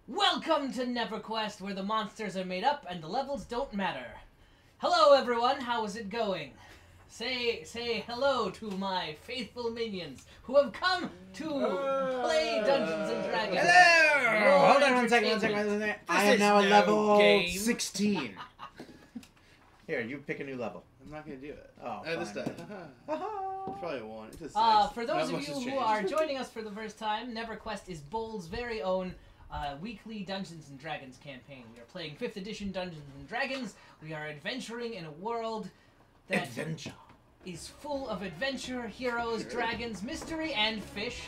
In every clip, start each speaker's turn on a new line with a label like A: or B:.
A: Welcome to NeverQuest, where the monsters are made up and the levels don't matter. Hello, everyone. How is it going? Say hello to my faithful minions who have come to play Dungeons and Dragons.
B: Hello! Hold on one second. I am now a level 16. Here, you pick a new level.
C: I'm not going to do it.
B: Oh,
C: this time. Probably a 1. It's a 6.
A: For those of you who are joining us for the first time, NeverQuest is Bull's very own weekly Dungeons and Dragons campaign. We are playing 5th edition Dungeons and Dragons. We are adventuring in a world that is full of adventure, heroes, dragons, mystery, and fish.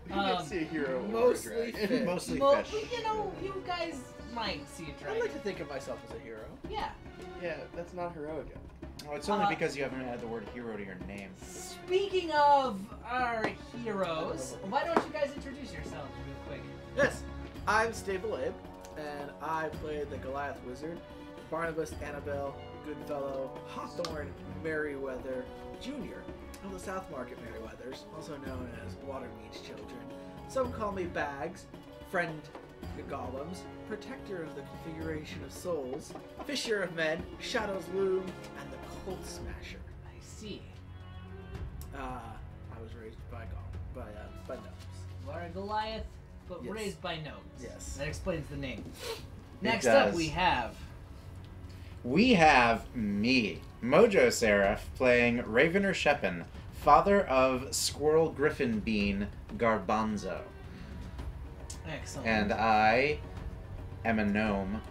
C: You can see a hero
B: mostly fish. Mostly fish.
A: You know, you guys might see a dragon.
D: I like to think of myself as a hero.
A: Yeah.
C: Yeah, that's not heroic.
B: Oh, it's only because you haven't added the word hero to your name.
A: Speaking of our heroes, why don't you guys introduce yourselves real quick?
D: Yes, I'm Stable Abe, and I played the Goliath Wizard, Barnabas Annabelle Goodfellow Hawthorne Merriweather Jr. of the South Market Merriweathers, also known as Watermead's Children. Some call me Bags, Friend to Golems, Protector of the Configuration of Souls, Fisher of Men, Shadows Loom, and the Colt Smasher.
A: I see.
D: I was raised by gnomes.
A: You are a Goliath, but
D: Yes.
A: raised by gnomes.
D: Yes.
A: That explains the name. Next up,
B: does.
A: we have...
B: We have me, Mojo Seraph, playing Ravener Shepin, father of Squirrel Griffin Bean Garbanzo.
A: Excellent.
B: And I am a gnome,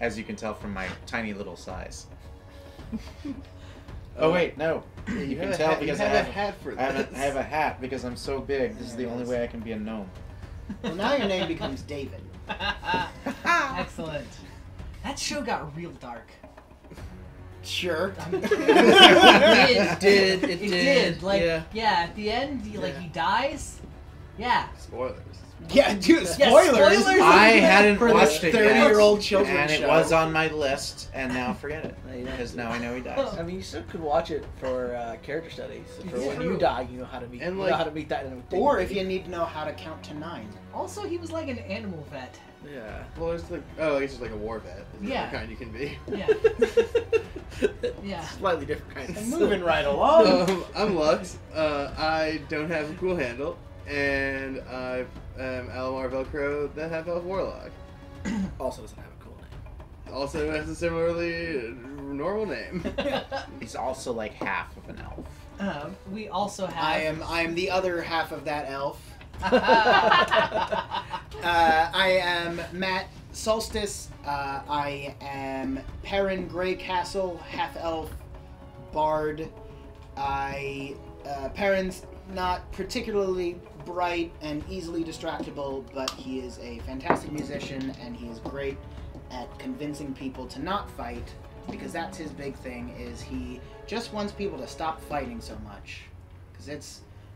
B: as you can tell from my tiny little size. Oh wait, no. You can tell because I have
C: a hat for this.
B: I have a hat because I'm so big. This is the only way I can be a gnome.
E: Well, now your name becomes David.
A: Excellent. That show got real dark.
E: Sure.
D: It did.
A: Like,
D: yeah.
A: At the end, he dies. Yeah.
C: Spoilers.
E: Yeah, dude, spoilers!
A: spoilers!
B: I hadn't
E: For
B: watched
E: the
B: it yet,
E: 30-year-old children's
B: and it
E: show.
B: was on my list, and now forget it,
D: No, you don't
B: because
D: have to.
B: now I know he dies.
D: I mean, you still could watch it for character studies. So for
A: It's
D: when
A: true.
D: you die, you know how to meet.
C: And,
D: you
C: like-
D: know how to meet that.
E: Or if you need to know how to count to 9.
A: Also, he was like an animal vet.
D: Yeah.
C: Well, there's like, I guess it's like a war vet. Is
A: Yeah.
C: the kind you can be.
A: Yeah. Yeah.
D: Slightly different kinds.
E: And moving right along.
C: I'm Lux. I don't have a cool handle, and I am Alamar Velcro, the half-elf warlock.
D: Also doesn't have a cool name.
C: Also has a similarly normal name.
B: He's also like half of an elf.
A: We also have...
E: I am the other half of that elf. I am Matt Solstice. I am Perrin Greycastle, half-elf bard. Perrin's not particularly bright and easily distractible, but he is a fantastic musician, and he is great at convincing people to not fight, because that's his big thing, is he just wants people to stop fighting so much. Because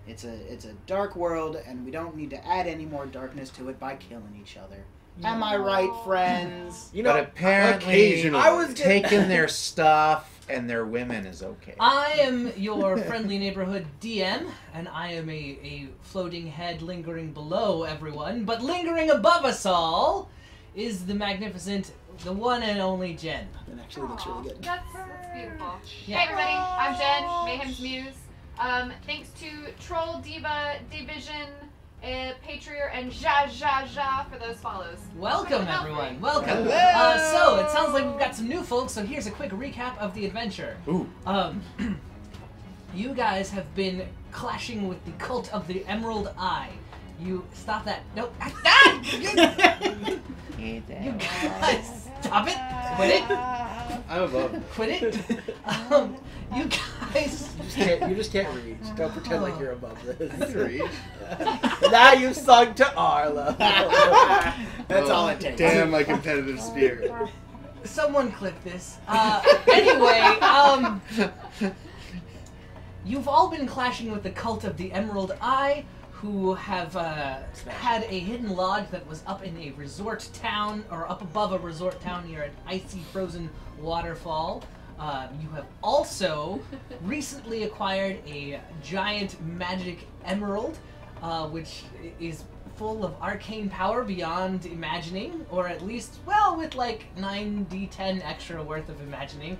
E: it's a dark world, and we don't need to add any more darkness to it by killing each other. Am I right, friends?
D: You know,
B: But apparently,
C: occasionally.
D: I was
B: taking their stuff and their women is okay.
A: I am your friendly neighborhood DM, and I am a floating head lingering below everyone, but lingering above us all is the magnificent, the one and only Jen.
E: It actually looks really good.
F: That's beautiful.
A: Yeah.
F: Hey everybody, I'm Jen, Mayhem's Muse. Thanks to Troll Diva Division, Patriot, and Ja for those follows.
A: Welcome, everyone. Welcome.
B: Hello.
A: So, it sounds like we've got some new folks, so here's a quick recap of the adventure.
B: Ooh.
A: You guys have been clashing with the cult of the Emerald Eye. You stop that. Nope. You guys, stop it. Quit it.
C: I'm above.
A: Quit it. You guys.
D: You just can't reach. Don't pretend like you're above
C: I can
D: this.
C: reach.
D: Now you've sung to Arla.
E: That's all it takes.
C: Damn my competitive spirit.
A: Someone clip this. Anyway, you've all been clashing with the cult of the Emerald Eye, who have had a hidden lodge that was up in a resort town, or up above a resort town near an icy frozen waterfall. You have also recently acquired a giant magic emerald, which is full of arcane power beyond imagining, or at least, well, with like 9d10 extra worth of imagining.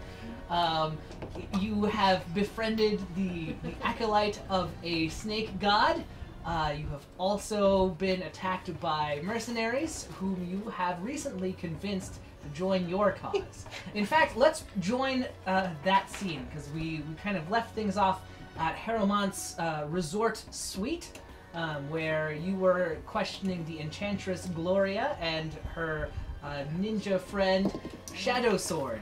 A: You have befriended the acolyte of a snake god. You have also been attacked by mercenaries whom you have recently convinced to join your cause. In fact, let's join that scene, because we kind of left things off at Haromont's resort suite, where you were questioning the enchantress Gloria and her ninja friend Shadow Sword.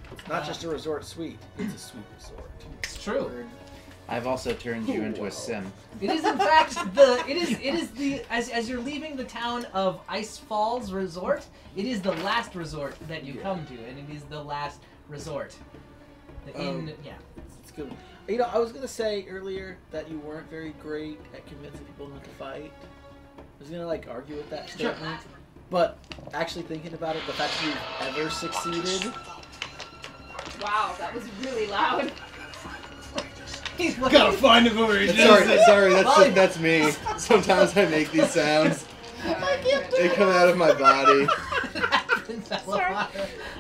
D: It's not just a resort suite, it's a suite resort.
A: It's true.
B: I've also turned you into a sim.
A: It is in fact as you're leaving the town of Ice Falls Resort, it is the last resort that you come to, and it is the last resort. The inn, yeah.
D: It's good. You know, I was gonna say earlier that you weren't very great at convincing people not to fight. I was gonna like argue with that statement, but actually thinking about it, the fact that you've ever succeeded.
F: Wow, that was really loud.
C: Gotta find him over here. Sorry, that's me. Sometimes I make these sounds. They come out of my body.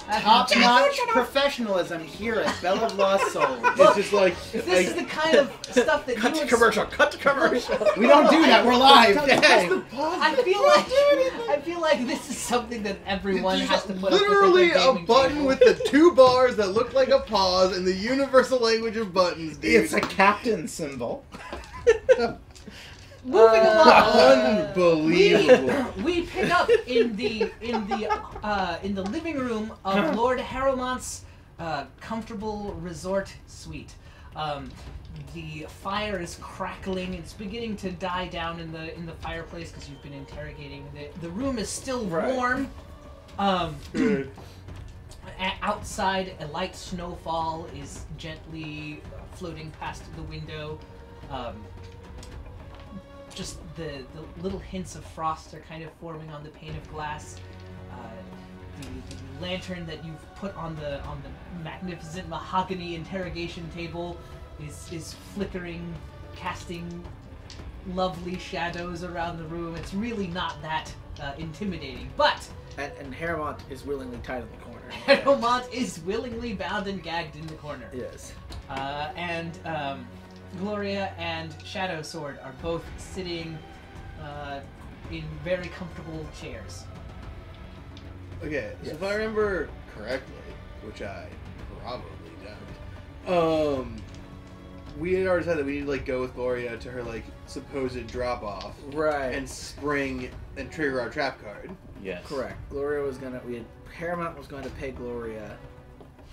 E: Top-notch professionalism here at Bell of Lost Souls.
C: It's just like
A: If this is the kind of stuff that
D: Cut
A: you
D: to commercial. Cut to commercial.
E: We don't do that. We're live.
C: dang.
A: I feel like this is something that everyone has to put
C: Literally
A: up with at
C: a
A: their gaming
C: button
A: table.
C: with the two bars that look like a pause in the universal language of buttons, dude.
B: It's a captain symbol.
A: Moving along.
C: Unbelievable.
A: We pick up in the living room of Lord Haromont's comfortable resort suite. The fire is crackling. It's beginning to die down in the fireplace because you've been interrogating. The room is still warm. Outside, a light snowfall is gently floating past the window. Just the little hints of frost are kind of forming on the pane of glass. The lantern that you've put on the magnificent mahogany interrogation table is flickering, casting lovely shadows around the room. It's really not that intimidating, but
D: And Haramont is willingly tied in the corner.
A: Haramont is willingly bound and gagged in the corner.
D: Yes.
A: And Gloria and Shadow Sword are both sitting in very comfortable chairs.
C: Okay, so
D: Yes.
C: if I remember correctly, which I probably don't, we had already said that we need to like go with Gloria to her like supposed drop off
D: Right.
C: and spring and trigger our trap card.
B: Yes.
D: Correct. Gloria was gonna. Paramount was going to pay Gloria.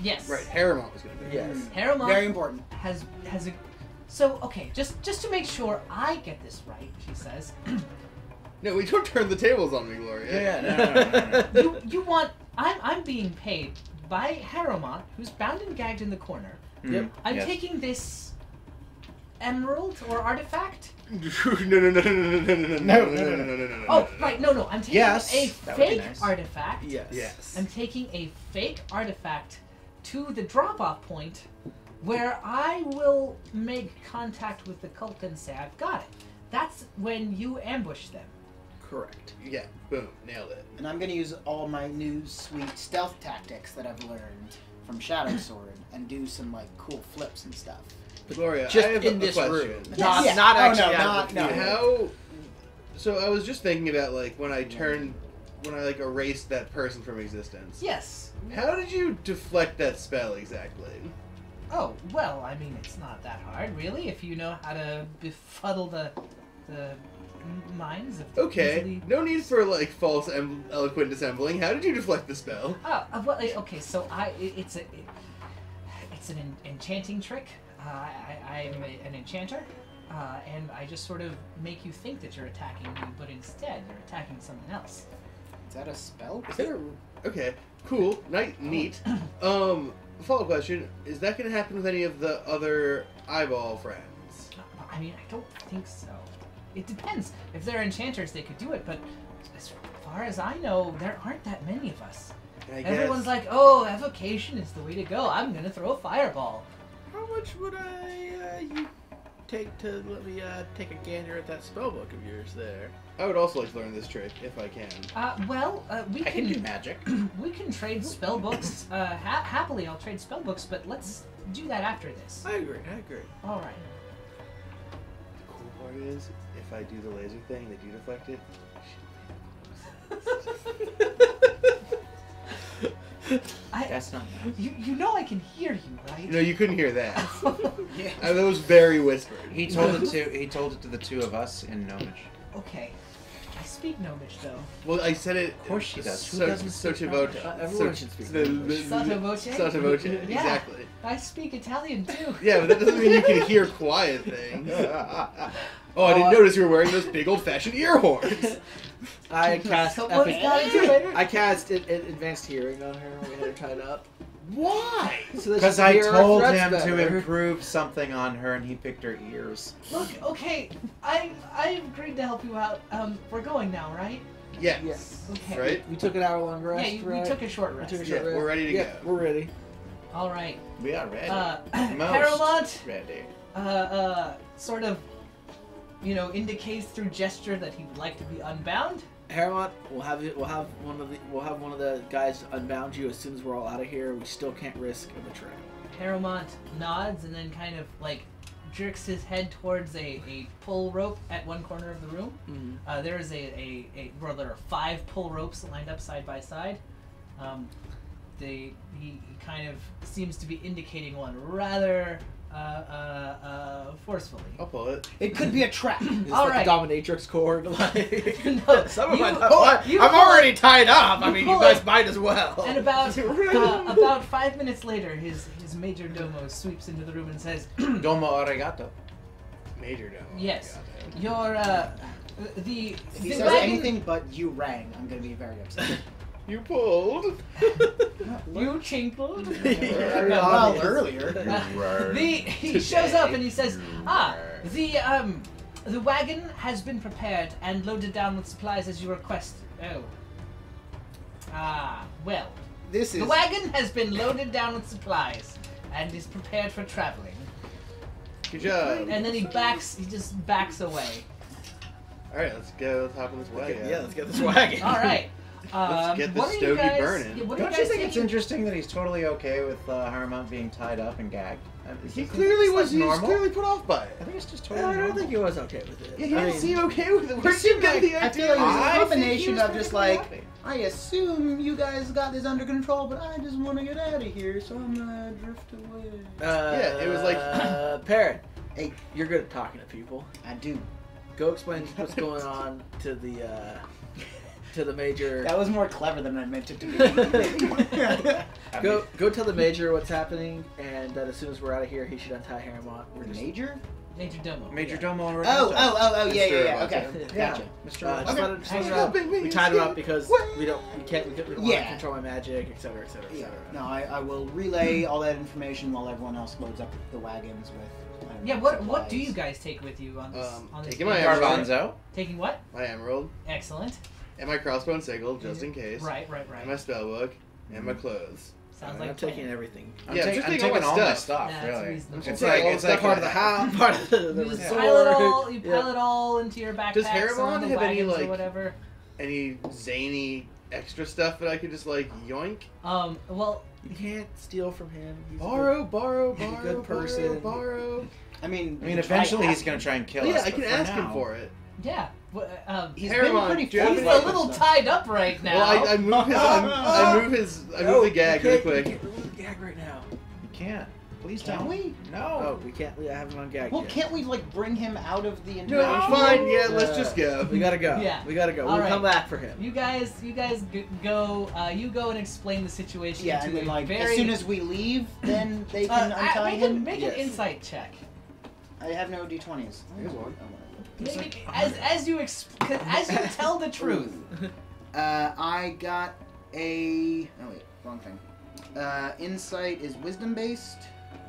A: Yes.
C: Right, Haramont was gonna be.
D: Yes.
A: Haramont
E: Very important.
A: has a. So okay, just to make sure I get this right, she says.
C: No, we don't turn the tables on me, Gloria.
B: No.
A: you want I'm being paid by Haramont, who's bound and gagged in the corner.
D: Yep.
A: I'm
B: Yes.
A: taking this emerald or artifact.
C: No.
A: Oh, right, no. I'm taking
B: Yes,
A: a
B: that would be
A: fake
B: nice.
A: artifact.
D: Yes.
C: Yes.
A: I'm taking a fake artifact to the drop-off point where I will make contact with the cult and say, I've got it. That's when you ambush them.
D: Correct.
C: Yeah, boom, nailed it.
E: And I'm going to use all my new sweet stealth tactics that I've learned from Shadow Sword and do some like cool flips and stuff.
C: Gloria,
D: Just
C: I have
D: in
C: a
D: this
C: question.
D: room.
E: Yes.
D: Not
E: Oh,
D: actually.
E: no,
D: out of the
E: not-
D: field.
C: How? So I was just thinking about like when I like erased that person from existence.
A: Yes.
C: How did you deflect that spell exactly?
A: Oh, well, I mean, it's not that hard, really, if you know how to befuddle the minds of
C: Okay,
A: easily...
C: no need for like false eloquent dissembling. How did you deflect the spell?
A: Oh, well, okay, so it's an enchanting trick. I'm an enchanter, and I just sort of make you think that you're attacking me, but instead you're attacking someone else.
E: Is that a spell?
C: Is there? Okay, cool, neat. Follow-up question: is that going to happen with any of the other eyeball friends?
A: I mean, I don't think so. It depends. If they're enchanters, they could do it, but as far as I know, there aren't that many of us. Everyone's like, oh, evocation is the way to go. I'm gonna throw a fireball.
D: How much would you take to let me take a gander at that spellbook of yours there?
C: I would also like to learn this trick if I can.
A: We
B: I can do magic.
A: We can trade spell books. Happily, I'll trade spell books, but let's do that after this.
D: I agree.
A: All right.
C: The cool part is, if I do the laser thing, they do deflect it.
B: That's not.
A: You know I can hear you, right?
C: No, you couldn't hear that.
A: Yeah.
C: That was very whispered.
B: He told it to the two of us in Gnomish.
A: Okay. I speak Gnomish, though.
C: Well, I said it.
B: Of course she does. Who
C: So,
B: doesn't speak
C: Sochivoce.
D: Everyone should speak English.
A: Sotto voce?
C: Sotto voce,
A: Yeah.
C: exactly.
A: I speak Italian, too.
C: Yeah, but that doesn't mean you can hear quiet things. Oh, I didn't notice you were wearing those big old-fashioned ear horns.
D: I cast
A: Someone's got to do it.
D: I cast advanced hearing on her when we had her tied up.
C: Why?
D: So that
B: Because
D: she can
B: I
D: hear our
B: told
D: threats
B: him to
D: better.
B: improve something on her, and he picked her ears.
A: Look, okay, I agreed to help you out. We're going now, right?
C: Yes.
D: Yes.
A: Okay.
C: Right?
D: We took an hour-long rest,
A: Yeah,
D: right?
A: we took a short
D: We
A: rest.
D: took a
C: Yeah,
D: short rest.
C: we're ready to
D: Yeah,
C: go.
D: we're ready.
A: All right.
B: We are ready. Most
A: Paramount,
B: ready.
A: sort of, indicates through gesture that he would like to be unbound.
D: Haramont, we'll have one of the guys unbound you as soon as we're all out of here. We still can't risk a betrayal.
A: Paramount nods and then kind of jerks his head towards a pull rope at one corner of the room.
D: Mm-hmm.
A: There is where there are 5 pull ropes lined up side by side. He kind of seems to be indicating one rather forcefully.
C: I'll pull it.
E: It could be a trap.
D: Is
A: All
D: like
A: right.
D: a dominatrix cord? Like,
A: No,
D: some of
A: you-
D: my.
A: you
D: I'm
A: pull
D: already
A: it-
D: tied up. I
A: you
D: mean, you
A: pull
D: guys
A: it,
D: might as well.
A: And about 5 minutes later, his major domo sweeps into the room and says,
B: Domo arigato.
C: Major domo.
A: "Yes,
C: Got it.
A: your the
E: If he
A: the
E: says
A: wagon
E: anything but you rang, I'm going to be very upset.
C: You pulled.
A: you chinkled."
E: Well, earlier.
A: He shows up and he says, the wagon has been prepared and loaded down with supplies as you requested. Well,
E: This is...
A: the wagon has been loaded down with supplies and is prepared for traveling.
C: Good job.
A: And then he just backs away.
C: All right, let's go. Let's hop on this wagon.
D: Yeah, let's get this wagon.
A: All right.
C: Let's get this
A: what are you
C: stogie
A: guys,
C: burning.
A: What are
B: Don't
A: you
B: you
A: guys
B: think it's
A: taking?
B: interesting that he's totally okay with Haramount being tied up and gagged?
C: He clearly was. He was
B: normal.
C: clearly put off by
B: I
C: it.
B: think it's just
D: I
B: totally
D: don't
B: normal.
D: think he was okay with it.
C: Yeah, he
D: I
C: didn't
D: mean,
C: seem okay with it. Where'd
E: It
C: you
E: seemed
C: get
E: like,
C: the
E: I
C: idea?
E: feel like it was
B: I
E: a
B: think
E: combination
B: he was
E: of just
B: pretty
E: like,
B: happy.
E: I assume you guys got this under control, but I just want to get out of here, so I'm gonna drift away.
C: Yeah, it was like-
D: Parrot.
E: Hey,
D: You're good at talking to people.
E: I do.
D: Go explain what's going on to the major.
E: That was more clever than I meant it to be.
D: Go tell the major what's happening, and that as soon as we're out of here, he should untie Haramont. We're just
E: Major?
A: Major Domo.
B: Major Domo and
E: Oh, yeah,
C: Mr.
E: yeah, okay.
C: Roboto.
E: Gotcha.
B: Mr.
D: just
E: Okay.
D: let
C: Hey,
D: him know.
C: helping me
D: We tied him up
C: escape.
D: because
C: What?
D: we don't want to
E: Yeah.
D: control my magic, etc., etc.,
E: Yeah.
D: etc.
E: No, I will relay all that information while everyone else loads up the wagons with. I don't
A: Yeah,
E: know,
A: what do
E: supplies.
A: you guys take with you on this? on this
C: taking my
A: adventure?
C: emerald.
B: Garbanzo.
A: Taking what?
C: My emerald,
A: Excellent.
C: and my crossbow and sickle, just in case.
A: Right.
C: And my spellbook, and my clothes.
A: Sounds
D: I'm
A: like a
D: taking
A: plan.
D: everything.
B: I'm,
C: Yeah,
B: ta-
C: just
B: I'm
C: taking all
B: taking
C: my
B: all my
C: stuff.
B: stuff,
A: That's
B: really.
A: reasonable.
B: It's
C: like-
B: like, it's like
D: part of the house, part of the
A: You just
D: resort.
A: pile it all. You
D: Yeah.
A: pile it all into your backpack.
C: Does Haramon
A: the
C: have any,
A: wagons or
C: like-
A: whatever?
C: Any zany extra stuff that I could just like yoink?
A: Well,
D: You can't steal from him. He's a
C: Borrow,
D: He's a good
C: borrow,
D: person.
C: borrow.
E: I mean,
B: I mean, eventually he's going to try and kill
C: Yeah,
B: us.
C: I
B: but
C: can
B: for
C: ask him
B: now-
C: for it.
A: yeah.
E: he's
C: Haramon,
E: been pretty
C: do you have
A: He's
C: any-
A: a
E: forthright
A: little
E: with stuff.
A: tied up right now.
C: Well, I move his, I move the gag
D: you
C: really
D: can't-
C: quick.
D: You can't remove the gag right now.
B: You can't. Please
E: Can
B: don't.
E: we?
B: No.
D: Oh, we can't. I have him on gag.
E: Well,
D: yet.
E: can't we like bring him out of the
C: No,
E: interaction?
C: fine. Yeah, let's just go.
D: We gotta go.
A: Yeah.
D: We gotta go.
A: All
D: We'll
A: right.
D: come back for him.
A: You guys go. You go and explain the situation
E: Yeah,
A: to
E: and then
A: a
E: like
A: very.
E: as soon as we leave, then they can untie him.
A: Make
D: Yes.
A: an insight check.
E: I have no d20s.
C: Here's one.
A: As you tell the truth.
E: I got a. Oh wait, wrong thing. Insight is wisdom based.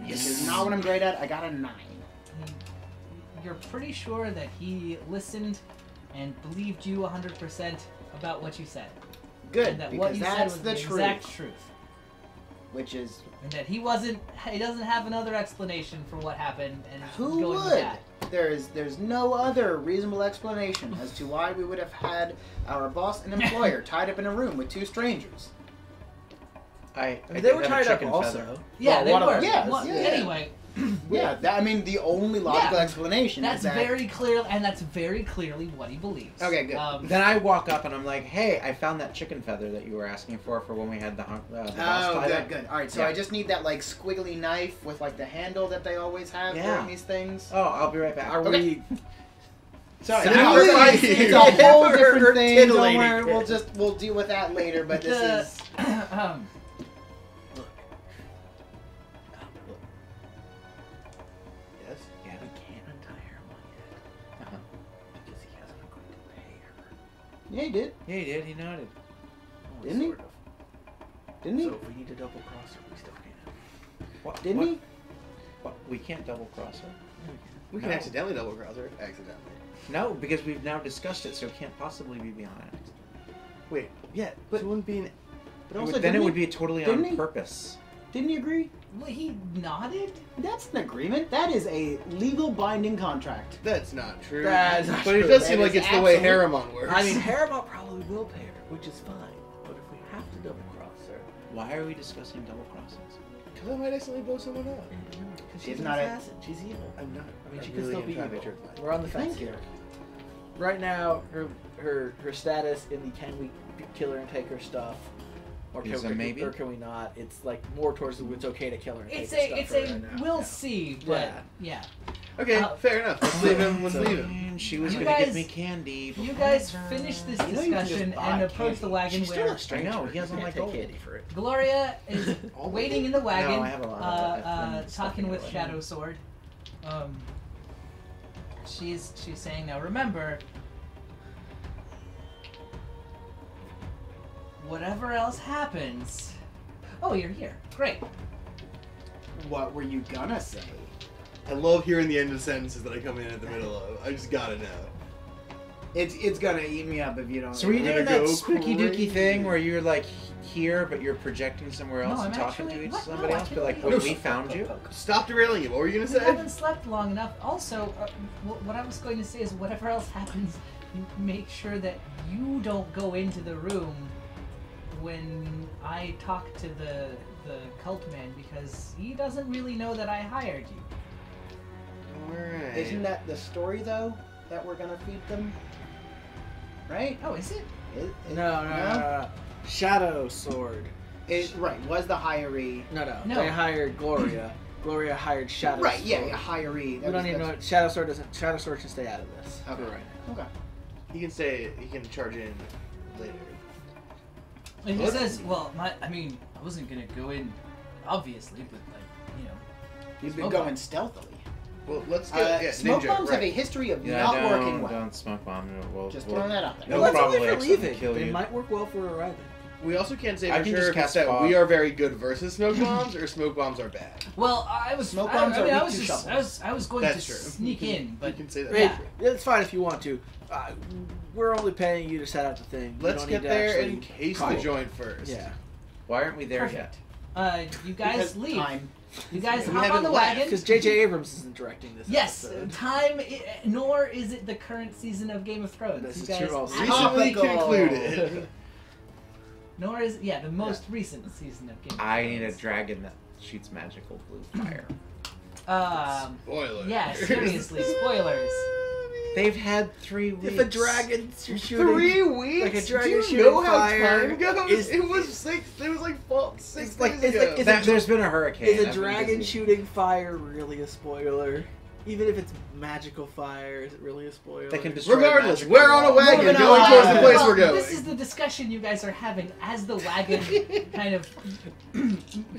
E: Which is not what I'm great at. I got a 9.
A: You're pretty sure that he listened and believed you 100% about what you said.
E: Good,
A: And that
E: because
A: what you said
E: that's
A: was
E: the
A: the
E: truth.
A: exact truth.
E: Which is,
A: And that he doesn't have another explanation for what happened, and is
E: who
A: going with
E: would?
A: that.
E: There's no other reasonable explanation as to why we would have had our boss and employer tied up in a room with 2 strangers.
B: I
D: They
B: did
D: were
B: have a
D: tied up
B: chicken
D: also.
B: feather.
A: Yeah,
D: Well,
A: they
D: one of
A: were.
D: them
E: Yes,
A: Well,
E: yeah.
A: Anyway,
E: Yeah, I mean, the only logical
A: Yeah.
E: explanation
A: that's
E: is that...
A: very clear, and that's very clearly what he believes.
E: Okay, good.
B: Then I walk up and I'm like, hey, I found that chicken feather that you were asking for when we had the boss
E: Oh,
B: tied
E: good,
B: up.
E: good. All right, so
B: Yeah.
E: I just need that, like, squiggly knife with, like, the handle that they always have
B: Yeah.
E: during these things.
B: Oh, I'll be right back.
D: Are
E: Okay.
D: we?
E: Sorry,
C: Sacrifice
E: it's
C: you.
E: a whole
D: Or
E: different thing. Don't
D: titillating.
E: worry, we'll deal with that later. But this is
C: Yes.
D: Yeah, we can't untie her yet
B: Uh-huh.
D: because he hasn't agreed to pay her.
E: yeah, he did,
B: Yeah, he did. He nodded.
E: Didn't he?
D: Sort of.
E: didn't he?
D: So if we need to double cross her, we still can.
B: What?
E: Didn't
B: what?
E: he?
B: What? We can't double cross her.
C: We can
B: No.
C: accidentally double cross her. Accidentally.
B: No, because we've now discussed it, so it can't possibly be beyond it.
C: Wait. Yeah, but it wouldn't be an.
E: But also,
B: Then it
E: didn't
B: would
E: he,
B: be totally
E: didn't
B: on
E: he?
B: purpose.
E: Didn't he agree?
A: Well, he nodded.
E: That's an agreement. That is a legal binding contract.
C: That's not true.
D: That's not
C: but it
D: true.
C: does
E: That
C: seem like
E: is
C: it's the way
E: absolute-
C: Harriman works.
D: I mean, Harriman probably will pay her, which is fine. But if we have to double cross her,
B: Why are we discussing double crossings?
C: because I might accidentally blow someone up.
D: because
E: She's
D: she's
E: not
D: an
E: a-
D: assassin, she's evil.
C: I'm not.
D: I mean, she
C: I'm
D: could
C: really
D: still be
C: gonna try to
D: evil.
C: make her fine.
D: We're on the fence
E: Thank you.
D: here. Right now, her status in the can we kill her and take her stuff, or
B: Is
D: can,
B: a maybe?
D: or can we not? It's like more towards the it's okay to kill her and
A: It's
D: take her
A: a
D: stuff for right now.
A: we'll see, but yeah.
C: Okay, fair enough. Let's leave him. Let's
D: So-
C: leave him.
B: And she was
A: You
B: going to
A: guys-
B: give me candy.
A: You
B: before
A: guys
B: I
A: finish this
E: You know you can just
A: discussion
E: buy
A: and approach the
E: candy.
A: wagon
E: She's still
A: where
E: a stranger.
B: I know, he hasn't
D: Can't
B: like
D: take
B: gold.
D: candy for it.
A: Gloria is waiting in the wagon,
B: No, I have a lot of it. I've been stuffing
A: talking
B: it
A: with
B: away.
A: Shadow Sword. She's saying, now remember, whatever else happens. Oh, you're here. Great.
E: What were you gonna say?
C: I love hearing the end of sentences that I come in at the middle of. I just gotta know.
E: It's gonna eat me up if you don't.
B: So were you
C: We're
B: doing
C: gonna
B: that
C: go
B: spooky dooky
C: crazy.
B: thing where you're like here, but you're projecting somewhere
A: No,
B: else
A: I'm
B: and talking
A: actually-
B: to
A: what?
B: somebody
A: No,
B: else?
A: I
B: But like
A: can't
B: when
A: believe
B: we found you,
C: Stop derailing you. What were you gonna
A: We
C: say?
A: haven't slept long enough. Also, what I was going to say is whatever else happens, you make sure that you don't go into the room when I talk to the cult man, because he doesn't really know that I hired you.
C: Alright.
E: Isn't that the story though that we're gonna feed them? Right?
A: Oh, is it?
D: No. Shadow Sword.
E: Right. Was the hiree?
A: No.
D: They hired Gloria. Gloria hired Shadow
E: Right.
D: Sword.
E: Yeah. Hiree.
D: We don't even know. Shadow Sword doesn't. Shadow Sword should stay out of this.
E: Okay.
D: For right now.
E: Okay.
C: He can say he can charge in later.
A: And he
C: What?
A: says, well, I wasn't gonna go in, obviously, but like, you know.
E: You've been
A: Smoke
E: going
A: bomb.
E: stealthily.
C: Well, let's get yeah,
E: Smoke
C: ninja,
E: bombs have a
C: right.
E: history of
B: yeah,
E: not working well.
B: don't smoke bomb. We'll,
E: Just
B: we'll,
E: throwing that out there.
B: They'll
D: Well, that's
B: probably
D: only for
B: accidentally
D: leaving.
B: kill
D: They
B: you.
D: might work well for arriving.
C: We also can't say
B: I
C: for
B: can
C: sure
B: just
C: if it's
B: cast
C: that
B: fog.
C: we are very good versus smoke bombs or smoke bombs are bad.
A: Well, I was.
E: Smoke
A: I
E: bombs are
A: mean, I
E: weak
A: was
E: to
A: just.
E: shovels.
A: I was going
C: That's
A: to
C: true.
A: sneak in,
C: You
A: but
C: can say that.
A: Yeah.
D: It's fine if you want to. We're only paying you to set up the thing. You
C: Let's
D: don't
C: get
D: need to
C: there
D: actually-
C: and case
D: Cool.
C: the joint first.
D: Yeah.
B: Why aren't we there
A: perfect.
B: yet?
A: You guys
E: Because
A: leave.
E: time.
A: You guys
C: We
A: hop on
C: haven't
A: the
C: left,
A: wagon.
D: Because J.J. Abrams isn't directing this.
A: Yes,
D: episode.
A: nor is it the current season of Game of Thrones.
D: This
A: you
D: is
A: guys,
D: true also.
C: Recently
E: Topical.
C: concluded.
A: Nor is the most recent season of Game of Thrones.
B: I need a dragon that shoots magical blue fire.
C: Spoiler.
A: Yeah, seriously, spoilers.
B: They've had 3 weeks.
D: If a dragon's shooting
C: 3 weeks?
D: like a dragon
C: Do you
D: shooting
C: know how
D: fire
C: time goes?
D: is-
C: It was 6. It was like 6
D: It's like-
C: days
D: it's like-
C: ago.
D: it's-
B: There's been a hurricane.
D: Is a
B: I've been
D: dragon
B: busy.
D: shooting fire really a spoiler? Even if it's magical fire, is it really a spoiler?
B: That can destroy
C: Regardless,
B: magical
C: we're on a
B: wall.
C: wagon
E: Moving
C: going
E: on.
C: towards the place
A: Well,
C: we're going.
A: This is the discussion you guys are having as the wagon kind of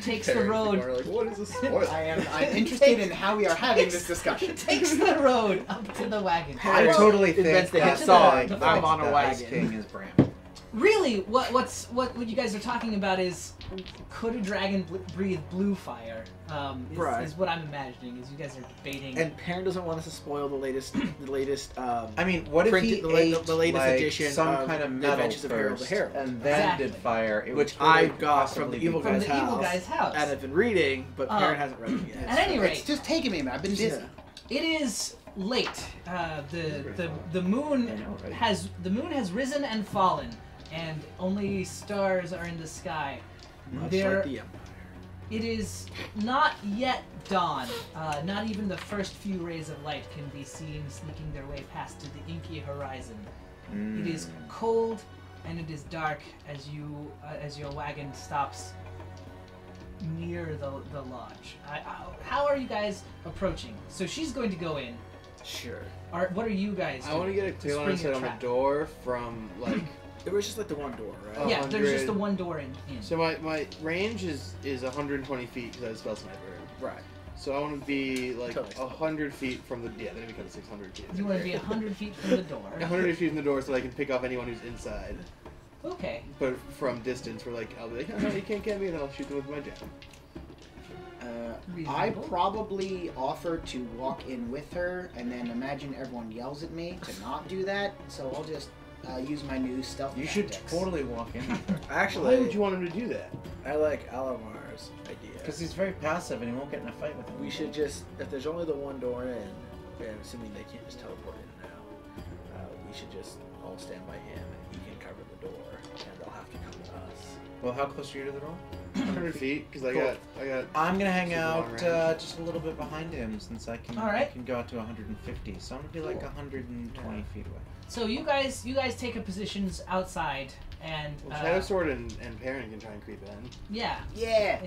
A: takes the
C: Parents
A: road.
C: are like, what is a spoiler?
E: I'm interested in how we are having this discussion.
A: Takes the road up to the wagon.
B: I totally think
D: Invents the
B: that
D: hit song,
B: the
D: I'm on a
B: Ice
D: wagon.
B: King is Bram.
A: really, what you guys are talking about is, could a dragon breathe blue fire? Is what I'm imagining. Is you guys are debating.
D: And Perrin doesn't want us to spoil the latest.
B: I mean, what if he ate
D: the latest
B: like,
D: edition
B: some
D: of
B: kind of
D: The
B: metal
D: Adventures of Harold the
B: first,
D: Herald?
B: and then
A: Exactly.
B: did fire? It
D: Which
B: would totally
D: I got from
B: possibly
D: the evil
B: be
D: guy's
B: fire.
A: Evil Guy's house.
D: and I've been reading, but Perrin hasn't read it yet.
A: At any rate,
E: It's just taking me a minute. I've been busy.
A: it is late. The moon
B: I know, right?
A: has risen and fallen, and only stars are in the sky.
D: Much
A: There-
D: like the Empire.
A: It is not yet dawn. Not even the first few rays of light can be seen sneaking their way past to the inky horizon. It is cold and it is dark as your wagon stops near the lodge. How are you guys approaching? So she's going to go in.
D: Sure.
A: What are you guys
C: I want to get a clear line of sight on the door from like.
D: It was just like the one door, right?
C: Oh.
A: Yeah, there's just the
C: 100.
A: one door in.
C: So my range is 120 feet because I have spell sniper.
D: Right.
C: So I want to be like
D: Totally.
C: 100 feet from the then it becomes 600 feet.
A: You want to be 100 feet from the door.
C: 100 feet from the door so that I can pick off anyone who's inside.
A: Okay.
C: But from distance, I'll be like, oh, no, you can't get me, and then I'll shoot them with my jab.
E: I
A: Reasonable.
E: probably offer to walk in with her, and then imagine everyone yells at me to not do that. So I'll just use my new stealth.
B: You should
E: tactics.
B: totally walk in with her.
D: Actually,
C: Why would you want him to do that?
D: I like Alamar's idea.
B: Because he's very passive and he won't get in a fight with him.
D: We should just, if there's only the one door in, and assuming they can't just teleport in now, we should just all stand by him, and he can cover the door, and they'll have to come to us.
B: Well, how close are you to the door?
C: 100 feet, because
D: Cool.
C: I got.
B: I'm gonna hang
C: Super
B: out
C: long range.
B: just a little bit behind him since I can.
A: All right.
B: I can go out to 150, so I'm gonna be like 120 feet away.
A: So you guys take up positions outside, and
C: Well, Shadow Sword and Perrin can try and creep in.
A: yeah,
E: Yeah.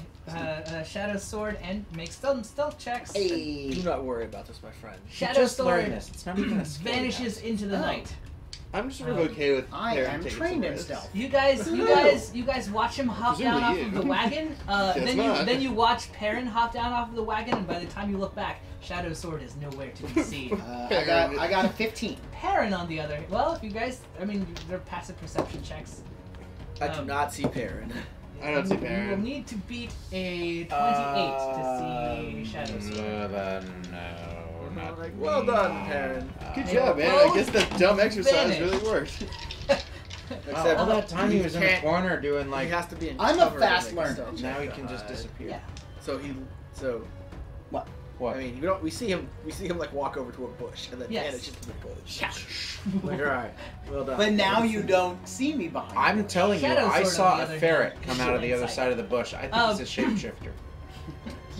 A: Shadow Sword and make stealth checks.
E: Hey.
D: Do not worry about this, my friend.
A: Shadow
B: just
A: Sword
B: learned this. It's not even a skill
A: vanishes
B: test.
A: into the
E: Oh.
A: night.
C: I'm just sort of okay with
E: I
C: Perrin
E: am
C: taking
E: trained
C: some
E: in
C: risks.
E: stealth.
A: You guys watch him hop down off
C: Presumably
A: of the
C: you.
A: wagon.
C: Guess not.
A: Then you watch Perrin hop down off of the wagon, and by the time you look back, Shadow Sword is nowhere to be seen.
E: I got a 15.
A: Perrin, on the other, well, if you guys, I mean, they're passive perception checks.
D: I do not see Perrin.
C: I don't see
A: You will
C: Perrin.
A: need to beat a 28 to see Shadow Sword.
B: No, not
D: Like, well done, Perrin.
C: Good
A: They
C: job,
A: were
C: man. I
A: both
C: guess that dumb exercise
A: vanished.
C: really worked.
D: Except
B: all that time he was in the
D: can't-
B: corner doing
D: He
B: like.
D: has to be in
E: I'm a
D: cover to
E: fast
D: make
E: learner.
D: stealth
B: Now he
D: check
B: can
D: to
B: just
D: hide.
B: disappear.
A: Yeah.
D: So
B: What?
D: I mean, we see him like walk over to a bush and then
A: Yes.
D: vanish into the bush. Like, all right, well done.
E: But now you don't see me behind.
B: I'm
E: you.
B: telling you,
A: Shadow
B: I
A: Sword, on
B: saw
A: the
B: a
A: other
B: ferret
A: hand,
B: come out of the other
A: inside.
B: side of the bush. I think it's a shapeshifter.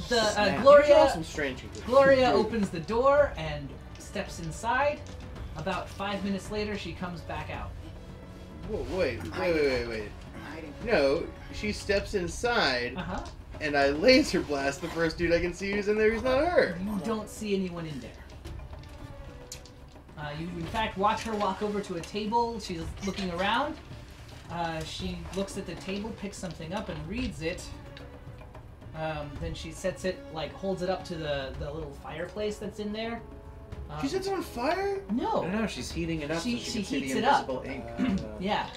A: The
B: Snap.
C: You draw
A: Gloria
C: some strange conclusions.
A: Gloria opens the door and steps inside. About 5 minutes later, she comes back out.
C: Whoa, wait.
E: I'm hiding.
C: No, she steps inside,
A: Uh huh.
C: and I laser blast the first dude I can see who's in there who's not her.
A: You don't see anyone in there. You, in fact, watch her walk over to a table. She's looking around. She looks at the table, picks something up, and reads it. Then she sets it, like, holds it up to the little fireplace that's in there.
C: She sets it on fire?
B: I
A: No.
B: don't know. She's heating it up
A: She-
B: so she
A: she
B: can see
A: heats
B: the
A: it up.
B: invisible ink.
A: Yeah.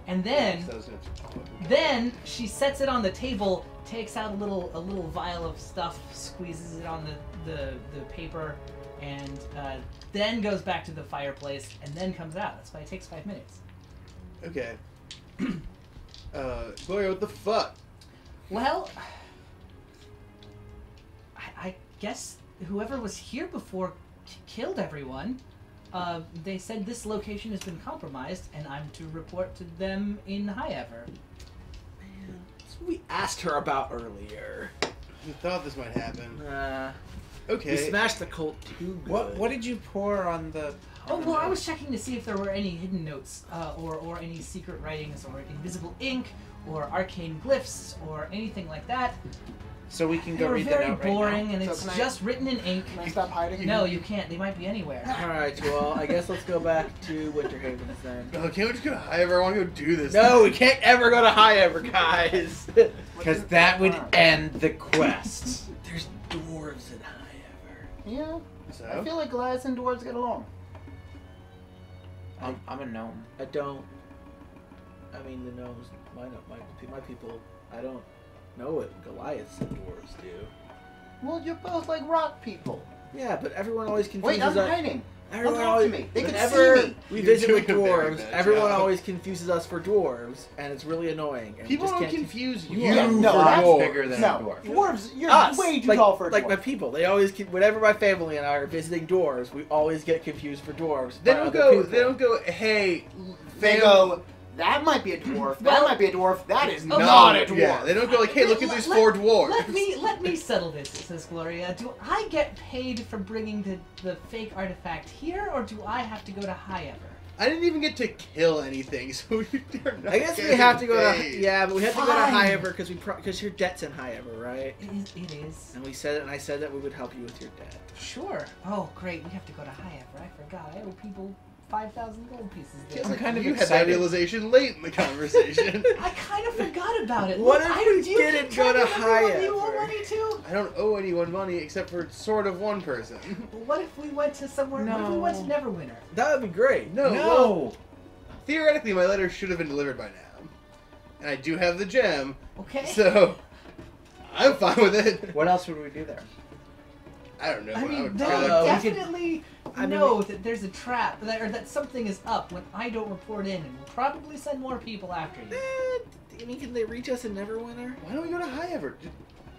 A: And then she sets it on the table, takes out a little vial of stuff, squeezes it on the paper, and then goes back to the fireplace, and then comes out. That's why it takes 5 minutes.
C: Okay. Gloria, what the fuck?
A: Well, I guess whoever was here before killed everyone. They said this location has been compromised, and I'm to report to them in Highever.
D: That's what we asked her about earlier.
C: We thought this might happen.
D: We
C: Okay.
D: smashed the cult too good.
B: What did you pour on the?
A: Oh, well, I was checking to see if there were any hidden notes, or any secret writings, or invisible ink, or arcane glyphs, or anything like that.
B: So we can
A: They
B: go
A: were
B: read the
A: very
B: note
A: boring,
B: right
A: and
E: So
A: it's
E: can I-
A: just written in ink.
E: Can I stop hiding?
A: No, you can't. They might be anywhere.
D: All right, well, I guess let's go back to Winterhaven then.
C: Oh, can't we just go to Highever? I want to go do this.
D: No, we can't ever go to Highever, guys.
B: Because that would end the quest.
D: There's dwarves in Highever.
E: Yeah.
C: So?
E: I feel like Goliaths and dwarves get along.
B: I'm a gnome.
D: I don't. I mean, the gnomes, my people, I don't know what Goliaths and dwarves do.
E: Well, you're both like rock people.
D: Yeah, but everyone always
E: Wait,
D: confuses
E: I'm
D: us.
E: hiding.
D: Everyone
E: Don't talk
D: always,
E: to me. They can
D: whenever
E: see me.
D: we
C: You're
D: visit with
C: doing a very
D: dwarves,
C: bad
D: everyone
C: job.
D: always confuses us for dwarves, and it's really annoying. And
C: People
D: just
C: don't
D: can't
C: confuse you
E: Yeah, no,
C: for
E: that's
C: dwarves.
B: bigger than a
E: No,
B: dwarf.
E: dwarves, you're
D: Us,
E: way too
D: like,
E: tall for a dwarf.
D: like my people. They always, whenever my family and I are visiting dwarves, we always get confused for dwarves.
C: They
D: by
C: don't
D: other
C: go.
D: people.
C: They don't go. Hey,
E: They
C: fam-
E: go, that might be a dwarf, that
A: Well-
E: might be a dwarf, that is
A: Okay.
E: not a dwarf.
C: Yeah, they don't go like, hey, look at these 4 dwarves.
A: Let me settle this, says Gloria. Do I get paid for bringing the fake artifact here, or do I have to go to High Ever?
C: I didn't even get to kill anything, so you're not
D: I guess we
C: getting
D: have to go to
C: paid.
D: but we have to go to
A: Fine.
D: High Ever because your debt's in High Ever, right?
A: It is.
D: And we said it, and I said that we would help you with your debt.
A: Sure. Oh, great. We have to go to High Ever. I forgot. I owe people 5,000 gold pieces there.
B: I'm kind of
C: You had that
B: excited.
C: realization late in the conversation.
A: I kind of forgot about it.
D: What
A: Look,
D: if
A: I,
D: we
A: do you
D: didn't
A: keep
D: go
A: track
D: to
A: of everyone
D: High
A: you owe
D: Ever?
A: money to?
C: I don't owe anyone money except for sort of one person.
A: What if we went to somewhere? What if we went to
B: No.
A: Neverwinter?
D: That would be great.
C: No, well,
B: No.
C: theoretically, my letter should have been delivered by now. And I do have the gem,
A: Okay.
C: so I'm fine with it.
B: What else would we do there?
C: I don't know.
A: I mean,
C: would
A: they
C: try
D: Uh,
C: that.
D: we could-
A: definitely
D: I mean,
A: know that there's a trap, or that something is up when I don't report in, and we'll probably send more people after you.
D: I mean, can they reach us in Neverwinter?
C: Why don't we go to High Ever?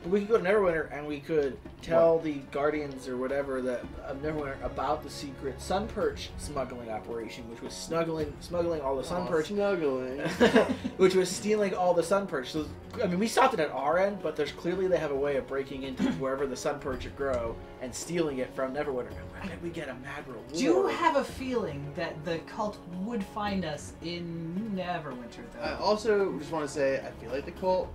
D: We could go to Neverwinter and we could tell the Guardians or whatever that of Neverwinter about the secret Sun Perch smuggling operation, which was smuggling all the Sun Perch,
C: Snuggling.
D: which was stealing all the Sun Perch. So, I mean, we stopped it at our end, but there's clearly they have a way of breaking into wherever the Sun Perch grow and stealing it from Neverwinter. And I bet we get a mad reward.
A: Do you have a feeling that the cult would find us in Neverwinter,
C: I
A: though?
C: also just want to say, I feel like the cult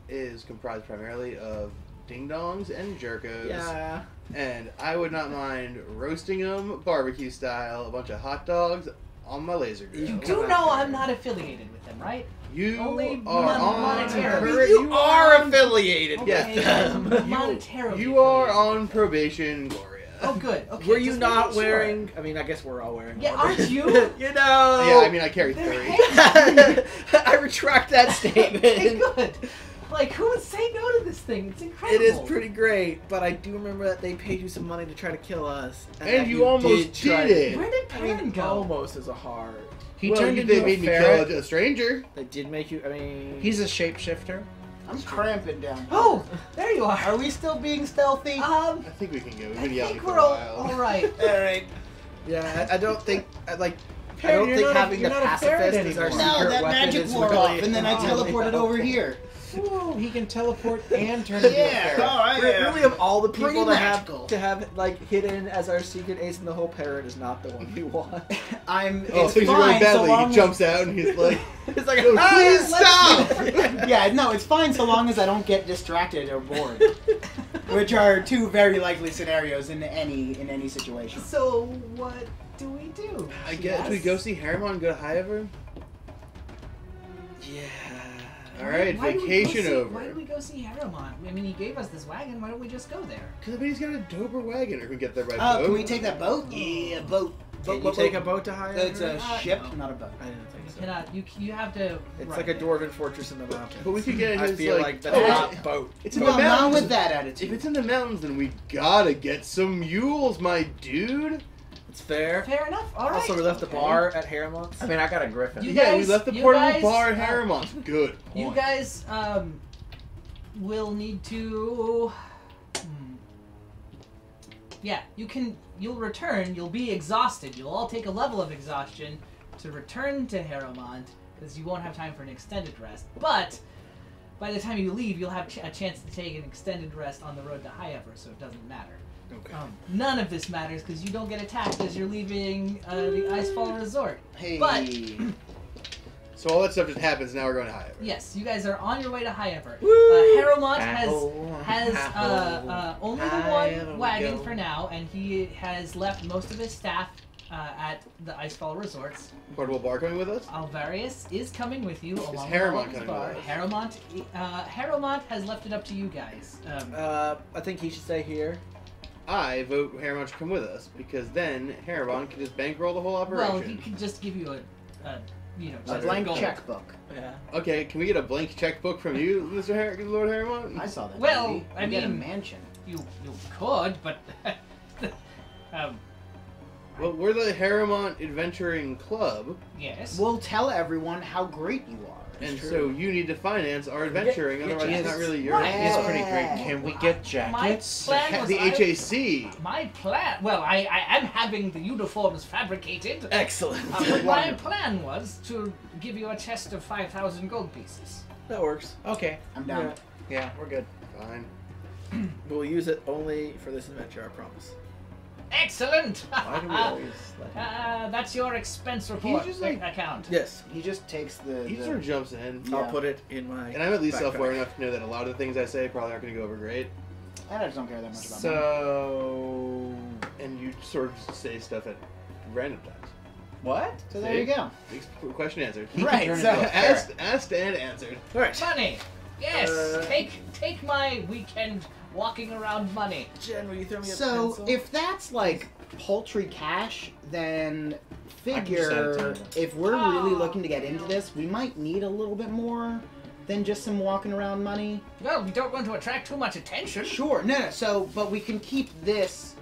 C: is comprised primarily of ding-dongs and jerkos.
D: Yeah.
C: And I would not mind roasting them barbecue style, a bunch of hot dogs on my laser grill.
A: You do know I'm not affiliated with them, right?
C: You
A: Only
C: are
A: monetarily.
D: You are affiliated
A: Okay,
D: with them.
A: monetarily.
C: You are
A: affiliated.
C: on probation, Gloria.
A: Oh, good. Okay.
D: Were you
A: just
D: not
A: making sure.
D: wearing? I mean, I guess we're all wearing.
A: Yeah,
D: one.
A: aren't you?
D: You know.
C: Yeah, I mean, I carry
A: They're
C: 3.
A: handsome.
D: I retract that statement.
A: Okay, good. Like, who would say no to this thing? It's incredible.
D: It is pretty great, but I do remember that they paid you some money to try to kill us,
C: And
D: that
C: you almost
D: try
C: did it.
A: Where did
D: I mean,
A: Perrin go?
D: almost is a hard.
B: He
C: Well,
B: turned
C: they
B: into
C: made
B: a
C: me
B: ferret.
C: kill a stranger.
D: They did make you. I mean,
B: He's a shapeshifter.
E: I'm cramping down.
A: Oh, there you are.
E: Are we still being stealthy?
C: I think we can go. We've
A: I
C: been yelling
A: think
C: for
A: we're
C: a
A: all
C: while.
A: right.
E: All right.
D: yeah. I don't think. I don't
B: Perrin, you're
D: think
B: not a-
D: having the
B: you're not a ferret
D: pacifist as our
B: anymore.
E: No,
D: secret
E: that
D: weapon
E: magic
D: is
E: wore
D: really
E: off, and then I
D: really
E: teleported over
D: helpful.
E: here.
B: Ooh, he can teleport and turn into a
E: Yeah,
B: ferret.
E: all
D: Really, of all the people
E: Pretty
D: to
E: magical.
D: have like hidden as our secret ace in the whole, Perrin is not the one we want.
E: I'm.
C: Oh,
E: It's
C: things are
E: fine
C: going badly.
E: so long
C: He
E: as-
C: jumps out and he's like,
D: It's like,
C: "Oh, please
A: let's
C: stop!
E: Yeah, no, it's fine so long as I don't get distracted or bored, which are two very likely scenarios in any situation.
A: So, what do we do?
C: I
A: she
C: guess, do we
A: asks.
C: go see Harriman and go to High Ever?
D: yeah.
C: Alright,
A: Why do we go
C: vacation
A: see-
C: over.
A: Why did we go see Harriman? I mean, he gave us this wagon. Why don't we just go there?
C: Because I bet he's got a doper wagon or can get there by
E: Oh,
C: boat.
E: can we take that boat? Yeah, boat.
D: Can you take a boat to High
E: It's
D: Ever?
E: a ship, not a boat.
D: I didn't think
A: You
D: so.
A: cannot. You have to.
D: It's
A: right
D: like a
A: there.
D: dwarven fortress in the mountains.
C: But we could get
D: I
C: his,
D: feel
C: like-
D: like that's
C: oh,
D: not boat.
C: It's in
E: No,
C: the
E: not
C: mountains.
E: with that
C: If
E: attitude.
C: it's in the mountains, then we gotta get some mules, my dude.
D: It's fair.
A: Fair enough. All right.
D: Also, we left the
B: Okay.
D: bar at Harriman's.
B: I mean, I got a griffin.
A: You
C: Yeah, we
A: guys-
C: left the
A: you
C: portable
A: guys-
C: bar at Harriman's. Good
A: You
C: point.
A: guys will need to. Yeah, you can. You'll return. You'll be exhausted. You'll all take a level of exhaustion to return to Harrowmont because you won't have time for an extended rest. But by the time you leave, you'll have a chance to take an extended rest on the road to High Ever, so it doesn't matter.
C: Okay.
A: None of this matters because you don't get attacked as you're leaving the Icefall Resort.
E: Hey.
A: But-
C: So all that stuff just happens. Now we're going to High Ever.
A: Yes, you guys are on your way to High Ever.
D: Woo!
A: Harrowmont has only the
C: High Ever
A: one
C: we
A: wagon
C: go.
A: for now, and he has left most of his staff at the Icefall Resorts.
C: Portable bar coming with us?
A: Alvarius is coming with you along with
C: Harrowmont
A: all his
C: coming
A: bar.
C: with
A: Harrowmont has left it up to you guys.
D: I think he should stay here.
C: I vote Harriman should come with us because then Harriman can just bankroll the whole operation.
A: Well, he could just give you a you know,
E: A
A: just
E: blank
A: gold.
E: checkbook.
D: Yeah.
C: Okay, can we get a blank checkbook from you, Lord Harrimont?
E: I saw that.
A: Well,
E: movie.
A: I
E: We get a
A: mean-
E: mansion.
A: You could, but
C: Well, we're the Harrimont Adventuring Club,
A: yes.
E: We'll tell everyone how great you are.
C: and so you need to finance our adventuring.
B: Yeah,
C: Otherwise, it's
B: yes.
C: not really your.
A: Right.
B: It's
E: Yeah.
B: pretty great. Can we get
A: My
B: jackets?
A: plan was
C: The
A: I-
C: HAC.
A: My plan. Well, I am having the uniforms fabricated.
D: Excellent.
A: But my plan was to give you a chest of 5,000 gold pieces.
D: That works.
B: Okay.
E: I'm down.
B: Yeah, we're good.
C: Fine.
D: We'll use it only for this adventure, I promise.
A: Excellent.
B: Why do we always let him?
A: That's your expense report
C: just, like-
A: account.
D: Yes.
E: He just takes the.
C: He sort of jumps in.
E: Yeah.
D: I'll put it in my.
C: And I'm at least
D: backpack.
C: self-aware enough to know that a lot of the things I say probably aren't going to go over great.
E: I just don't care that much about money.
B: So.
C: And you sort of just say stuff at random times.
B: What?
E: So there you go.
C: Question answered.
B: He can
E: Right,
B: turn
E: so-
B: into a ferret.
C: Asked and answered.
D: All right.
A: Money. Yes.
D: Uh,
A: Take my weekend walking around money.
D: Jen, will you throw me a
E: So
D: pencil?
E: if that's like paltry cash, then
B: I can just
E: figure
B: add it to
E: if we're really
A: Ah.
E: looking to get into this, we might need a little bit more than just some walking around money.
A: Well, we don't want to attract too much attention.
E: Sure, no. So, but we can keep this,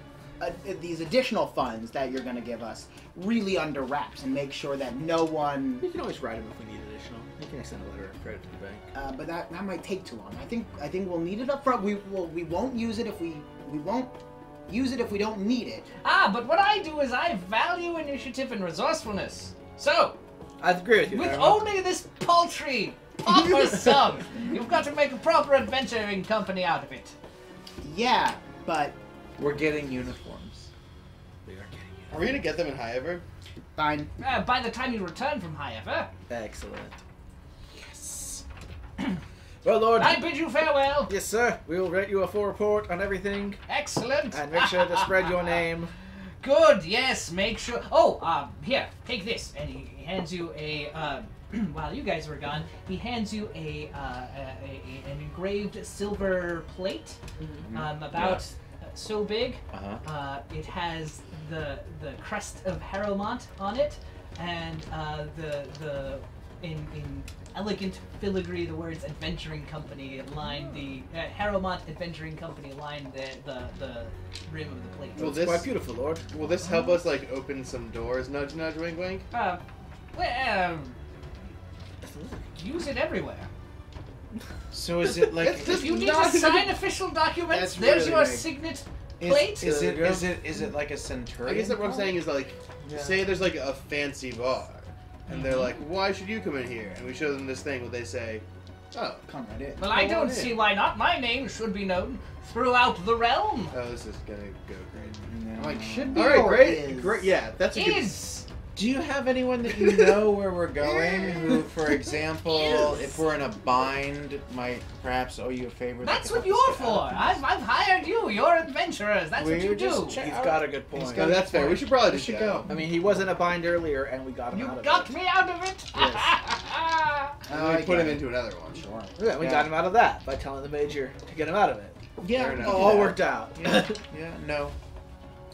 E: these additional funds that you're going to give us, really under wraps and make sure that no one.
D: we can always write him if we need additional. We can send a letter of credit to the bank.
E: But that might take too long. I think we'll need it up front. We won't use it if we won't use it if we don't need it.
A: But what I do is I value initiative and resourcefulness. So,
D: I agree with you.
A: with
D: Aaron.
A: only this paltry, pauper sum, you've got to make a proper adventuring company out of it.
E: Yeah, but
B: We're getting uniforms.
D: We are getting you.
C: Are we going to get them in High Ever?
E: fine.
A: By the time you return from Highever,
D: Excellent.
B: Yes.
D: Well, Lord.
A: I bid you farewell.
D: Yes, sir. We will write you a full report on everything,
A: Excellent.
D: and make sure to spread your name.
A: Good. Yes. Make sure. Oh, here. Take this, and he hands you a. While you guys were gone, he hands you an engraved silver plate, about so big. It has the crest of Harrimont on it, and in elegant filigree the words "Adventuring Company" line the Harrimont Adventuring Company line the rim of the plate.
C: Well,
D: It's
C: this-
D: quite beautiful, Lord.
C: Will this help us, like, open some doors? Nudge, nudge, wink, wink?
A: Use it everywhere.
B: So is it like?
A: If you need to sign official documents,
E: That's
A: there's
E: really
A: your
E: big.
A: signet plate.
B: Is
D: There
B: it
D: you go.
B: is it like a centurion?
C: I guess what I'm saying is, like,
B: Yeah.
C: say there's, like, a fancy bar, and they're like, why should you come in here? And we show them this thing, will they say, oh,
E: Come right in.
A: Well, I
C: Go on
A: don't
C: in.
A: see why not. My name should be known throughout the realm.
C: this is gonna go great.
B: No.
E: Like should be.
C: All right,
E: or
C: great,
E: is.
C: great, yeah, that's a good...
A: Is
B: Do you have anyone that you know where we're going who, for example, if we're in a bind, might perhaps owe you a favor? that
A: that's
B: could
A: what
B: help
A: you're
B: us get
A: for.
B: out of
A: I've hired you. You're adventurers. That's what you
B: We're just
A: do.
B: check-
D: He's got a good point.
B: He's
C: No, that's fair. We should probably
B: We
C: just
B: should
C: go.
B: go.
D: I mean, he was in a bind earlier, and we got him
A: You
D: out of
A: got
D: it.
A: me out of it.
C: And then we put him into another one.
E: Sure.
D: Yeah, we got him out of that by telling the major to get him out of it.
C: Fair
B: Yeah.
C: enough.
D: All worked out.
B: Yeah. Yeah. No.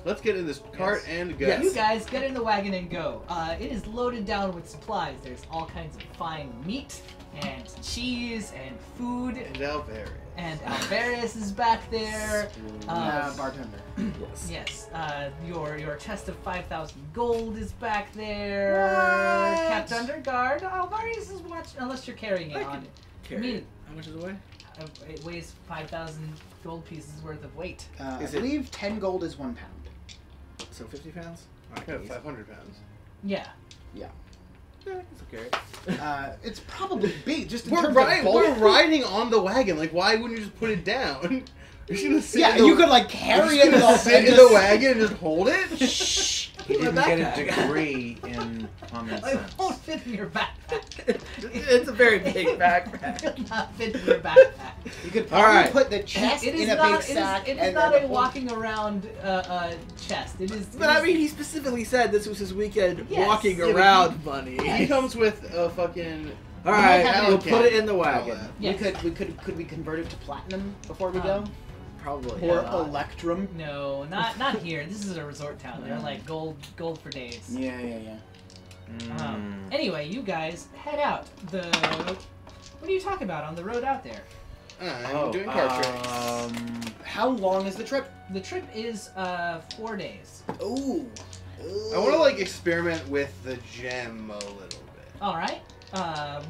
C: Let's get in this cart and go.
D: Yes.
A: You guys get in the wagon and go. It is loaded down with supplies. There's all kinds of fine meat and cheese and food.
C: And Alvarius.
A: And Alvarius is back there.
E: Bartender.
D: Yes.
A: Yes, your chest of 5,000 gold is back there.
E: What?
A: Kept under guard. Alvarius is watching, unless you're carrying it
D: I
A: on
D: can
A: it.
D: Carry
A: I mean,
D: it. How much is it weigh?
A: It weighs 5,000 gold pieces worth of weight.
E: I
D: Is it-
E: believe 10 gold is 1 pound.
D: So 50 pounds?
C: Yeah, 500 pounds.
A: Yeah.
D: Yeah, it's okay.
E: It's probably big, just in
C: We're,
E: terms
C: ri-
E: of
C: we're
E: bulk.
C: riding on the wagon. Like, why wouldn't you just put it down? You're just gonna sit
E: Yeah,
C: in the,
E: you could like carry it.
C: you're gonna sit in the wagon and just hold it?
B: Shh. He didn't get a degree in common
A: It
B: sense.
A: won't fit in your backpack.
D: It's a very big backpack.
A: It will not fit in your backpack.
E: You could
D: All
E: probably
D: right.
E: put the chest
A: It is
E: in a
A: not,
E: big sack.
A: It is
E: and
A: not
E: then
A: a walking around chest. It is.
D: But I mean, he specifically said this was his weekend
A: Yes.
D: walking
C: Yeah, but
D: around money.
C: He comes with a fucking...
D: All right,
E: have
D: we'll
C: it.
D: put it in the wagon.
A: Yes.
E: could we convert it to platinum before we go?
D: Probably.
E: Or
D: Yeah.
E: electrum?
A: No, not here. This is a resort town. They're like gold for days.
E: Yeah.
A: Anyway, you guys head out. What are you talking about on the road out there?
C: I'm doing card tricks.
E: How long is the trip?
A: The trip is 4 days.
E: Ooh.
C: I want to like experiment with the gem a little bit.
A: All right.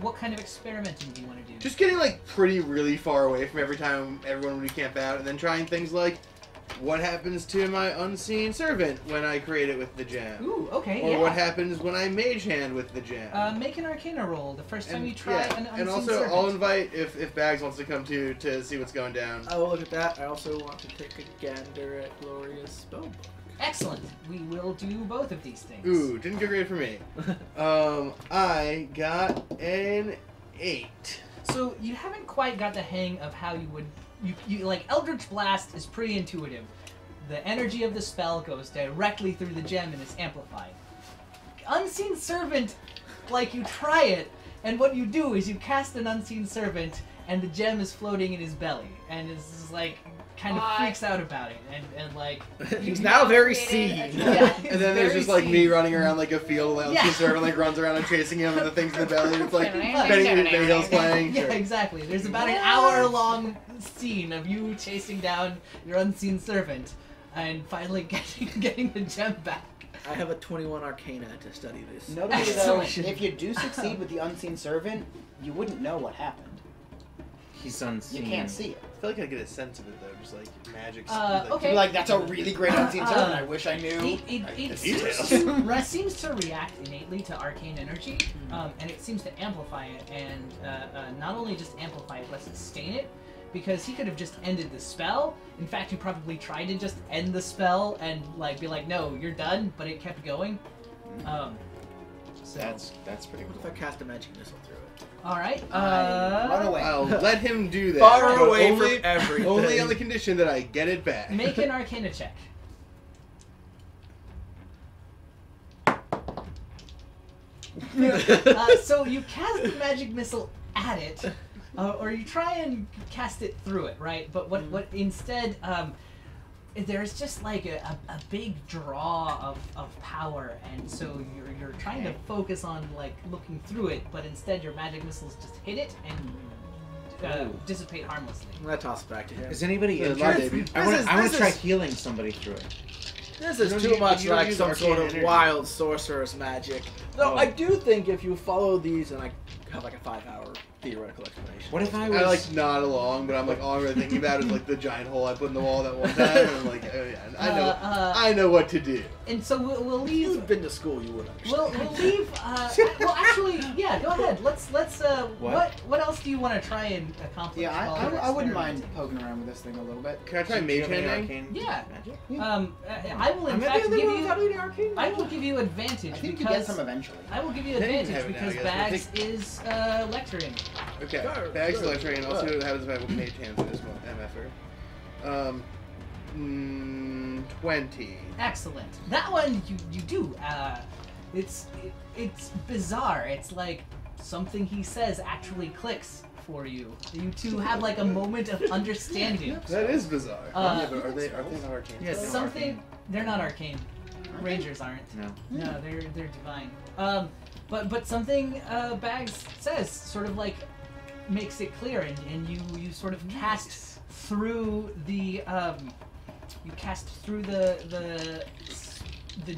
A: What kind of experimenting do you want to do?
C: Just getting like really far away from every time everyone would camp out, and then trying things like, what happens to my unseen servant when I create it with the gem?
A: Ooh, okay,
C: Or
A: yeah.
C: what happens when I mage hand with the gem?
A: Make an Arcana roll the first time
C: And-
A: you try
C: yeah,
A: an unseen
C: and also
A: servant.
C: I'll invite if Bags wants to come to see what's going down.
D: I will look at that. I also want to take a gander at Gloria's spellbook.
A: Excellent. We will do both of these things.
C: Ooh, didn't go great for me. I got an 8.
A: So you haven't quite got the hang of how you would... You like, Eldritch Blast is pretty intuitive. The energy of the spell goes directly through the gem and is amplified. Unseen Servant, like, you try it, and what you do is you cast an Unseen Servant, and the gem is floating in his belly, and it's just, like, kind of freaks out about it, and like...
D: He's now very seen.
A: Yeah,
C: And then there's just like me running around like a field, like the servant like runs around and chasing him, and the things in the belly. It's like Benny Hill's playing.
A: Yeah, exactly. There's about an hour-long scene of you chasing down your Unseen Servant, and finally getting the gem back.
D: I have a 21 Arcana to study this.
E: Notably, though,
A: Excellent.
E: if you do succeed with the unseen servant, you wouldn't know what happened.
B: He's unseen.
E: You can't see it.
C: I feel like I get a sense of it though, just like magic.
A: Okay.
E: Like, that's a really great unseen servant. I wish I knew.
A: It
C: details.
A: seems to react innately to arcane energy, and it seems to amplify it, and not only just amplify it, but sustain it, because he could have just ended the spell. In fact, he probably tried to just end the spell and like be like, no, you're done, but it kept going. So
B: That's pretty
D: What
B: cool.
D: if I cast a magic missile through it?
A: all right,
E: Run away.
C: I'll let him do that.
D: Far
C: but
D: away
C: only,
D: from everything.
C: only on the condition that I get it back.
A: make an Arcana check. So you cast the magic missile at it, or you try and cast it through it, right? But what instead, there's just like a big draw of power, and so you're trying to focus on like looking through it, but instead your magic missiles just hit it and dissipate harmlessly.
D: I'm gonna toss it back to him.
B: Is anybody
C: Good
B: injured?
C: luck, baby.
B: I want
D: This
B: to try
D: is-
B: healing somebody through it.
D: This
C: You
D: is
C: don't
D: too
C: use-
D: much
C: you don't
D: like
C: use
D: some
C: arcane
D: sort of
C: energy.
D: wild sorcerer's magic. No,
B: Oh.
D: I do think if you follow these, and I have like a 5-hour theoretical explanation.
B: What if I was?
C: I like nod along, but I'm like all I'm really thinking about is like the giant hole I put in the wall that one time, and I'm like, oh yeah, I know what to do.
A: And so we'll
D: If
A: leave.
D: you've been to school, you would understand.
A: We'll leave. Well, actually, yeah. Go ahead. Let's. What else do you want to try and accomplish?
E: Yeah,
A: while you're
E: I wouldn't mind
A: experimenting?
E: poking around with this thing a little bit.
C: Can I try
B: Do you
C: mage
B: have any
C: handing?
B: arcane
A: Yeah.
B: magic?
A: I will in
B: I'm not
A: fact
B: the
A: give
B: only one
A: you.
B: without any arcane
A: I will
B: magic.
A: give you advantage
E: I think you
A: because
E: get some eventually.
A: I will give you
C: They didn't
A: advantage
C: have it now, I
A: because
C: guess,
A: Bags
C: but
A: is lecturing.
C: Okay,
D: Sure,
C: bags
D: sure,
C: electric, and
D: sure.
C: also what happens if I have a mage hand for this one, MFer. 20.
A: Excellent. That one you do. It's bizarre. It's like something he says actually clicks for you. You two have like a moment of understanding.
C: That is bizarre.
A: Uh,
C: yeah, but are they not arcane?
B: Yeah, no
A: Something they're not arcane. Rangers aren't.
B: No.
A: No, they're divine. But something Bags says sort of like makes it clear, and you sort of cast through the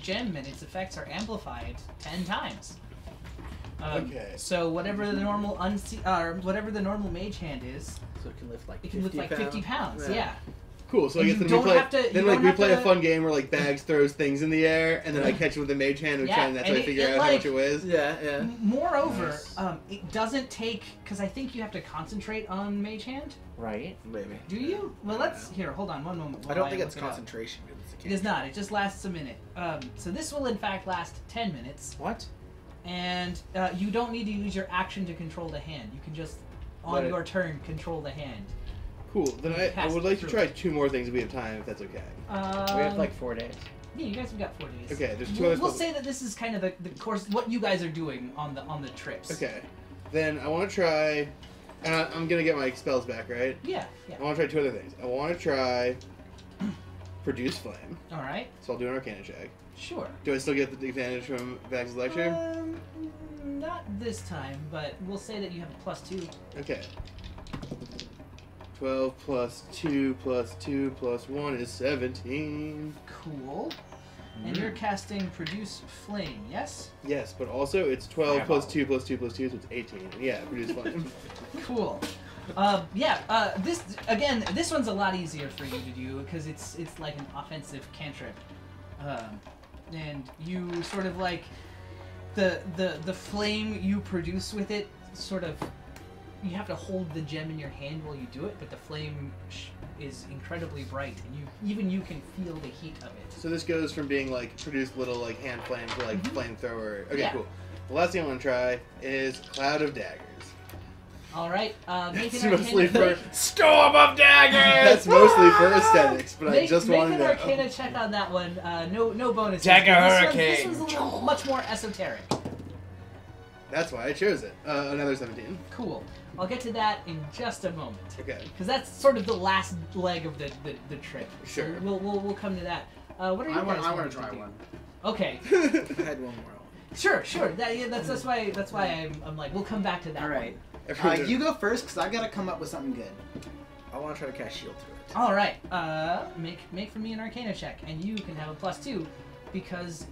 A: gem, and its effects are amplified 10 times.
C: Okay.
A: So whatever the normal whatever the normal mage hand is,
D: So it can lift like
A: it can lift like 50 pounds. Yeah.
C: Cool. So I
A: And
C: guess
A: you
C: then we
A: don't
C: play.
A: have to-
C: Then
A: you
C: like
A: don't
C: we
A: have
C: play
A: to-
C: a fun game where like Bags throws things in the air, and then I catch it with the mage hand, and
A: Yeah,
C: that's
A: and
C: how I
A: it-
C: figure
A: it,
C: out how
A: like-
C: much it weighs.
D: Yeah.
A: Moreover,
B: Nice.
A: it doesn't take because I think you have to concentrate on mage hand.
B: Right.
D: Maybe.
A: Do you? Well, let's here. Hold on, one moment.
D: I
A: while
D: don't think it's
A: look it up.
D: concentration. It's a
A: It is not. It just lasts a minute. So this will in fact last 10 minutes,
B: What?
A: and you don't need to use your action to control the hand. You can just on
C: Let it-
A: your turn control the hand.
C: Cool. Then I
A: Pass
C: would
A: it
C: like to
A: through.
C: try 2 more things if we have time, if that's okay.
B: We have like 4 days.
A: Yeah, you guys have got 4 days.
C: Okay, there's 2
A: We'll,
C: other
A: we'll
C: stuff.
A: say that this is kind of the course what you guys are doing on the trips.
C: Okay. Then I want to try, and I'm gonna get my spells back, right?
A: Yeah.
C: I want to try 2 other things. I want to try produce flame.
A: All right.
C: So I'll do an Arcana check.
A: Sure.
C: Do I still get the advantage from Vag's lecture?
A: Not this time, but we'll say that you have a +2.
C: Okay. 12 plus 2 plus 2 plus 1 is 17.
A: Cool. And you're casting Produce Flame, yes?
C: Yes, but also it's 12 plus 2 plus 2 plus 2, so it's 18. Yeah, produce flame.
A: Cool. This one's a lot easier for you to do because it's like an offensive cantrip, and you sort of like the flame you produce with it. Sort of, you have to hold the gem in your hand while you do it, but the flame is incredibly bright, and you can feel the heat of it.
C: So this goes from being like produce little like hand flame to like flamethrower. Okay,
A: Yeah.
C: cool. The last thing I want to try is Cloud of Daggers.
A: All right, make
C: It's
A: an
C: mostly
A: Arcana.
C: for
D: Storm of daggers.
C: that's mostly for aesthetics, but I just
A: make
C: wanted
A: an
C: to.
A: Arcana check on that one. No bonus.
D: Dagger
A: This
D: Hurricane.
A: one's a little much more esoteric.
C: That's why I chose it. Another 17.
A: Cool. I'll get to that in just a moment.
C: Okay.
A: Because that's sort of the last leg of the trip. So
C: Sure.
A: we'll come to that. What are you guys
E: I
A: wanting
E: want to try
A: do?
E: one.
A: Okay.
D: I had one more.
A: Sure. That's why I'm like we'll come back to that.
E: All right.
C: Everyone-
E: You go first, because I got to come up with something good.
D: I want to try to cast shield through it.
A: One. All right. Make for me an Arcana check, and you can have a +2. Because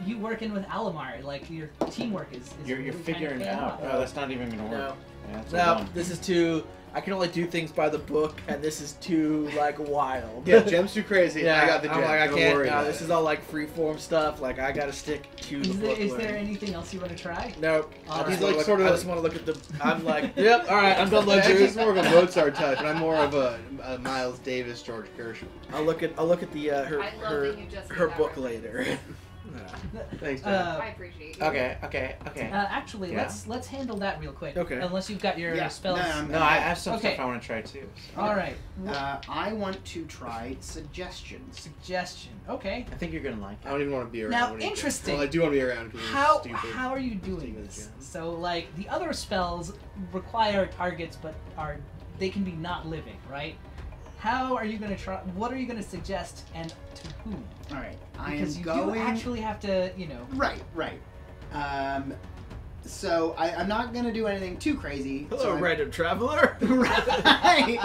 A: you working with Alamar, like your teamwork is
B: You're
A: really
B: figuring it
A: kind of
B: out.
A: paying off.
B: Oh, that's not even gonna work.
D: No.
B: Yeah, that's a
D: No,
B: one.
D: this is too. I can only do things by the book, and this is too like wild.
C: Yeah, gem's too crazy.
D: Yeah,
C: I got the gem.
D: I'm like, I
C: Don't
D: can't.
C: worry
D: No,
C: about
D: this
C: it.
D: is all like freeform stuff. Like I gotta stick to the book.
A: Is there
D: learning.
A: anything else you want to try?
D: Nope.
A: All
C: He's
A: right.
C: like
D: Look,
C: sort of
D: I
C: like-
D: just want to look at the. I'm like, yep. All right, I'm done
C: Actually,
D: lectures.
C: it's more of a Mozart touch, but I'm more of a Miles Davis, George Gershwin.
D: I'll look at the her
F: I love
D: her
F: that you just
D: her
F: made that
D: book
F: reference.
D: later.
C: Thanks, John.
F: I appreciate you.
B: Okay.
A: Actually,
B: Yeah.
A: let's handle that real quick.
D: Okay.
A: Unless you've got your
E: Yeah.
A: spells.
E: No,
B: No, I have some
A: Okay.
B: stuff I want to try too.
A: All right.
E: I want to try suggestions.
A: Suggestion. Okay.
B: I think you're gonna like
C: I
B: it.
C: don't even want to be around.
A: Now,
C: when he does-
A: interesting.
C: Well, I do want to be around because
A: How
C: it's stupid.
A: how are you doing
C: Stupid
A: this?
C: gem.
A: So like the other spells require targets, but they can be not living, right? How are you gonna try? What are you gonna suggest, and to whom?
E: All right. I
A: Because
E: am
A: you
E: going.
A: do actually have to,
E: Right. So I'm not gonna do anything too crazy.
D: Hello,
E: so I'm-
D: random traveler.
E: Right.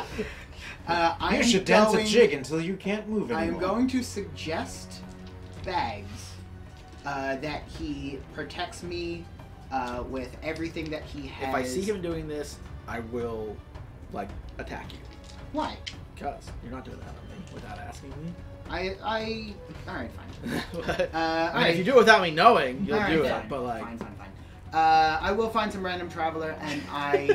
E: I
B: You
E: am
B: should dance a
E: going-
B: jig until you can't move
E: I
B: anymore.
E: am going to suggest Bags that he protects me with everything that he has.
D: If I see him doing this, I will like attack you.
E: Why?
D: Because you're not doing that on me without asking me.
E: All right, fine.
D: But,
E: all
D: I mean, if
E: right.
D: you do it without me knowing, you'll
E: All right,
D: do it.
E: fine,
D: But like,
E: fine. I will find some random traveler, and I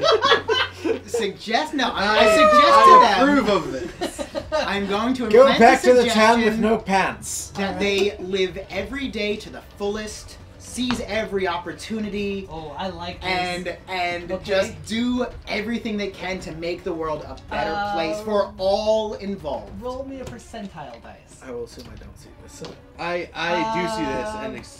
E: suggest. No, I
C: I
E: suggest
C: approve
E: to
C: of
E: them.
C: this.
E: I'm going to
B: Go
E: implant
B: back
E: the
B: to the town with
E: suggestion
B: no pants.
E: that they live every day to the fullest, seize every opportunity,
A: oh, I like this.
E: and
A: Okay.
E: just do everything they can to make the world a better place
A: Um,
E: for all involved.
A: Roll me a percentile dice.
D: I will assume I don't see this.
C: I do see this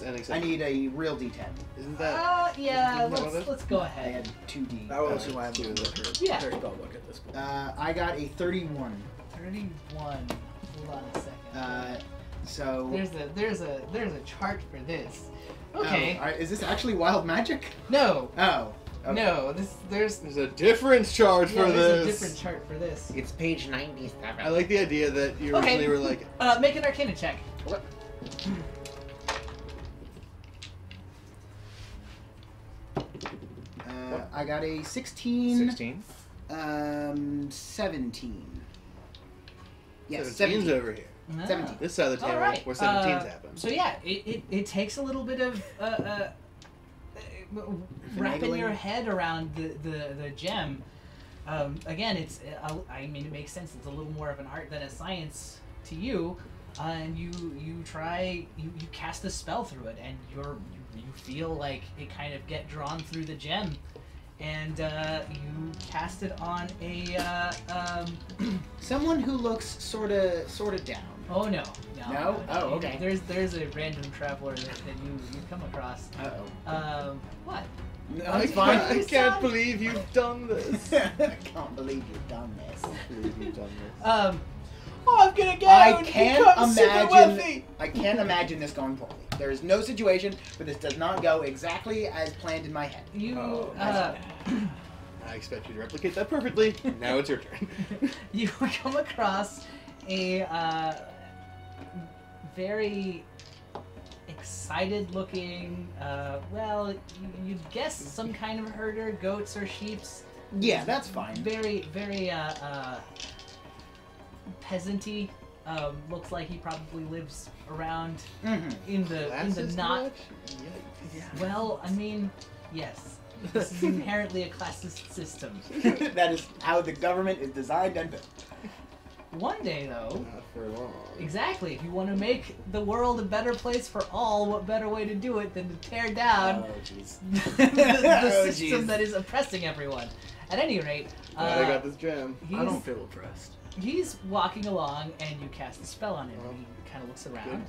C: and accept.
E: I need a real D10.
C: Isn't that?
A: Yeah,
C: Isn't that what it is?
A: let's go
E: I
A: ahead.
E: had 2D.
D: I will assume I have
C: do
D: to
C: this.
D: look her
A: Yeah.
D: spell book at this point.
E: I got a 31.
A: 31. Hold on a second.
E: So.
A: There's a chart for this. Okay.
E: Oh, is this actually wild magic?
A: No.
E: Oh. Okay.
A: No. There's
C: There's a difference chart
A: yeah,
C: for
A: there's
C: this.
A: a different chart for this.
B: It's page 97.
C: I like the idea that you
A: Okay.
C: originally were like,
A: Make an Arcana check.
E: I got a 16.
B: 16.
E: 17. Yes,
C: 17's
E: 17.
C: over here.
E: 17.
C: This side of the
A: All
C: table
A: right.
C: where 17's happen.
A: So yeah, it takes a little bit of wrapping your
E: Finagling.
A: head around the gem. Again, I mean, it makes sense. It's a little more of an art than a science to you, and you cast a spell through it, and you feel like it kind of get drawn through the gem, and you cast it on a
E: Someone who looks sorta down.
A: oh no.
E: No? Oh,
A: You-
E: okay.
A: There's a random traveler that you come across.
E: Uh-oh.
A: What?
E: No,
C: I
E: it's
C: can't,
E: fine.
C: I can't believe you've done this.
E: I can't believe you've done this.
C: I can't believe you've done this.
A: Oh,
D: I'm gonna go
E: I
D: and
E: can't
D: become super
E: imagine.
D: wealthy.
E: I can't imagine this going poorly. There is no situation where this does not go exactly as planned in my head.
A: You
C: I expect you to replicate that perfectly. Now it's your turn.
A: you come across a very excited-looking. Well, you'd guess some kind of herder, goats or sheeps.
E: Yeah, that's fine.
A: Very, very peasant-y. Looks like he probably lives around in the not. Well, I mean, yes. This is inherently a classist system.
E: That is how the government is designed and built.
A: One day, though.
C: Not for long.
A: Exactly. If you want to make the world a better place for all, what better way to do it than to tear down
E: jeez.
A: the system that is oppressing everyone? At any rate,
C: I got this gem.
D: I don't feel oppressed.
A: He's walking along, and you cast a spell on him. And he kind of looks around.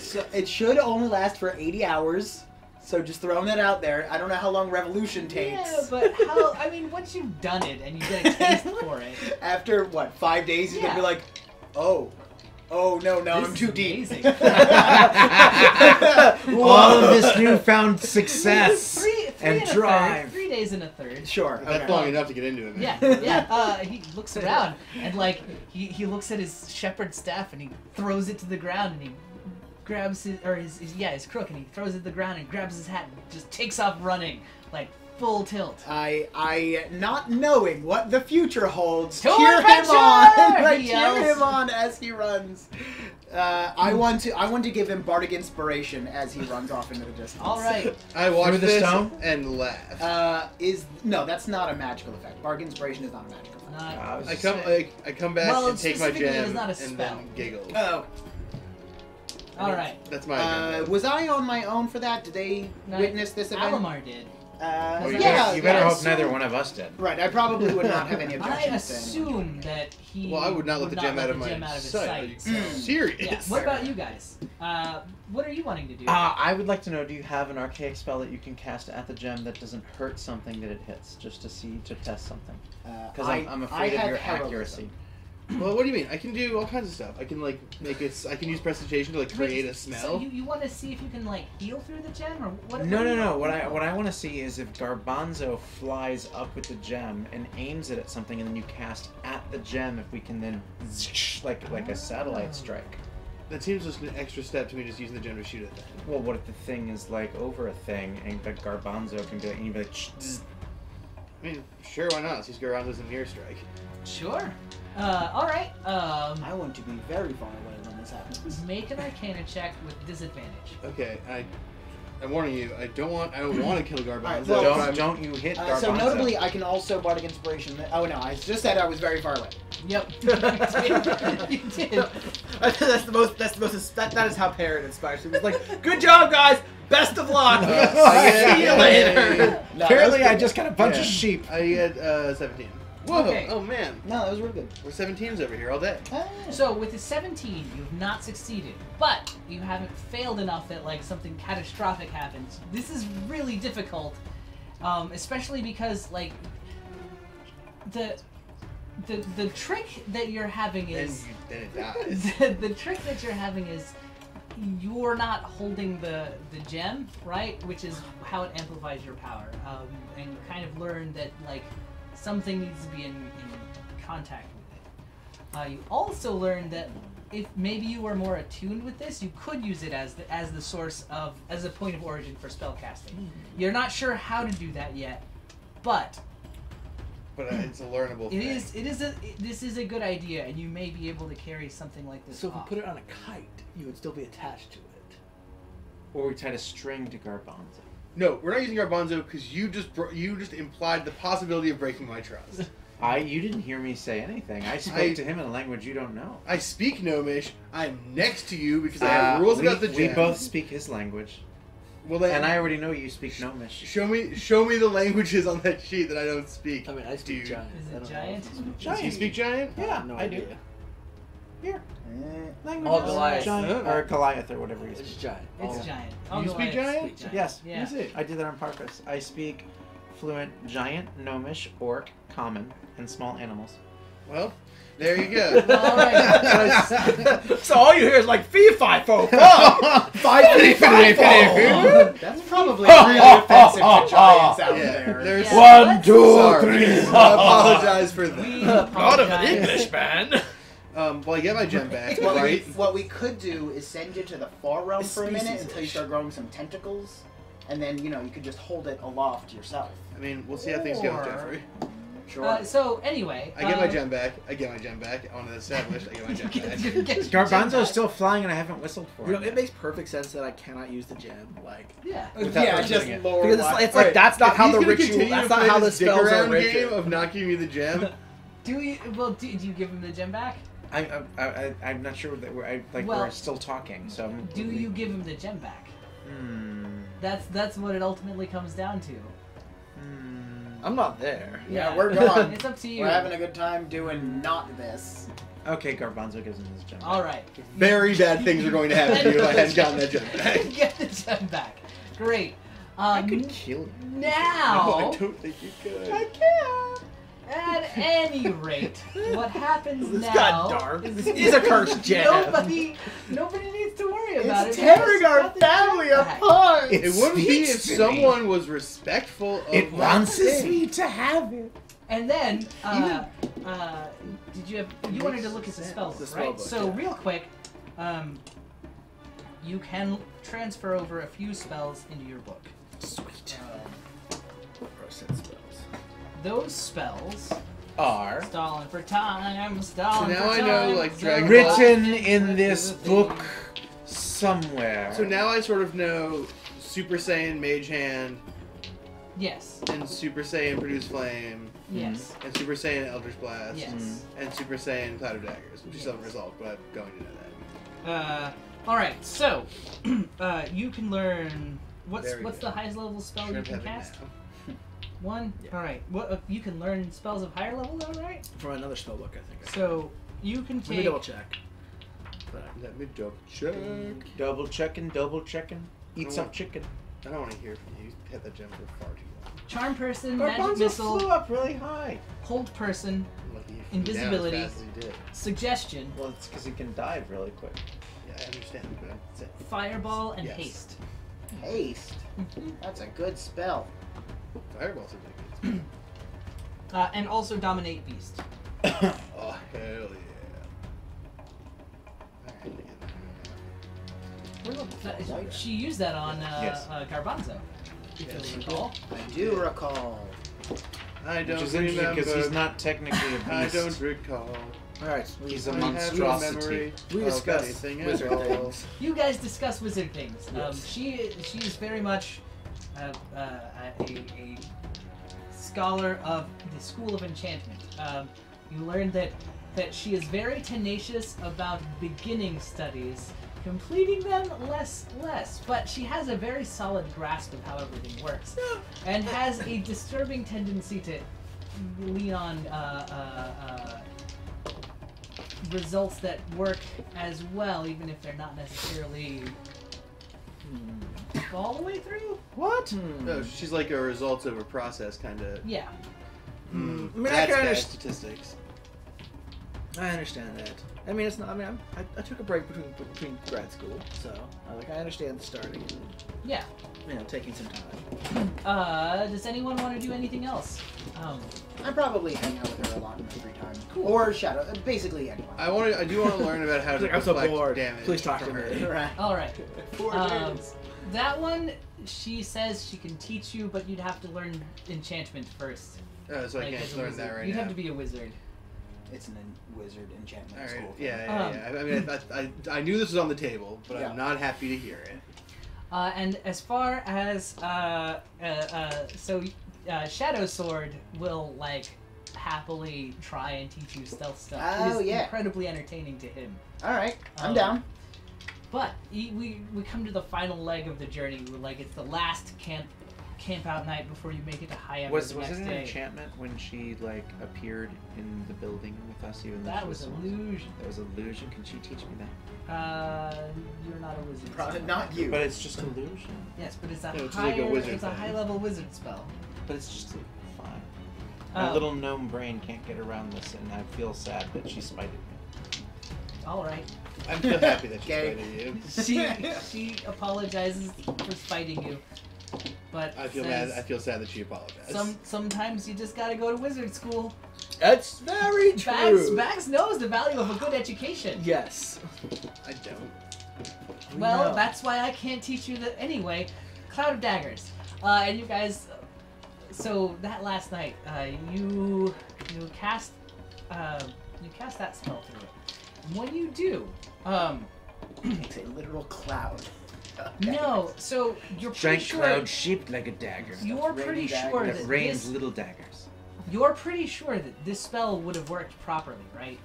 E: So it should only last for 80 hours. So just throwing that out there. I don't know how long revolution takes.
A: Yeah, but how? I mean, once you've done it and you get a taste for it.
E: After what, 5 days, you're gonna be like, oh no,
A: This
E: I'm too
A: is
E: deep.
A: amazing.
B: All of this newfound success
A: Three
B: and
A: and a
B: drive.
A: third, 3 days and a third.
E: Sure.
C: That's
E: Okay.
C: long enough to get into it, man.
A: Yeah. He looks around and like he looks at his shepherd's staff and he throws it to the ground and he grabs his crook and he throws it to the ground and grabs his hat and just takes off running like full tilt.
E: I not knowing what the future holds,
A: To
E: cheer him
A: adventure!
E: on. I
A: He
E: cheer
A: yells.
E: him on as he runs. I want to give him bardic inspiration as he runs off into the distance.
A: All right.
C: I watched
B: Through the
C: this
B: stone?
C: and laughed.
E: No, that's not a magical effect. Bardic inspiration is not a magical effect.
C: I come back
A: Well,
C: and take my
A: specifically,
C: gem
A: it's not a
C: and
A: spell.
C: then giggle.
E: Oh.
A: All right.
C: That's my agenda.
E: Was I on my own for that? Did they
A: No,
E: witness this event?
A: Alamar did.
B: Well, you
E: yeah,
B: better, you better
E: yeah,
B: hope
E: so-
B: neither one of us did.
E: Right, I probably would not have any
A: I
E: objections to anyone.
A: assume that he.
C: Well, I would not let the gem out of my
A: his
C: sight. Are you
A: sight.
C: serious?
A: Yeah. What about you guys? What are you wanting to do?
B: I would like to know, do you have an archaic spell that you can cast at the gem that doesn't hurt something that it hits, just to test something? Because I'm afraid of
E: have
B: your
E: heroism.
B: accuracy.
C: Well, what do you mean? I can do all kinds of stuff. I can like make it. I can use prestidigitation to like create a smell.
A: So you want to see if you can like heal through the gem or what?
B: No. What I want to see is if Garbanzo flies up with the gem and aims it at something, and then you cast at the gem, if we can then like a satellite strike.
C: That seems just an extra step to me just using the gem to shoot at that.
B: Well, what if the thing is like over a thing, and the Garbanzo can do it, and you'd be like,
C: I mean, sure, why not? Let's go around as a near strike.
A: Sure. All right.
E: I want to be very far away when this happens.
A: Make an Arcana check with disadvantage.
C: Okay, I'm warning you. I don't want to kill Garbanzo.
E: well,
C: but I'm-
B: don't you hit Garbanzo.
E: So notably, I can also bardic inspiration. Oh no, I just said I was very far away.
A: Yep. You did.
D: That is how Parrot inspires you. It's like, good job, guys. Best of luck.
C: See
D: you later.
E: No,
B: Apparently,
E: that
B: I
E: was
B: just got a bunch
C: Yeah.
B: of sheep.
C: I get 17. Whoa!
A: Okay.
C: Oh man,
E: No, that was really good.
C: we're 17s over here all day.
A: So with a 17, you've not succeeded, but you haven't failed enough that like something catastrophic happens. This is really difficult, especially because like the trick that you're having is
C: Then it dies.
A: the trick that you're having is you're not holding the gem, right? Which is how it amplifies your power. And you kind of learn that like something needs to be in contact with it. You also learn that if maybe you were more attuned with this, you could use it as the source of as a point of origin for spellcasting. You're not sure how to do that yet, but
C: It's a learnable thing.
A: this is a good idea, and you may be able to carry something like this
D: So if we
A: off.
D: put it on a kite, you would still be attached to it.
B: Or we tied a string to Garbanzo.
C: No, we're not using Garbanzo because you just implied the possibility of breaking my trust.
B: You didn't hear me say anything. I spoke to him in a language you don't know.
C: I speak Gnomish. I'm next to you because I have rules about the gem.
B: We both speak his language.
C: Well, then,
B: And I already know you speak Gnomish.
C: show me the languages on that sheet that I don't speak.
D: I mean, I speak
C: Dude.
D: giant.
A: Is
D: I
A: it
D: don't
A: giant?
D: know.
B: Giant.
C: You speak giant?
B: Yeah,
D: No
B: I do.
D: idea.
B: Here. Language
D: All
B: is
D: Goliath.
B: giant, or Goliath, or whatever you
D: It's
B: speak.
D: giant.
A: It's
D: All-
A: giant.
C: You
A: All
C: speak
A: Goliaths
C: giant?
A: speak
B: Yes.
A: Yeah.
C: Is it?
B: I did that on purpose. I speak fluent giant, gnomish, orc, common, and small animals.
C: Well, there you go.
A: All right.
D: So all you hear is like fee fi fo fo, 5 fee fi fo.
E: That's probably really offensive to giants out there.
C: There's
A: Yeah.
B: 1, 2, 3.
C: I apologize for
A: We
C: that.
D: Not of an
A: apologize.
D: Englishman.
C: Well, I get my gem back,
E: What,
C: right?
E: what we could do is send you to the far realm for a minute
D: Species-ish.
E: until you start growing some tentacles, and then you could just hold it aloft yourself.
C: I mean, we'll see how things go,
A: Or-
C: Jeffrey.
E: Sure.
A: So anyway,
C: I get my gem back. I get my gem back. I want to establish I get my gem back.
B: Garbanzo's still flying and I haven't whistled for
D: You know,
B: him.
D: it makes perfect sense that I cannot use the gem. Like,
A: Yeah.
B: Without
E: yeah,
B: mentioning
E: just
B: it.
E: lower.
D: because it's like that's not
C: If
D: how
C: he's
D: the
C: gonna
D: ritual.
C: continue
D: That's
C: to
D: not
C: play
D: how the
C: this dick
D: spells are
C: around
D: written.
C: game of not giving me the gem.
A: Do you? Well, do you give him the gem back?
B: I'm not sure that we're
A: Well,
B: we're still talking. So
A: Do you give him the gem back?
B: Hmm.
A: That's what it ultimately comes down to.
D: I'm not there.
E: Yeah, we're gone.
A: It's up to you.
E: We're having a good time doing not this.
B: Okay, Garbanzo gives him his gem.
A: All right.
C: Very bad things are going to happen to you if I hadn't gotten that gem back.
A: Get the gem back. Great.
B: I could kill you.
C: No,
A: Now,
C: I don't think you could.
A: at any rate, what happens
D: This
A: now?
D: got dark.
A: is-
D: This is a cursed gem.
A: Nobody needs to worry about
E: It's
A: it.
E: tearing
A: It's
E: our
A: got the gem
E: family
A: back.
E: apart.
B: It
C: It wouldn't be if
B: speaks to me.
C: someone was respectful of
B: It
C: my
B: wants
C: thing.
B: me to have it.
A: And then, did you wanted to look at the spells,
D: The spell
A: right?
D: book,
A: So
D: yeah.
A: real quick, you can transfer over a few spells into your book.
D: Sweet.
A: Um, those spells,
B: Are
A: stalling for time,
C: So
A: stalling
C: now
A: for
C: I know,
A: time,
C: like,
A: so
C: Dragon
B: written
A: Ball-
B: in this book somewhere.
C: So now I sort of know Super Saiyan Mage Hand
A: Yes.
C: and Super Saiyan Produce Flame
A: Yes.
C: and Super Saiyan Eldritch Blast
A: Yes.
C: and Super Saiyan Cloud of Daggers, which is still resolved, but I'm going to know that.
A: All right. So, you can learn. What's
C: Very
A: the
C: good.
A: highest level spell
C: Shrimp
A: you can
C: heaven
A: cast?
C: now.
A: 1.
D: Yeah.
A: All right. What you can learn spells of higher level, though, right?
D: From another spell book, I think.
A: So you can
D: Let me
A: take.
D: double check.
C: Let me double check.
B: double checking. Eat some chicken.
C: I don't want to hear from you. You hit that gem for far too long.
A: Charm person, magic
B: Garbanzo
A: missile,
B: flew up really high.
A: hold person,
C: I'm lucky you flew down
A: Invisibility.
C: as fast as you did.
A: suggestion,
B: Well, it's because he can dive really quick.
C: Yeah, I understand, but I'm saying.
A: fireball, and
C: Yes.
A: haste.
E: Haste. That's a good spell.
C: Fireball's a big
A: And also dominate beast.
C: Oh, hell yeah.
A: She used that on
B: Yes.
A: Garbanzo. If
C: Yes.
A: you'll recall.
E: I do recall.
C: I don't
B: Which is interesting
C: remember.
B: because he's not technically a beast.
C: I don't recall.
D: All right.
B: He's
C: I
B: a
C: have no
B: monstrosity.
C: memory
D: We
C: of
D: discussed
C: anything at
D: wizard
C: all.
D: things.
A: You guys discuss wizard things.
D: Yes.
A: She's very much a scholar of the School of Enchantment. You learn that she is very tenacious about beginning studies, completing them less, but she has a very solid grasp of how everything works, and has a disturbing tendency to lean on results that work as well, even if they're not necessarily all the way through.
B: What?
C: No, she's like a results over process kind of.
A: Yeah.
D: I mean, I
C: That's
D: can
C: bad
D: understand.
C: statistics.
D: I understand that. I mean, it's not. I mean, I took a break between grad school, so I understand starting
A: Yeah.
D: and taking some time.
A: Does anyone want to do anything else?
E: I probably hang out with her a lot in my free time.
A: Cool.
E: Or Shadow. Basically anyone.
C: I do want to learn about how to
D: I'm so
C: deflect
D: bored.
C: damage.
D: Please talk
C: from
D: to
C: her.
D: me.
E: Right.
A: All right.
E: 4
A: Um,
E: days.
A: That one, she says she can teach you, but you'd have to learn enchantment first.
C: Oh, so I
A: Like, as
C: can't
A: a
C: learn
A: wizard.
C: that right
A: You'd
C: now.
A: have to be a wizard.
E: It's an wizard enchantment
C: All
E: school.
C: right.
E: thing.
C: Yeah. I mean, I knew this was on the table, but
E: Yeah.
C: I'm not happy to hear it.
A: And as far as Shadow Sword will like happily try and teach you stealth stuff.
E: Oh,
A: it is
E: yeah.
A: incredibly entertaining to him.
E: All right. I'm
A: Um,
E: down.
A: But we come to the final leg of the journey. Like it's the last camp out night before you make it to High Ember
B: Was
A: the
B: it
A: next
B: an
A: day.
B: enchantment when she like appeared in the building with us? Even though
A: That
B: she
A: was
B: someone-
A: illusion.
B: That was illusion. Can she teach me that?
A: You're not a wizard.
E: Probably
A: so-
E: not you.
B: But it's just illusion.
A: Yes, but it's a
C: No, it's
A: higher,
C: like a wizard
A: it's a
C: thing.
A: high level wizard spell.
B: But it's just fine. My little gnome brain can't get around this, and I feel sad that she spited me.
A: All right.
C: I'm so happy that she
E: Okay.
C: spited you.
A: She apologizes for spiting you, but
C: I feel
A: says,
C: mad. I feel sad that she apologized.
A: Sometimes you just gotta go to wizard school.
D: That's very true.
A: Bax knows the value of a good education.
D: Yes.
C: I don't.
A: Well,
D: No.
A: that's why I can't teach you that anyway. Cloud of Daggers, and you guys. So that last night, you cast that spell through it. And when you do,
E: It's a literal cloud.
A: no. So you're pretty
B: Giant
A: sure.
B: cloud shaped like a dagger.
A: You're pretty
E: Raining
A: sure
E: daggers.
B: That
A: that
B: rains
A: this.
B: little daggers.
A: You're pretty sure that this spell would have worked properly, right?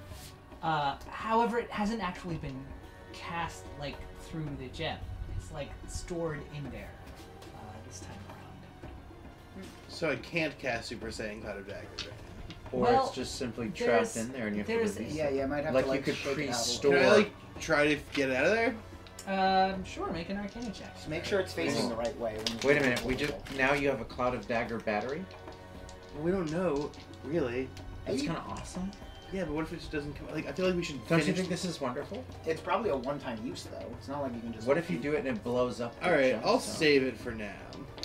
A: However, it hasn't actually been cast like through the gem. It's like stored in there this time around.
C: So I can't cast Super Saiyan Cloud of Daggers right
B: Or
A: Well,
B: it's just simply
A: there's-
B: trapped in there and you have to
A: there's-
B: release
E: Yeah,
B: it.
E: you might have
B: Like
E: to
B: you could
E: shake it out a little.
B: pre-store-
C: now. Can I like try to get it out of there?
A: Sure, make an Arcana check.
E: Just make sure it's facing the right way. when you
B: Wait a
E: do
B: minute,
E: the
B: we just
E: roll.
B: now you have a cloud of dagger battery?
C: Well, we don't know, really.
B: That's
E: Hey.
B: kind of awesome.
C: Yeah, but what if it just doesn't come? Like, I feel like we should.
B: Don't you
C: finish-
B: think this is wonderful?
E: It's probably a one-time use though. It's not like you can just.
B: What if you do it and it blows up? the
C: All right, I'll
B: gemstone?
C: save it for now.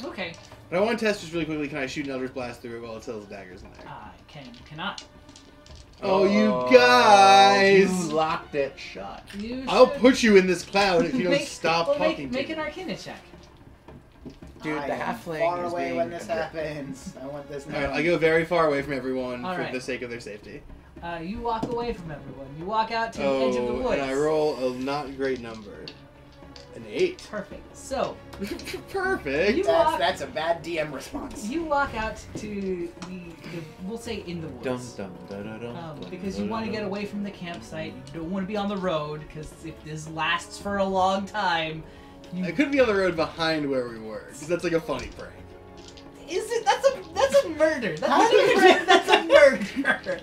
A: Okay.
C: But I want to test just really quickly. Can I shoot an Eldritch Blast through it while it still has daggers in there?
A: Cannot.
C: Oh, you guys!
B: You locked it shut.
A: You
C: I'll
A: should
C: put you in this cloud if you don't
A: make-
C: stop
A: well,
C: talking
A: make
C: to
A: an
C: me.
A: Arcana check.
B: Dude,
E: I
B: the
E: am
B: halfling
E: far
B: is
E: away
B: being
E: when this
B: a bit-
E: happens. I want this.
C: All right,
E: known.
C: I go very far away from everyone
A: All
C: for
A: right.
C: the sake of their safety.
A: You walk away from everyone. You walk out to the edge of the woods.
C: And I roll a not great number. An 8.
A: Perfect. So
C: Perfect.
A: You-
E: That's a bad DM response.
A: you walk out to the we'll say in the
B: Dum
A: woods.
B: dum da da dum.
A: Because you want to get away from the campsite. You don't want to be on the road because if this lasts for a long time,
C: I could be on the road behind where we were, because that's like a funny prank.
A: is it? That's a murder. That's a murder.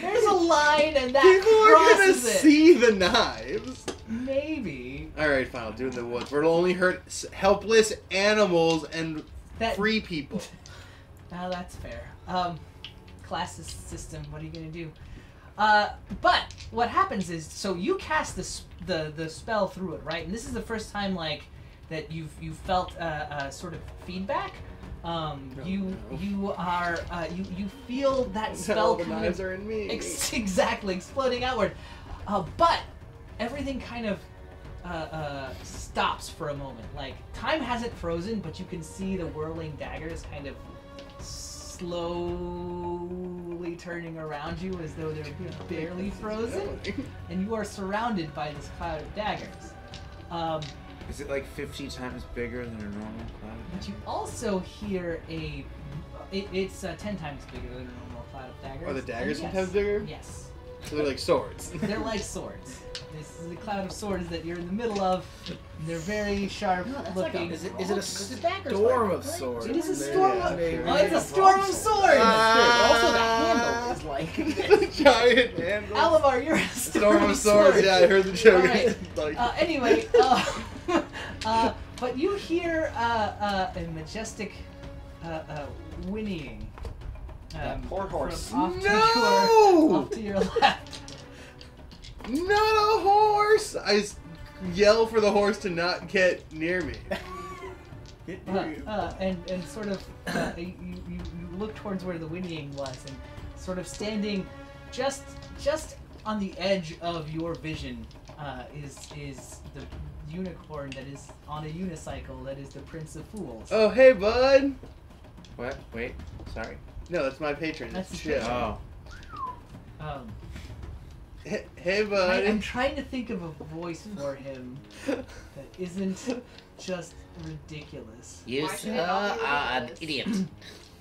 A: There's a line and that
C: People are gonna
A: crosses it.
C: see the knives.
A: Maybe
C: Alright, fine, I'll do it in the woods, where it'll only hurt helpless animals and
A: that.
C: free people.
A: Now that's fair. Classes system. What are you gonna do? But what happens is, so you cast the spell through it, right? And this is the first time like that you've felt sort of feedback. You feel that spell
C: All the
A: kind
C: knives
A: of
C: are in me.
A: exactly exploding outward, but everything kind of stops for a moment. Like time hasn't frozen, but you can see the whirling daggers kind of slowly turning around you as though they're barely frozen, and you are surrounded by this cloud of daggers.
B: Is it like 50 times bigger than a normal cloud?
A: But you also hear it's 10 times bigger than a normal cloud of daggers.
C: Are the daggers
A: And
C: sometimes bigger?
A: Yes.
C: So they're like swords.
A: They're like swords. This is the cloud of swords that you're in the middle of. They're very sharp
E: No, that's like
A: looking.
E: a-
D: Is it
E: It's a
D: a
E: dagger
D: storm
E: strike,
D: of
E: right?
D: swords?
A: It is a
C: Maybe,
A: storm
C: yeah,
A: of
C: sure.
A: Oh, it's a storm of swords!
E: Also, the handle is like.
C: Giant handle.
A: Alamar, you're a
C: Storm of swords. Yeah, I heard the joke.
A: Alright.
C: Like,
A: Anyway, but you hear a majestic whinnying.
E: That poor horse.
A: From off,
C: No!
A: off to your left.
C: not a horse! Yell for the horse to not get near me.
A: And sort of you look towards where the whinnying was, and sort of standing just on the edge of your vision is the unicorn that is on a unicycle that is the Prince of Fools.
C: Oh, hey, bud.
B: What? Wait, sorry.
C: No, that's my patron.
A: That's
C: It's
A: the
C: chill.
A: patron.
B: Oh.
C: Hey, bud.
A: I'm trying to think of a voice for him that isn't just ridiculous.
F: You Why should it not be
B: an
F: ridiculous?
B: idiot.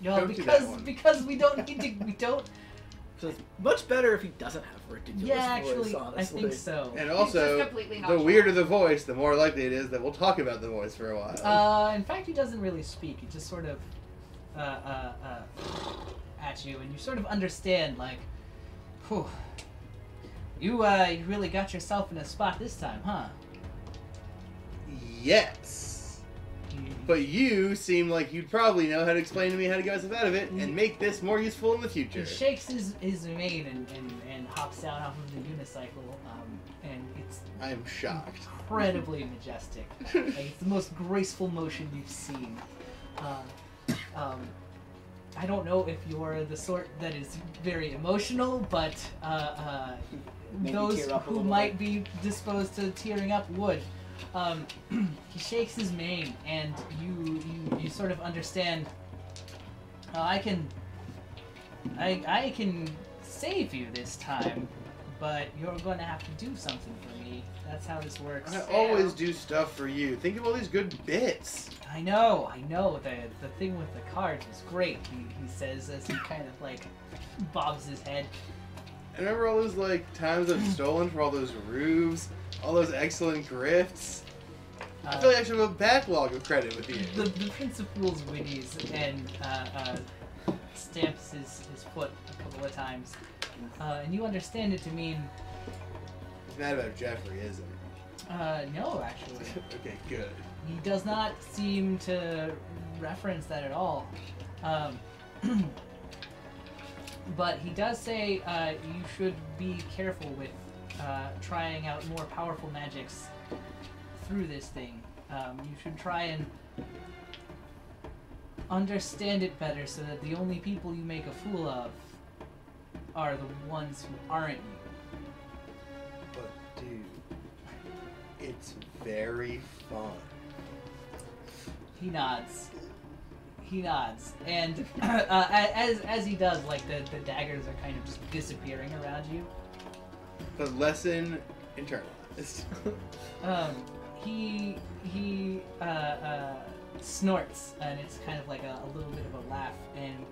A: No,
C: Don't do that one.
A: because we don't need to. We don't.
D: So it's much better if he doesn't have a ridiculous
A: Yeah, actually,
D: voice, honestly.
A: I think so.
C: And
F: He's
C: also,
F: just completely
C: the
F: nonchalant.
C: weirder the voice, the more likely it is that we'll talk about the voice for a while.
A: In fact, he doesn't really speak. He just sort of at you, and you sort of understand, like, whew, you really got yourself in a spot this time, huh?
C: Yes.
A: He
C: But you seem like you'd probably know how to explain to me how to get myself out of it and make this more useful in the future.
A: He shakes his mane and hops down off of the unicycle, and it's
C: I'm shocked.
A: incredibly majestic. Like, it's the most graceful motion you've seen. I don't know if you're the sort that is very emotional, but
E: Maybe
A: those
E: tear up a
A: who
E: little
A: might be disposed to tearing up would. He shakes his mane, and you sort of understand. I can save you this time, but you're going to have to do something for me. That's how this works.
C: I always do stuff for you. Think of all these good bits.
A: I know. The thing with the cards was great. He says as he kind of like bobs his head.
C: I remember all those like times I've stolen from all those roofs, all those excellent grifts. I feel like I should have a backlog of credit with you.
A: The Prince of Fools whinnies and stamps his foot a couple of times, and you understand it to mean.
C: He's mad about Jeffrey, isn't he?
A: No, actually.
C: Okay, good.
A: He does not seem to reference that at all. But he does say you should be careful with trying out more powerful magics through this thing. You should try and understand it better so that the only people you make a fool of are the ones who aren't you.
C: But dude, it's very fun.
A: He nods. And as he does, like the daggers are kind of just disappearing around you.
C: The lesson internalized.
A: He snorts, and it's kind of like a little bit of a laugh, and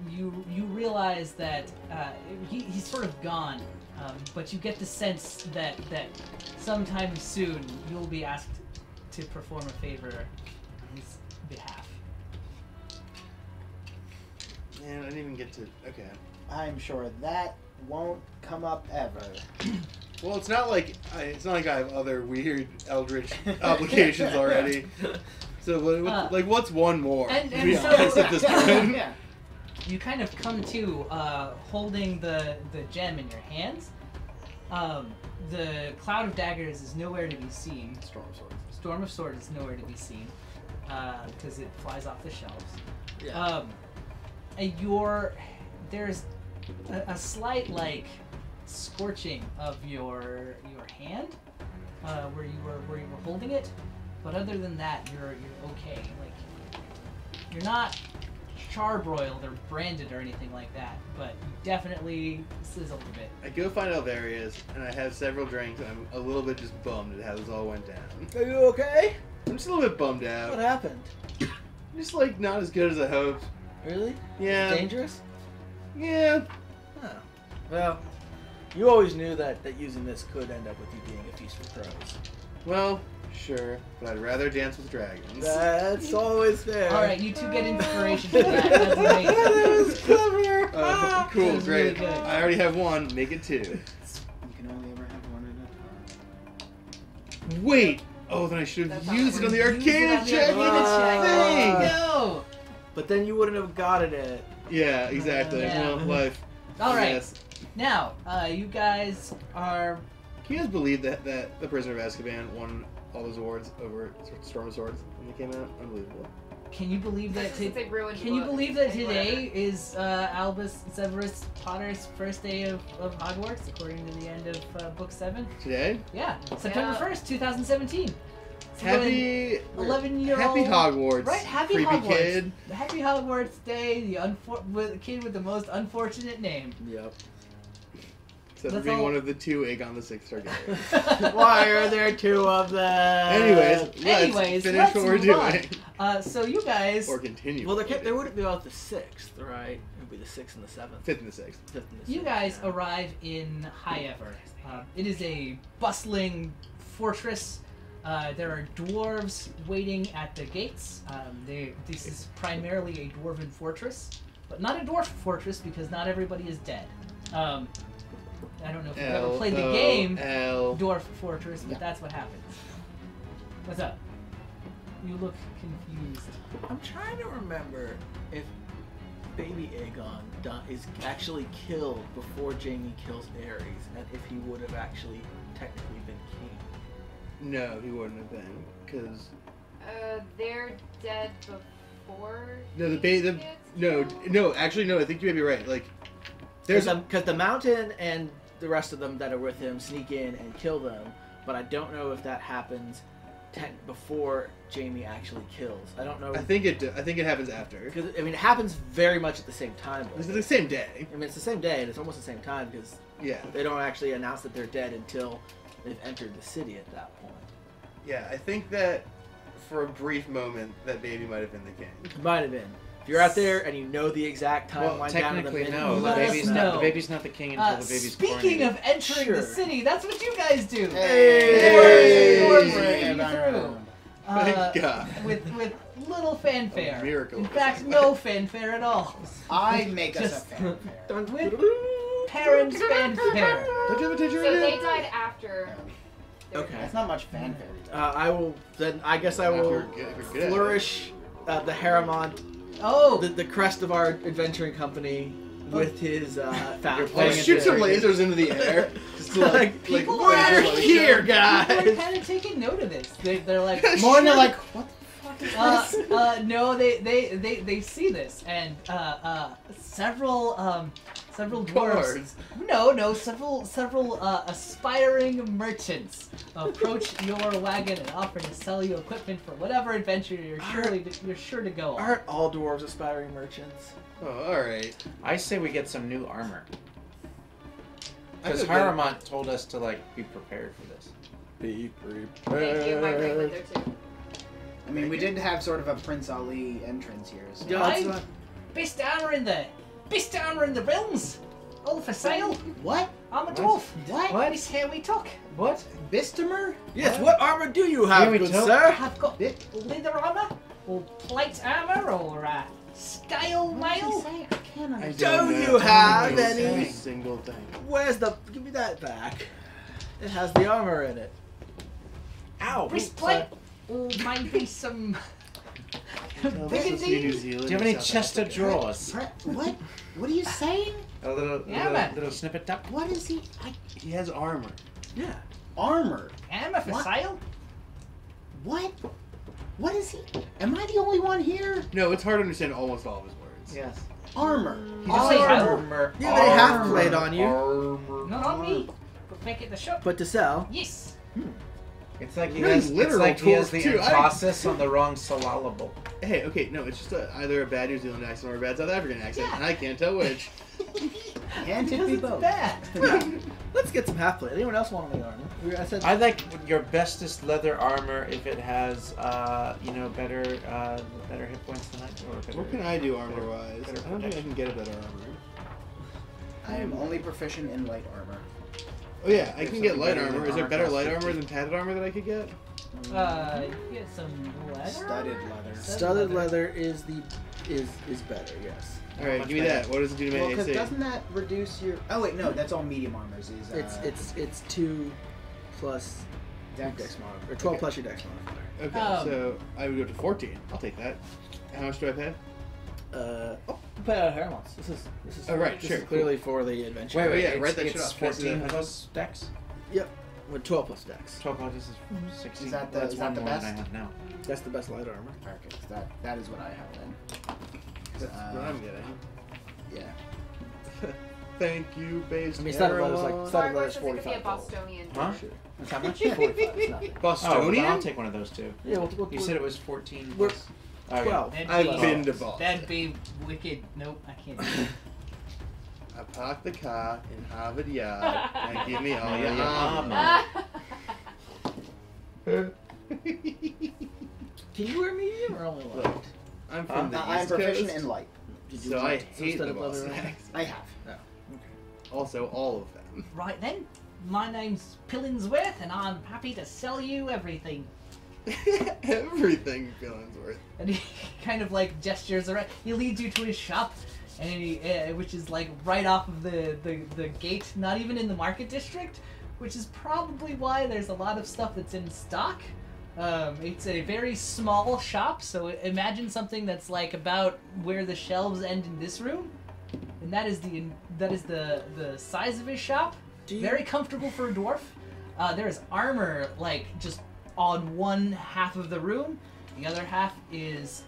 A: you realize that he's sort of gone, but you get the sense that sometime soon you'll be asked to perform a favor on his behalf.
C: Man, I didn't even get to. Okay.
E: I'm sure that won't come up ever.
C: Well, it's not like I have other weird eldritch obligations already. So, what's one more?
A: And
C: to be
A: so-
C: honest, at this point.
E: Yeah.
A: You kind of come to holding the gem in your hands. The cloud of daggers is nowhere to be seen. Storm of Swords is nowhere to be seen because it flies off the shelves.
D: Yeah.
A: And there's a slight like scorching of your hand where you were holding it, but other than that, you're okay. Like you're not charbroiled or branded or anything like that, but you definitely sizzled a bit.
C: I go find Alvarius, and I have several drinks, and I'm a little bit just bummed at how this all went down.
D: Are you okay?
C: I'm just a little bit bummed out.
D: What happened?
C: Just like not as good as I hoped.
D: Really?
C: Yeah.
D: Dangerous?
C: Yeah.
D: Oh. Well, you always knew that using this could end up with you being a feast for crows.
C: Well, sure, but I'd rather dance with dragons.
D: That's always fair.
A: All right, you two get inspiration for that. That's amazing.
C: That was clever. Cool,
A: That was really
C: great.
A: good.
C: I already have one. Make it 2.
E: You can only ever have one at a time.
C: Wait. Oh, then I should have
F: That's
C: used it on the
A: Use it
C: Arcana
A: on the
C: check.
A: Arcana
C: Thing.
A: check. No.
D: But then you wouldn't have gotten it.
C: Yeah, exactly.
A: Yeah.
C: Well, life.
A: All right.
C: Yes.
A: Now, you guys are.
C: Can you guys believe that the Prisoner of Azkaban won all those awards over Storm of Swords when they came out? Unbelievable.
A: Can you believe that?
F: Since they ruined
A: Can you
F: books
A: believe that
F: and
A: today is Albus Severus Potter's first day of Hogwarts, according to the end of Book 7?
C: Today?
A: Yeah, September 1st, 2017. So
C: Happy
A: 11-year-old.
C: Happy Hogwarts.
A: Right, happy
C: creepy
A: Hogwarts.
C: kid.
A: Happy Hogwarts Day, the kid with the most unfortunate name.
D: Yep.
C: Except for
A: That's
C: being
A: all-
C: one of the 2 Aegon the Sixth Targaryens.
D: Why are there 2 of them?
C: Anyways, let's finish
A: let's
C: what we're
A: move on.
C: doing.
A: So you guys,
C: Or continue.
D: Well,
C: what we're
D: there
C: doing.
D: wouldn't be about the 6th, right? It would be the 6th and the 7th.
C: 5th and the 6th.
D: 5th and the 6th.
A: you guys arrive in High Ever. It is a bustling fortress. There are dwarves waiting at the gates. This is primarily a dwarven fortress, but not a dwarf fortress because not everybody is dead. I don't know if you've ever played the game Dwarf Fortress, but that's what happens. What's up? You look confused.
D: I'm trying to remember if baby Aegon is actually killed before Jaime kills Aerys, and if he would have actually technically been king.
C: No, he wouldn't have been, because
F: They're dead before.
C: no,
F: he
C: the baby.
F: gets
C: No,
F: killed?
C: no, actually, no. I think you may be right. Like, there's
D: Because the Mountain and the rest of them that are with him sneak in and kill them, but I don't know if that happens before Jaime actually kills. I don't know.
C: I think it happens after.
D: Because I mean, it happens very much at the same time.
C: It's the same day.
D: I mean, it's the same day, and it's almost the same time because
C: Yeah.
D: they don't actually announce that they're dead until they've entered the city at that point.
C: Yeah, I think that for a brief moment, that baby might have been the king.
D: Might have been. If you're out there and you know the exact timeline
B: Well,
D: down to the
B: technically,
D: minute,
B: no. The
A: Let us
B: baby's
A: know.
B: not. The baby's not the king until the baby's
A: Speaking
B: coronated.
A: of entering the
D: Sure.
A: city, that's what you guys do.
C: Hey!
A: You're
E: Hey!
A: bringing me through.
C: Thank God.
A: With little fanfare.
C: A miracle.
A: In fact, no fanfare at all.
E: I make us a
A: Just-
E: fanfare.
A: With parents' fanfare.
C: Don't you have a teacher
F: So
C: right
F: they
C: now?
F: died after.
D: Okay.
E: That's not much fanfare.
D: I will. Then I guess I
C: If
D: will
C: you're good- if you're good at it.
D: flourish the Harriman,
A: Oh,
D: the crest of our adventuring company, with his fountain.
B: You're
C: Oh,
B: playing
C: shoot
B: it
C: some
B: there.
C: lasers into the air. Just to like,
A: People
C: like,
A: are
C: like,
D: here,
A: people
D: guys.
A: are kind of taking note of this. They're like,
E: More than like, what the fuck is this?
A: no, they see this, and several dwarves.
C: Guards.
A: No, several aspiring merchants approach your wagon and offer to sell you equipment for whatever adventure you're sure to go on.
D: Aren't all dwarves aspiring merchants?
C: Oh, all right.
B: I say we get some new armor.
C: I
B: Because
C: feel good.
B: Haramont told us to like be prepared for this.
D: Be
F: Thank you, my great wither too.
E: I mean, we did have sort of a Prince Ali entrance here. So.
D: Yeah,
A: Aye.
D: that's not-
A: Best armor in the realms. All for sale.
E: What?
A: I'm a
B: What?
A: dwarf.
E: What?
A: This here we took.
B: What?
E: Bistomer?
D: Yes, what armor do you have,
B: Here we
D: good
B: go.
D: sir?
A: I've got
E: Bit?
A: leather armor, or plate armor, or scale
E: What did he
A: mail.
E: say? I can't
C: I
E: understand.
D: Do
C: don't
D: you
C: know
D: have
C: a
D: any?
C: single thing?
D: Where's the? Give me that back. It has the armor in it.
B: Ow!
A: Breastplate, or maybe some bigotine.
B: Do you have any chest of drawers?
E: What? What are you saying?
B: A little,
A: Yeah, man.
B: little snippet tuck?
E: What is he?
C: He has armor.
D: Yeah.
E: Armor?
A: Armor for
E: What?
A: sale.
E: What? What is he? Am I the only one here?
C: No, it's hard to understand almost all of his words.
B: Yes.
E: Armor.
A: You just say
B: Armor.
D: Yeah, they have
B: Armor.
D: played on you.
C: Armor.
A: Not on me. But back at the shop.
D: But to sell.
A: Yes.
B: It's like he
C: Really
B: has, it's
C: literal
B: like he has the
C: too.
B: emphasis on the wrong syllable.
C: Hey, okay, no, it's just either a bad New Zealand accent or a bad South African accent,
A: Yeah.
C: and I can't tell which.
E: Can't it
A: Because
E: be
A: it's
E: both?
A: bad.
D: Let's get some half plate. Anyone else want any armor? I said.
B: I like your bestest leather armor if it has, better hit points than I do. Or better,
C: What can I do armor-wise?
B: better
C: I don't think I can get a better armor.
E: I am only proficient in light armor.
C: Oh yeah, I
B: There's
C: can get
B: something
C: light
B: better than
C: armor. Is there
B: armor
C: better
B: class
C: light
B: 50.
C: armor than tatted armor that I could get?
A: You get some leather.
E: Studded leather.
D: Studded leather is better. Yes.
C: All right,
B: much
C: give me
B: better?
C: that. What does it do to
E: Well,
C: my
E: because
C: AC?
E: doesn't that reduce your? Oh wait, no, that's all medium armors.
D: It's 2 plus your
E: Dex.
D: dex modifier, or 12 plus your dex modifier.
C: Okay, so I would go to 14. I'll take that. How much do I pay?
D: You put out Harriman's. This is.
C: Oh, right,
D: this
C: sure,
D: is clearly for the adventure.
B: Wait,
C: yeah,
B: it's,
C: write that
B: it's
C: shit off.
B: 14 plus dex?
D: Yep. With 12 plus dex.
B: 12 plus this is 16.
E: Is that the-
B: That's
E: is that
B: one
E: the
B: more than I
E: best?
B: have now.
D: That's the best light armor.
E: Okay, so that is what I have then.
C: That's what I'm getting.
E: Yeah.
C: Thank you, base.
D: I mean, studded leather's like
C: everyone.
D: studded
F: Gargoyle
D: leather's
F: says it could be a
D: 45 gold.
F: Bostonian.
B: Huh?
D: Sure. That's how much? 45. It's nothing.
B: Oh, well,
C: Bostonian?
B: I'll take one of those too.
D: Yeah,
B: You said it was 14
D: We're-
B: plus. Okay.
D: 12.
A: That'd
C: I've
A: be-
C: been to Boston.
A: That'd be wicked. Nope, I can't. do it.
C: I parked the car in Harvard Yard and give me all
B: Oh,
C: your
B: yeah,
C: armor.
D: Can you wear medium or only light?
C: Look, I'm from the
E: I'm
C: East
E: proficient
C: Coast,
E: in light.
D: Did you
C: so I
D: want some
C: hate the
D: studded leather
C: Boston
D: armor?
C: accent.
E: I have.
C: Also, all of them.
A: Right then, my name's Pillinsworth, and I'm happy to sell you everything.
C: Everything Fillingsworth.
A: And he kind of like gestures around. He leads you to his shop, and which is like right off of the gate, not even in the market district, which is probably why there's a lot of stuff that's in stock. It's a very small shop, so imagine something that's like about where the shelves end in this room, and that is the size of his shop. Very comfortable for a dwarf. There's armor like just on one half of the room. The other half is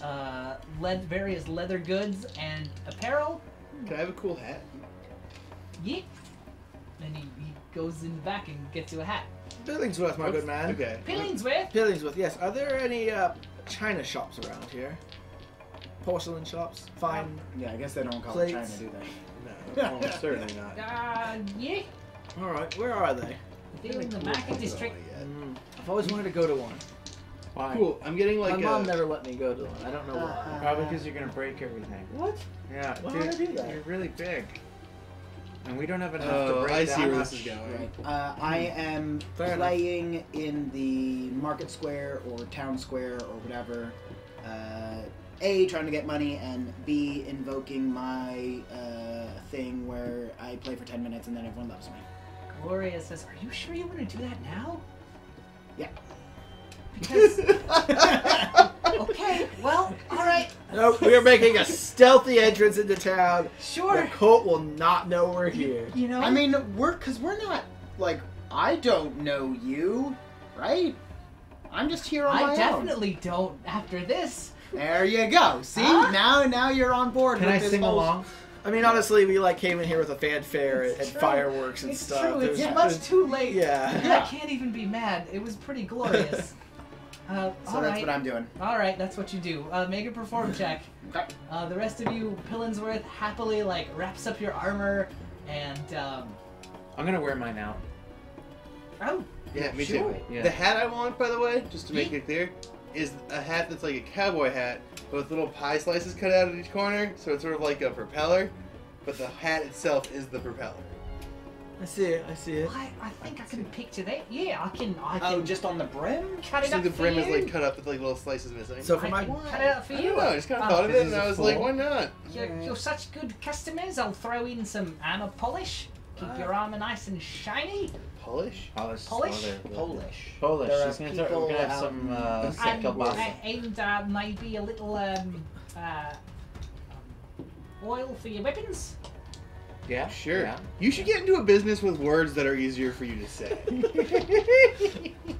A: various leather goods and apparel.
C: Can I have a cool hat?
A: Yeah. And he goes in the back and gets you a hat.
D: Billingsworth, my good man.
C: Okay.
A: Pillingsworth?
D: Billingsworth, yes. Are there any China shops around here? Porcelain shops? Fine.
E: Yeah, I guess they don't call
D: Plates.
E: it China, do they?
C: No, almost certainly not.
A: Yeah.
D: Alright, where are they?
A: They're in the market district.
D: I've always wanted to go to one.
B: Why?
C: Cool. I'm getting like
D: My mom never let me go to one. I don't know why.
B: Probably because you're gonna break everything.
D: What?
B: Yeah,
D: Why
B: dude,
D: would I do that?
B: you're really big, and we don't have enough to
C: Oh,
B: break
C: I
B: that
C: see where
B: much.
C: this is going.
E: Right. I am
D: Fair enough.
E: playing in the market square or town square or whatever. A, trying to get money, and B, invoking my thing where I play for 10 minutes and then everyone loves me.
A: Gloria says, "Are you sure you want to do that now?"
E: Yeah.
A: Because okay, well, all right,
D: No, we are making a stealthy entrance into town.
A: sure.
D: The cult will not know we're here.
A: You know,
E: I mean, we're not, like, I don't know you, right? I'm just here on my
A: I
E: own.
A: definitely don't. After this,
E: There you go. See,
A: Huh?
E: now you're on board.
B: Can
E: with
B: I
E: this
B: sing
E: whole-
B: along?
D: I mean, honestly, we came in here with a fanfare and
A: true.
D: fireworks and
A: it's
D: stuff.
A: true. It's
D: There's-
A: much too late.
D: Yeah.
A: I can't even be mad. It was pretty glorious.
E: So
A: all
E: that's
A: right.
E: what I'm doing.
A: All right, that's what you do. Make a perform check.
E: Okay.
A: The rest of you, Pillinsworth, happily like wraps up your armor and
B: I'm gonna wear mine out.
A: oh,
C: Yeah, me
A: Sure.
C: too.
B: Yeah.
C: The hat I want, by the way, just to make it clear, is a hat that's like a cowboy hat, but with little pie slices cut out at each corner, so it's sort of like a propeller, but the hat itself is the propeller.
D: I see it. I see it.
A: I think I can picture that. Yeah, I can.
E: Oh, just on the brim?
A: cut it
C: Just
A: up
C: like the
A: for
C: brim
A: you.
C: is like cut up with like little slices missing.
D: So for
A: I
D: my
A: can cut it up for
C: I
A: you.
C: don't know, I just kind of
A: Oh,
C: thought of
B: this
C: it,
B: is
C: and
B: a
C: I was like,
B: full-
C: why not?
A: You're such good customers. I'll throw in some armor polish. Keep your armor nice and shiny.
C: Polish?
B: Polish.
A: Polish?
B: leather.
E: Polish.
B: Polish.
E: There are
B: She's gonna we're gonna have
E: people
B: some
E: out in-
B: kielbasa.
A: And maybe a little oil for your weapons.
B: Yeah.
C: Sure.
B: Yeah.
C: You should get into a business with words that are easier for you to say.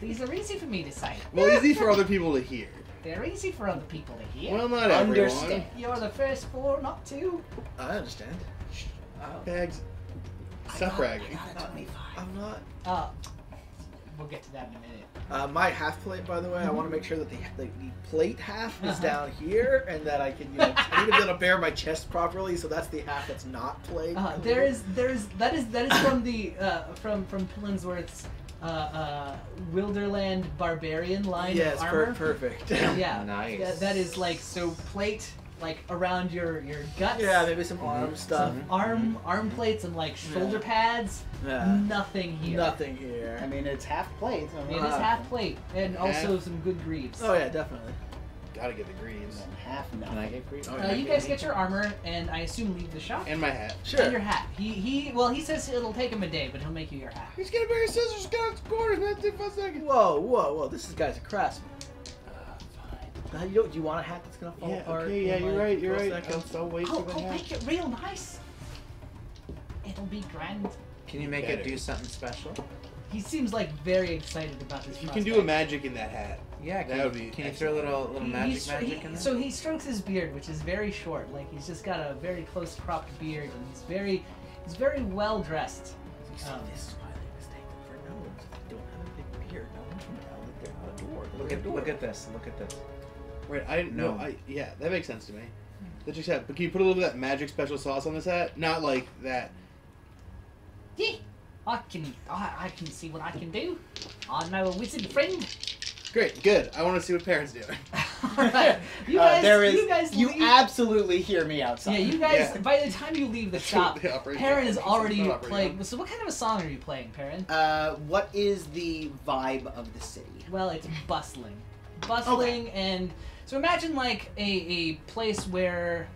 A: These are easy for me to say.
C: Well, easy for other people to hear.
A: They're easy for other people to hear.
C: Well, not everyone.
E: Understand.
A: You're the first four not to.
D: I understand.
C: Bags. Stop bragging.
E: I got a 25.
D: I'm not.
A: We'll get to that in a minute.
D: My half plate, by the way, I want to make sure that the plate half is
A: Uh-huh.
D: down here, and that I can, I need to be able to bear my chest properly. So that's the half that's not plate.
A: That is from the from Pillinsworth's Wilderland Barbarian line
D: Yes,
A: of armor.
D: perfect.
A: Yeah,
B: Nice.
A: yeah, that is like so plate like around your guts.
D: Yeah, maybe some arm stuff.
A: Arm plates and like shoulder pads.
D: Yeah.
A: Nothing here.
D: Nothing here.
E: I mean, it's half plate. I
A: It
E: mean,
A: is half plate and also some good greaves.
D: Oh yeah, definitely.
C: Gotta get the greens.
E: and half
B: Can I
E: nothing.
B: get green?
A: You guys get your armor and I assume leave the shop.
C: And my hat.
D: Sure.
A: And your hat. He says it'll take him a day, but he'll make you your hat.
C: He's gonna bury scissors, cut out the corners, man. Take 5 seconds.
D: Whoa! This guy's a craftsman. You want a hat that's gonna fall
C: Yeah,
D: apart?
C: okay, yeah,
D: in,
C: you're
D: like,
C: right, you're
D: 12
C: right.
D: seconds?
C: I'll wait
A: I'll
C: for the hat.
A: make it real nice. It'll be grand.
B: Can you make
C: Better.
B: it do something special?
A: He seems like very excited about this.
C: You can do a
A: prospect.
C: magic in that hat.
B: Yeah. Can,
C: That would be
B: can you throw a little
A: He-
B: magic
A: he's-
B: magic
A: he-
B: in there?
A: So he strokes his beard, which is very short. Like he's just got a very close cropped beard, and he's very well dressed.
D: This is why they mistake them for gnomes. If they don't have a big beard, no one can tell that they're not a dwarf.
B: Look at this. Look at this.
C: Right,
B: No.
C: yeah, that makes sense to me. That just hat. But can you put a little bit of that magic special sauce on this hat? Not like that.
A: Yeah, I can see what I can do. I know a wizard friend.
C: Great, good. I want to see what Perrin's doing.
A: All right, you guys,
E: You
A: leave.
E: absolutely hear me outside.
A: Yeah, you guys.
C: Yeah.
A: By the time you leave the shop,
C: The operation.
A: Perrin is already
C: Not operation.
A: playing. So what kind of a song are you playing, Perrin?
E: What is the vibe of the city?
A: Well, it's bustling, and so imagine like a place where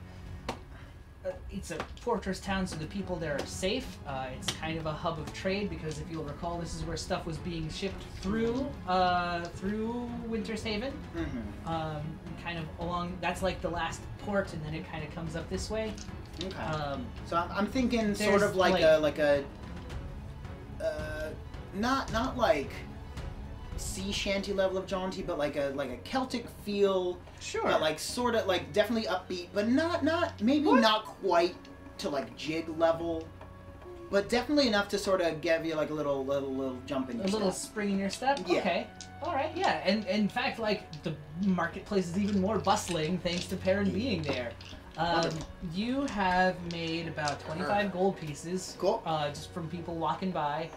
A: it's a fortress town, so the people there are safe. It's kind of a hub of trade because if you'll recall, this is where stuff was being shipped through Winter's Haven.
E: Mm-hmm.
A: Kind of along. That's like the last port, and then it kind of comes up this way.
E: Okay. So I'm thinking sort
A: there's,
E: of like not like sea shanty level of jaunty, but like a Celtic feel.
B: Sure.
E: But like sort of like definitely upbeat, but not maybe not quite to like jig level, but definitely enough to sort of give you like a little jump in your
A: little
E: step.
A: spring in your step.
E: Yeah.
A: Okay. All right. Yeah. And in fact, like the marketplace is even more bustling thanks to Perrin being there. You have made about 25 gold pieces.
E: Cool.
A: Just from people walking by,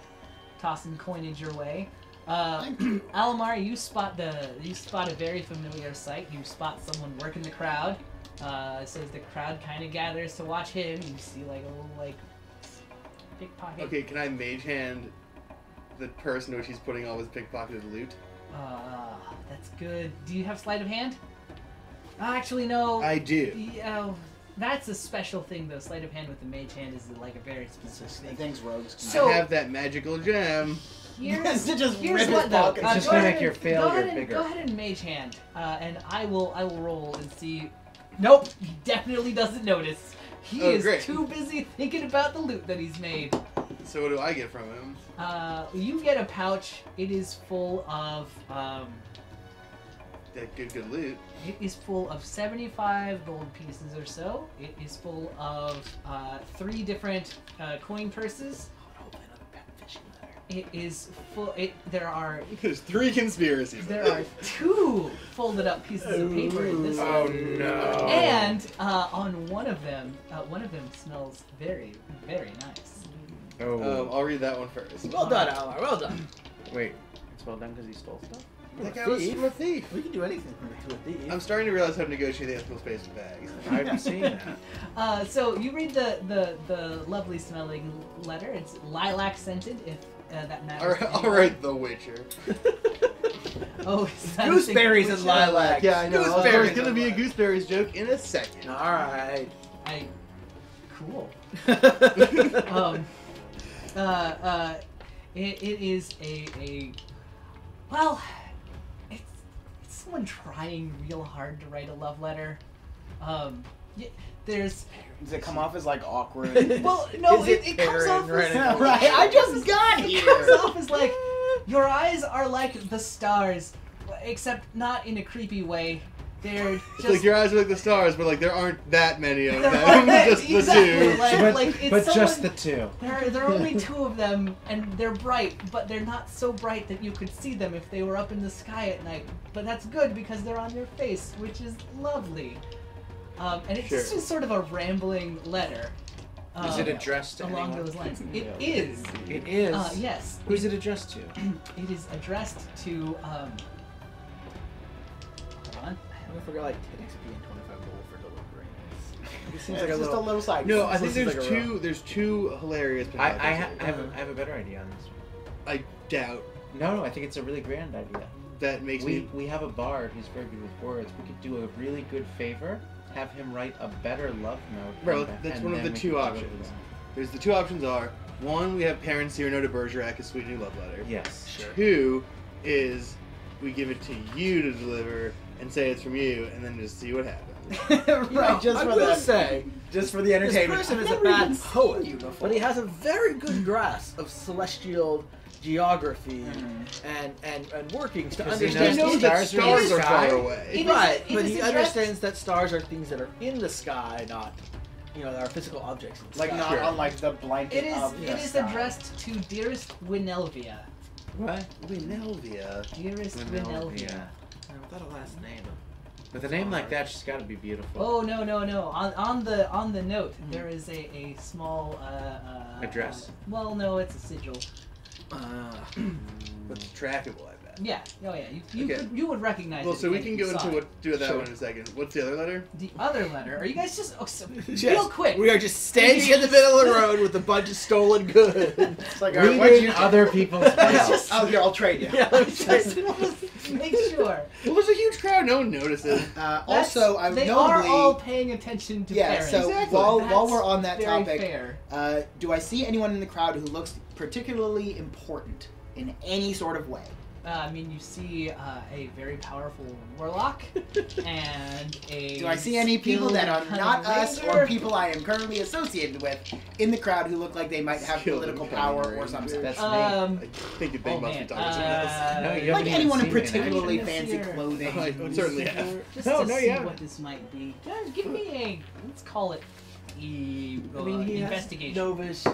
A: tossing coinage your way.
E: Thank you.
A: Almar, you spot a very familiar sight. You spot someone working the crowd. So as the crowd kind of gathers to watch him, you see like a little like pickpocket.
C: Okay, can I mage hand the person which he's putting all his pickpocketed loot?
A: That's good. Do you have sleight of hand? Actually, no.
C: I do.
A: Yeah, that's a special thing though. Sleight of hand with the mage hand is like a very specific thing.
E: Thanks, rogues.
A: So-
C: I have that magical gem.
A: Here's
E: Just
A: here's
E: rip
A: what
E: his
A: though.
E: pockets.
B: It's just
A: Go
B: gonna
A: ahead
B: make your
A: and-
B: failure bigger.
A: Go ahead and mage hand, and I will roll and see. Nope, he definitely doesn't notice. He
C: Oh,
A: is
C: great.
A: too busy thinking about the loot that he's made.
C: So what do I get from him?
A: You get a pouch. It is full of
C: That good loot.
A: It is full of 75 gold pieces or so. It is full of 3 different coin purses. It is full. There are
C: There's 3 conspiracies.
A: there are 2 folded up pieces of paper in this
B: Oh
A: one.
B: no.
A: And on one of them smells very, very nice.
B: Oh.
C: I'll read that one first.
D: Well done, Almar. Well done.
B: Wait. It's well done because he stole stuff?
C: That guy was a thief.
D: We can do anything with these.
C: I'm starting to realize how to negotiate the ethical space with bags.
B: I've seen that.
A: So you read the lovely smelling letter. It's lilac scented. If that matters. to anyone.
C: Alright, The Witcher.
A: Oh, is that a
D: Gooseberries
A: thing?
D: and lilac.
C: Yeah, I know.
D: Gooseberries
C: There's gonna
D: and
C: be a
D: lilac.
C: gooseberries joke in a second.
D: Alright.
A: Cool. It is a well, it's someone trying real hard to write a love letter. There's
E: Does it come off as like awkward?
A: well, no,
D: Is
A: it comes
D: Karen
A: off as
D: writing
E: Right, I just got
A: it
E: here.
A: comes off as like your eyes are like the stars, except not in a creepy way. They're
C: It's
A: just
C: like your eyes are like the stars, but like there aren't that many of
A: There
C: them.
A: aren't-
C: Just the
A: exactly,
C: 2.
A: like-
B: but
A: it's
B: but just
A: someone-
B: the 2.
A: there are only 2 of them, and they're bright, but they're not so bright that you could see them if they were up in the sky at night. But that's good because they're on your face, which is lovely. And it's
C: Sure.
A: just sort of a rambling letter.
B: Is it addressed to
A: along
B: anyone?
A: those lines? It is.
B: It is.
A: Yes.
B: Who's it addressed to?
A: It is addressed to. Hold on.
D: I forgot like 10 XP and 25 gold for delivery. It seems
E: It's
D: like a
E: just
D: little.
E: a little side.
C: No, I
D: This
C: think
D: is
C: there's
D: like a
C: two. There's 2 hilarious.
B: I
C: penalties.
B: have a better idea on this one.
C: I doubt
B: No, I think it's a really grand idea.
C: that makes me.
B: We have a bard who's very good with words. We could do a really good favor, have him write a better love note.
C: Bro,
B: and
C: that's
B: and
C: one of
B: then
C: the
B: we
C: 2
B: can go
C: options.
B: with that.
C: There's the 2 options are: 1, we have Perrin Cyrano de Bergerac, a sweet new love letter.
B: Yes.
D: Sure.
C: 2 is we give it to you to deliver and say it's from you, and then just see what happens.
E: Right, just
D: I
E: for
D: will
E: that.
D: say,
E: Just for the
D: this
E: entertainment.
D: person
E: I've
D: is a
E: never
D: bad
E: even seen
D: poet,
E: you before.
D: but he has a very good grasp of celestial geography and workings to
B: 'Cause he
D: understand.
B: knows
C: knows
B: the
C: that
B: stars are in
C: stars
B: the
C: are
B: sky.
C: far away.
A: It is-
D: Right,
A: it
D: but
A: is
D: he
A: addressed-
D: understands that stars are things that are in the sky, not, that are physical objects in the
E: Like
D: sky.
E: not
C: Sure.
E: on like the blanket
A: It is.
E: of the
A: It is
E: sky.
A: addressed to dearest Winelvia.
B: What?
C: Winelvia.
A: Dearest Winelvia.
D: Without a last name.
B: With a name like that, she's got to be beautiful.
A: Oh no. On the note, there is a small
B: Address.
A: Well, no, it's a sigil.
C: But it's trackable, I bet.
A: Yeah. Oh yeah. You
C: Okay.
A: you would recognize
C: Well,
A: it.
C: so we
A: if
C: can
A: you
C: go
A: saw
C: into
A: it.
C: that
D: Sure.
C: one in a second. What's the other letter?
A: The other letter. Are you guys just
D: Yes.
A: real quick?
D: We are just standing in the middle of the road with a bunch of stolen goods.
E: It's like, all right, what'd
B: Reading
E: you
B: other people's mail.
E: Oh, here, I'll trade you.
D: Yeah,
A: I just want to make sure.
C: Well, there's a huge crowd. No one notices.
E: Also, I
A: they
E: notably,
A: are all paying attention to
E: yeah.
A: Paris.
E: So
C: Exactly.
E: while we're on that
A: Very
E: topic,
A: fair.
E: do I see anyone in the crowd who looks particularly important in any sort of way?
A: I mean, you see a very powerful warlock and a.
E: Do I see any people that are not us or people I am currently associated with in the crowd who look like they might have
C: Skilled
E: political
C: and
E: power
C: cunning
E: or something?
B: That's
C: I think they
A: Oh,
C: must
A: man.
C: be talking to
B: No, you
E: Like
B: haven't even
E: anyone in
B: seen me in
E: particularly
A: action.
E: fancy
A: Here.
E: clothing.
C: I would certainly have.
A: Just
B: No,
A: to
B: no,
A: see
B: yeah.
A: what this might be. Give me a. Let's call it.
D: I mean, he
A: investigation.
D: has Novice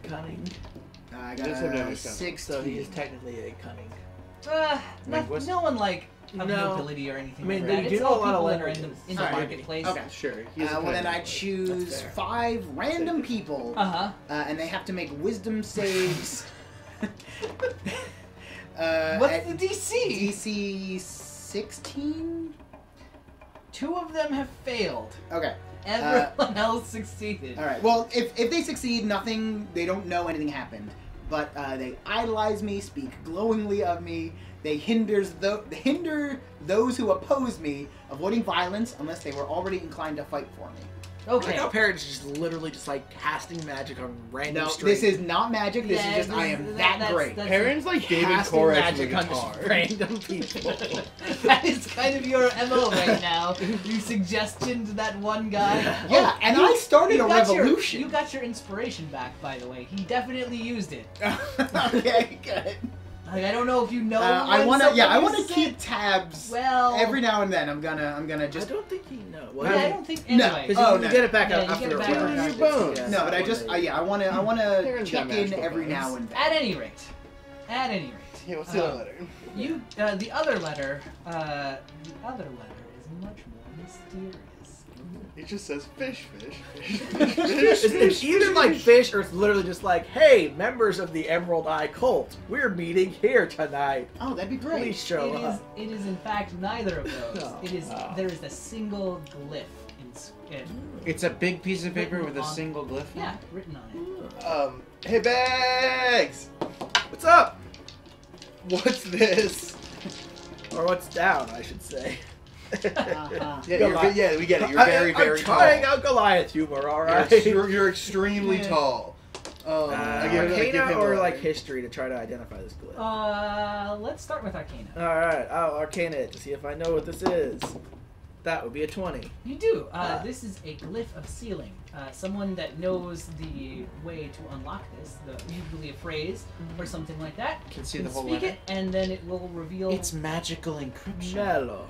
D: cunning,
E: I
C: Yes,
E: got
C: or no,
E: a
C: it's not.
E: 16.
D: so he is technically a cunning.
B: Linguist?
A: No one like of
D: No.
A: nobility or anything
D: I mean,
A: like
D: they
A: that.
D: do
A: It's
D: know
A: all
D: a lot of
A: people that are in
D: languages.
A: the
E: Alright.
A: marketplace.
E: Okay.
C: Sure. He is a
E: Well, then
C: kind
E: I
C: of-
E: choose
D: That's fair.
E: 5 random people,
A: Uh-huh.
E: and they have to make wisdom saves.
A: What's
E: at
A: the DC?
E: DC 16?
A: 2 of them have failed.
E: Okay.
A: Everyone else succeeded.
E: All right. Well, if they succeed, nothing. They don't know anything happened, but they idolize me, speak glowingly of me. They hinder those who oppose me, avoiding violence unless they were already inclined to fight for me.
A: Okay.
D: Like how Parrot's just literally just like casting magic on random
E: No,
D: strangers.
E: this is not magic. This
A: Yeah,
E: is just I am that great.
C: Parents like David
D: casting
C: Koresh
D: magic
C: with a
D: on
C: guitar.
D: just random people.
A: That is kind of your MO right now. You suggestion to that one guy.
E: Yeah, and I started
A: You
E: a
A: got
E: revolution.
A: You got your inspiration back, by the way. He definitely used it.
E: Okay, good.
A: Like, I don't know if you know.
E: I
A: when
E: want to. Yeah, I
A: someone
E: want to
A: used
E: keep
A: it.
E: tabs.
A: Well,
E: Every now and then, I'm gonna
D: I
E: just.
D: don't think he knows.
A: Yeah, I don't think
E: No.
A: anyway.
D: Because
E: Oh,
D: you
E: no.
D: get it back
A: Yeah, you
D: after
A: get
D: the
A: it back
D: round.
C: on your
D: It's-
C: bones.
D: yeah,
E: No, but I
D: it's
E: just.
D: one
E: Yeah, I want to
C: Karen's
E: check
C: got
E: in
C: magical
E: every
C: bones.
E: now and then.
A: At any rate.
C: Yeah, what's the other letter?
A: You, the other letter is much more mysterious.
C: It just says fish, fish, fish,
D: It's either like fish or it's literally just like, hey, members of the Emerald Eye cult, we're meeting here tonight.
E: Oh, that'd be great.
D: Please show
A: It is.
D: up.
A: It is in fact neither of those.
D: No.
A: It is. There is a single glyph in
B: It's a big piece of paper
A: Written
B: with a
A: on-
B: single glyph.
A: yeah, written on it.
C: Hey, Bags!
D: What's up?
C: What's this?
D: Or what's down, I should say.
E: Uh-huh.
C: Yeah,
D: Goliath.
C: yeah, we get it. You're very, very
D: I'm
C: tall.
D: trying out Goliath humor, alright?
C: You're extremely
A: Yeah.
C: tall. I give
D: Arcana
C: him
D: or
C: a-
D: like history to try to identify this glyph?
A: Let's start with Arcana.
D: Alright, I'll arcana it to see if I know what this is. That would be a 20.
A: You do. This is a glyph of sealing. Someone that knows the way to unlock this, usually a phrase or something like that,
B: Can see
A: can
B: the whole
A: speak
B: letter.
A: it, and then it will reveal.
B: It's magical encryption.
D: Melon.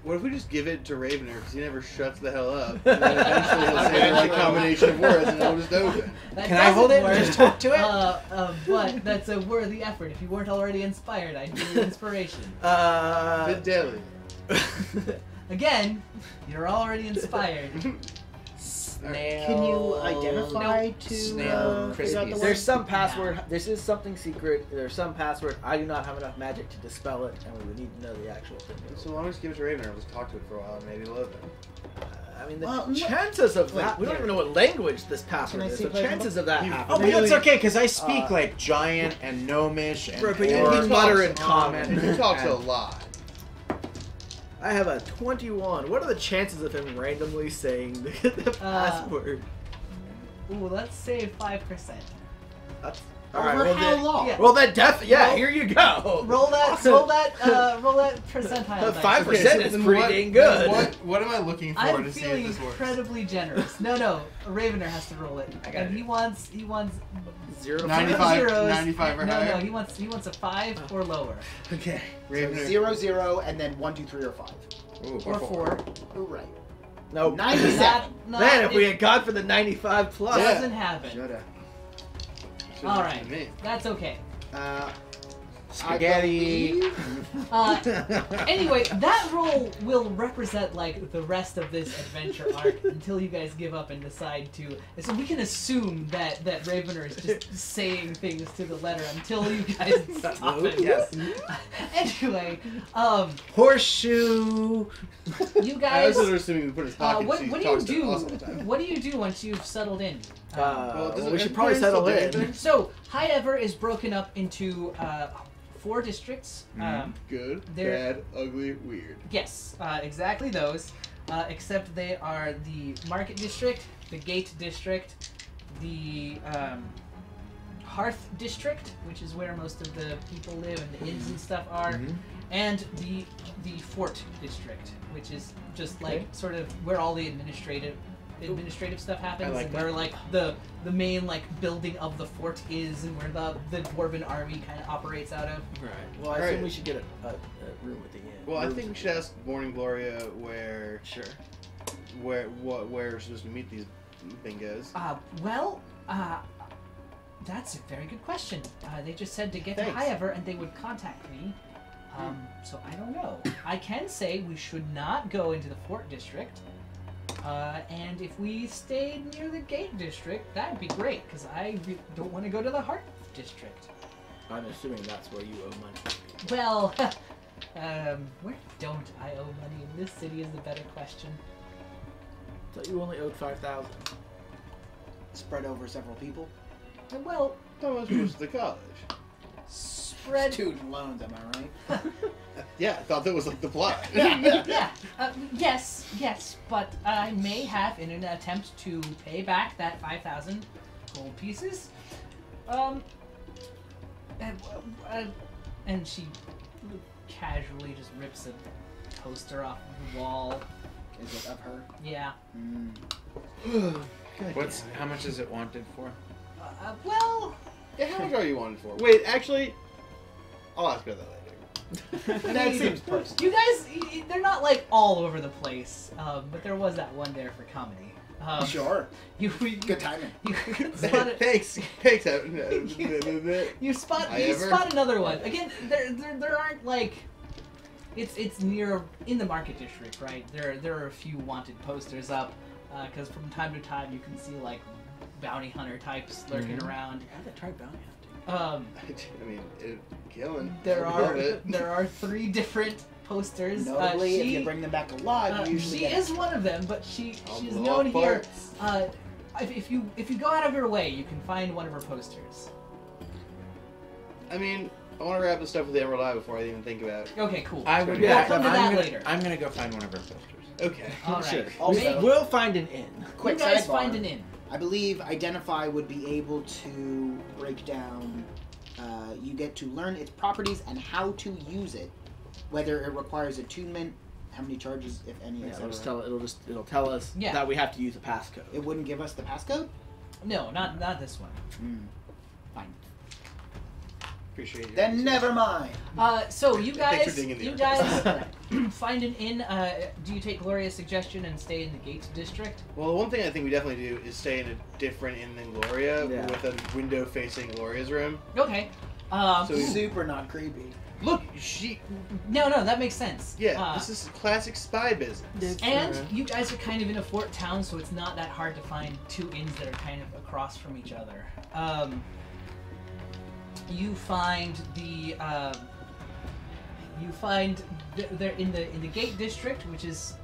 C: What if we just give it to Ravener because he never shuts the hell up? And then eventually he'll say the right combination of words and it'll just open.
A: That
B: Can I hold
A: doesn't
B: it and
A: work.
B: just talk to it?
A: But that's a worthy effort. If you weren't already inspired, I'd do inspiration.
C: Bit deadly.
A: Again, you're already inspired.
B: Snail.
E: Can you identify
A: Nope.
E: to
B: Snail
E: figure out the
B: Crispies.
E: word?
D: There's some password. This is something secret. There's some password. I do not have enough magic to dispel it, and we would need to know the actual thing.
C: So long as give it to Ravener, we'll just talk to it for a while and maybe it'll open.
D: I mean, the
E: Well, no-
D: chances of
E: Wait,
D: that. We don't
E: here.
D: even know what language this password
E: Can I
D: is.
E: see
D: The
E: if I can
D: chances of that
C: You-
B: Oh,
D: happening.
B: but that's okay, because I speak
D: Uh,
B: like giant and gnomish and
D: Right, but you
B: orc.
D: can mutter in
C: And
D: common.
C: he talks a
B: and-
C: lot.
D: I have a 21. What are the chances of him randomly saying the password?
A: Ooh, let's say 5%.
D: That's,
E: Over
D: alright, well
E: how
D: then,
E: long?
A: Yeah.
D: well then yeah,
A: Roll-
D: here you go.
A: Roll that. Roll that percentile. dice.
D: 5% is
C: then
D: pretty
C: what-
D: dang good.
C: What am I looking for
A: I'm
C: to see
A: feeling
C: if this works?
A: incredibly generous. No, Ravener has to roll it.
B: I got
A: And
B: it.
A: he wants
D: 0 to
C: 95
A: zeros.
C: 95 or
A: no,
C: higher?
A: No, he wants a 5 or lower.
C: Okay.
E: So
C: Ravener.
E: 0, 0, and then 1, 2, 3, or 5.
B: Ooh,
A: Or 4.
E: Hooray.
D: No.
E: 97.
A: Not,
D: Man, if we
A: it
D: had gone for the 95 plus.
A: doesn't happen.
E: Shoulda.
C: Should've
A: All
C: been
A: right,
C: me.
A: that's okay.
B: Spaghetti.
A: Anyway, that role will represent like the rest of this adventure arc until you guys give up and decide to. So we can assume that Ravener is just saying things to the letter until you guys stop it.
B: Yes.
A: Anyway,
B: Horseshoe.
A: you
C: I
A: guys.
C: was assuming we put his pocket.
A: What
C: so he
A: do you
C: talks to
A: do?
C: us all the time.
A: What do you do once you've settled in?
C: does
D: we
C: it-
D: should probably
C: does it
D: settle
C: still do
D: in.
C: anything?
A: So High Ever is broken up into 4 districts.
C: Good,
A: They're-
C: bad, ugly, weird.
A: Yes, exactly those. Except they are the Market District, the Gate District, the Hearth District, which is where most of the people live and the inns and stuff are, and the Fort District, which is just like sort of where all the administrative stuff happens,
B: I like
A: and where like the main like building of the fort is, and where the Dwarven army kind of operates out of.
D: Right. Well, I
C: Right.
D: assume we should get a room at the inn.
C: Well, I think we should ask Morning Gloria where we're supposed to meet these bingos.
A: That's a very good question. They just said to get to
C: Thanks.
A: High Ever and they would contact me. So I don't know. I can say we should not go into the Fort District. And if we stayed near the Gate District, that'd be great, because I don't want to go to the Heart District.
D: I'm assuming that's where you owe money.
A: Well, where don't I owe money in this city is the better question.
D: So you only owed 5,000.
E: Spread over several people.
A: Well,
C: How much was the college?
A: spread...
E: Student loans, am I right?
C: Yeah, I thought that was like the plot.
A: Yeah, yes, but I may have, in an attempt to pay back that 5,000 gold pieces, and she casually just rips a poster off the wall.
E: Is it of her?
A: Yeah.
B: How much is it wanted for?
A: Well,
C: Yeah, how much are you wanted for? Wait, actually, I'll ask her that later.
E: That seems personal.
A: you guys, they're not like all over the place, but there was that one there for comedy.
E: Sure.
A: You
E: Good timing.
A: You spot it.
C: Thanks.
A: You spot
C: I ever?
A: spot another one. Again, there aren't like it's near in the Market District, right? There are a few wanted posters up because from time to time you can see like bounty hunter types lurking around.
D: I haven't tried bounty hunting.
C: I mean, killing.
A: There
C: I love
A: are
C: it.
A: there are 3 different posters.
E: Notably, if
A: She-
E: you bring them back alive, you usually
A: she
E: get
A: is one of them, but she's
C: blow
A: known
C: up
A: here.
C: parts.
A: If you go out of your way, you can find one of her posters.
C: I mean, I want to wrap this stuff with the Emerald Eye before I even think about it.
A: Okay, cool.
B: I would.
A: We'll
B: Yeah,
A: come to that later.
B: I'm gonna go find one of her posters.
C: Okay.
A: All right.
D: Sure.
E: Also-
D: We'll find an inn.
E: Quick
A: you guys
E: sidebar.
A: find an inn.
E: I believe Identify would be able to break down. You get to learn its properties and how to use it, whether it requires attunement, how many charges, if any.
D: Yeah,
E: etc.
D: it'll tell us
A: Yeah.
D: that we have to use a passcode.
E: It wouldn't give us the passcode.
A: No, not this one.
E: Fine.
C: Appreciate you.
E: Then never mind.
A: So you
C: Thanks for
A: guys,
C: digging the
A: you
C: archives.
A: guys find an inn. Do you take Gloria's suggestion and stay in the Gates District?
C: Well, the one thing I think we definitely do is stay in a different inn than Gloria,
D: Yeah.
C: with a window facing Gloria's room.
A: Okay.
C: So-
E: Super not creepy.
C: Look, she.
A: No, that makes sense.
C: Yeah, this is classic spy business.
A: And you guys are kind of in a fort town, so it's not that hard to find 2 inns that are kind of across from each other. You find they're in the Gate District, which is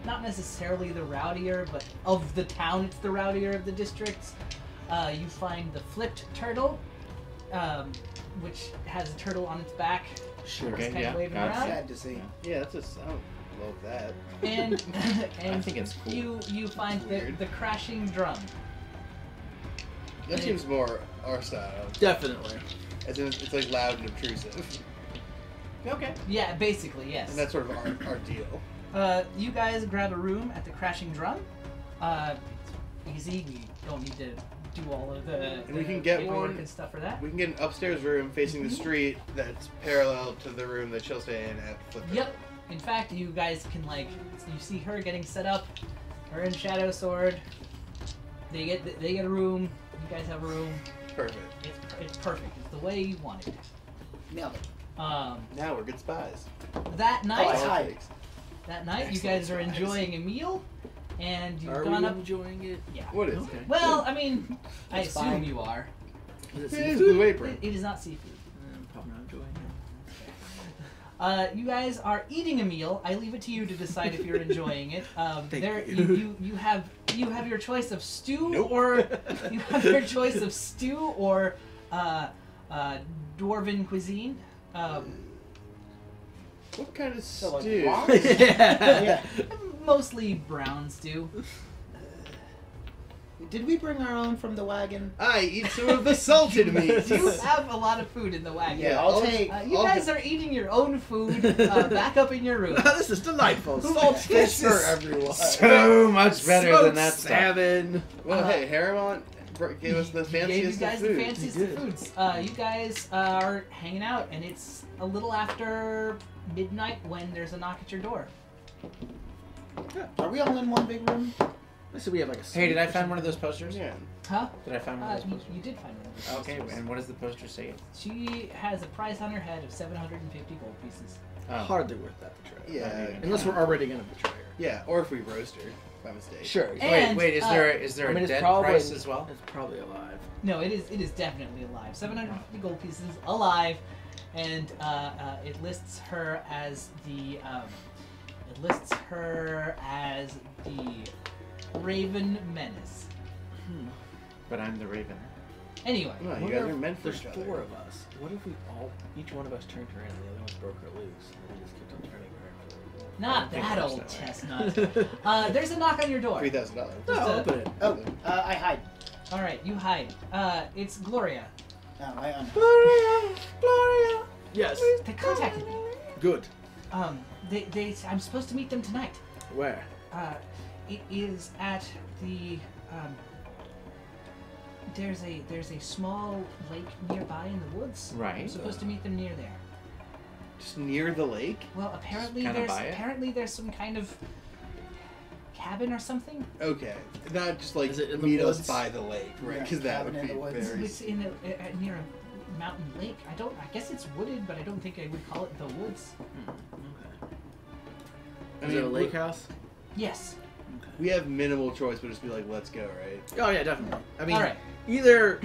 A: not necessarily the rowdier, but of the town, it's the rowdier of the districts. You find the Flipped Turtle, which has a turtle on its back.
D: Sure.
A: It's
B: Okay,
A: kind
B: yeah,
A: of waving
B: got it.
A: around.
E: Sad to see.
C: Yeah, that's just. I don't love that.
A: And
B: I think it's cool.
A: you find
C: Weird.
A: the Crashing Drum.
C: That seems more our style.
D: Definitely.
C: As in, it's like loud and obtrusive.
A: Okay. Yeah, basically, yes.
C: And that's sort of our deal.
A: You guys grab a room at the Crashing Drum. It's easy. We don't need to do all of the
C: we can get
A: paperwork
C: one-
A: and stuff for that.
C: We can get an upstairs room facing the street that's parallel to the room that she'll stay in at Flip.
A: Yep. In fact, you guys can you see her getting set up. Her and Shadow Sword. They get a room. You guys have a room.
C: Perfect.
A: It's perfect. It's the way you want it.
E: Nailed it.
C: Now we're good spies.
A: That night,
E: I hide.
C: Thanks.
A: that night, you
C: Excellent
A: guys are
C: spies.
A: enjoying a meal, and you've
D: Are
A: gone
D: we
A: up.
D: enjoying it?
A: Yeah.
C: What is
D: Okay.
A: Well, I mean, I
E: It's
A: assume
E: fine.
A: you are.
D: Is it
C: it? It
D: seafood?
C: is Blue Apron.
A: It is not seafood.
D: I'm probably not enjoying it.
A: You guys are eating a meal. I leave it to you to decide if you're enjoying it.
D: Thank
A: You have your choice of stew
C: Nope.
A: or you have your choice of stew or dwarven cuisine.
C: What kind of
E: So, like,
C: stew?
E: raw?
D: Yeah.
A: Mostly brown stew.
E: Did we bring our own from the wagon?
C: I eat some of the salted meats.
A: You have a lot of food in the wagon.
E: Yeah, I'll take.
A: You guys are eating your own food back up in your room.
D: This is delightful. Salt fish for everyone.
B: So much better
D: Smoked
B: than that stuff.
D: salmon.
C: Well, hey, Haramont gave us the
A: He gave you
C: fanciest
A: guys
C: of
A: the
C: food.
A: fanciest
D: He
A: of
D: did.
A: foods. You guys are hanging out, and it's a little after midnight when there's a knock at your door.
E: Are we all in one big room?
D: So we have like a.
B: Hey, did I find one of those posters?
C: Yeah.
A: Huh?
B: Did I find one of those
A: You,
B: posters?
A: you did find one. Of those
B: Okay,
A: posters.
B: and what does the poster say?
A: She has a price on her head of 750 gold pieces.
B: Oh.
D: Hardly worth that betrayal.
C: Yeah.
D: Unless we're already gonna betray her.
C: Yeah, or if we roast her by mistake.
D: Sure.
A: And,
B: Wait, is there is there
D: I mean,
B: a
D: it's
B: dead
D: probably
B: price as well?
D: It's probably alive.
A: No, it is definitely alive. 750 gold pieces alive, and it lists her as the Raven Menace.
B: But I'm the Raven.
A: Anyway,
C: No, you
D: What
C: guys
D: if
C: are meant for
D: There's
C: each other.
D: 4 of us. What if we all, each one of us turned her in, and the other ones broke her loose, and we just kept on turning her?
A: not
B: think
A: that
B: it works
A: old
B: that way.
A: chestnut. There's a knock on your door.
C: $3,000.
D: No,
A: Just a-
D: open it.
E: Oh, I hide.
A: All right, you hide. It's Gloria.
E: Oh, I unhide.
B: Gloria.
D: Yes.
A: They contacted me.
D: Good.
A: I'm supposed to meet them tonight.
D: Where?
A: It is at the there's a small lake nearby in the woods.
B: Right.
A: I'm supposed to meet them near there.
C: Just near the lake?
A: Well, apparently
B: kinda by it?
A: there's some kind of cabin or something.
C: Okay. Not just like
D: Is it in the
C: meet us
D: woods?
C: by the lake, right?
E: Yeah,
C: Because that would
E: cabin
C: be
E: in the woods.
C: very...
A: It's in near a mountain lake. I guess it's wooded, but I don't think I would call it the woods.
D: Okay.
C: I
D: Is
C: mean,
D: it a lake house?
A: Yes.
C: we have minimal choice, but just be like, let's go, right?
D: Oh yeah, definitely. I mean,
A: All right.
D: either.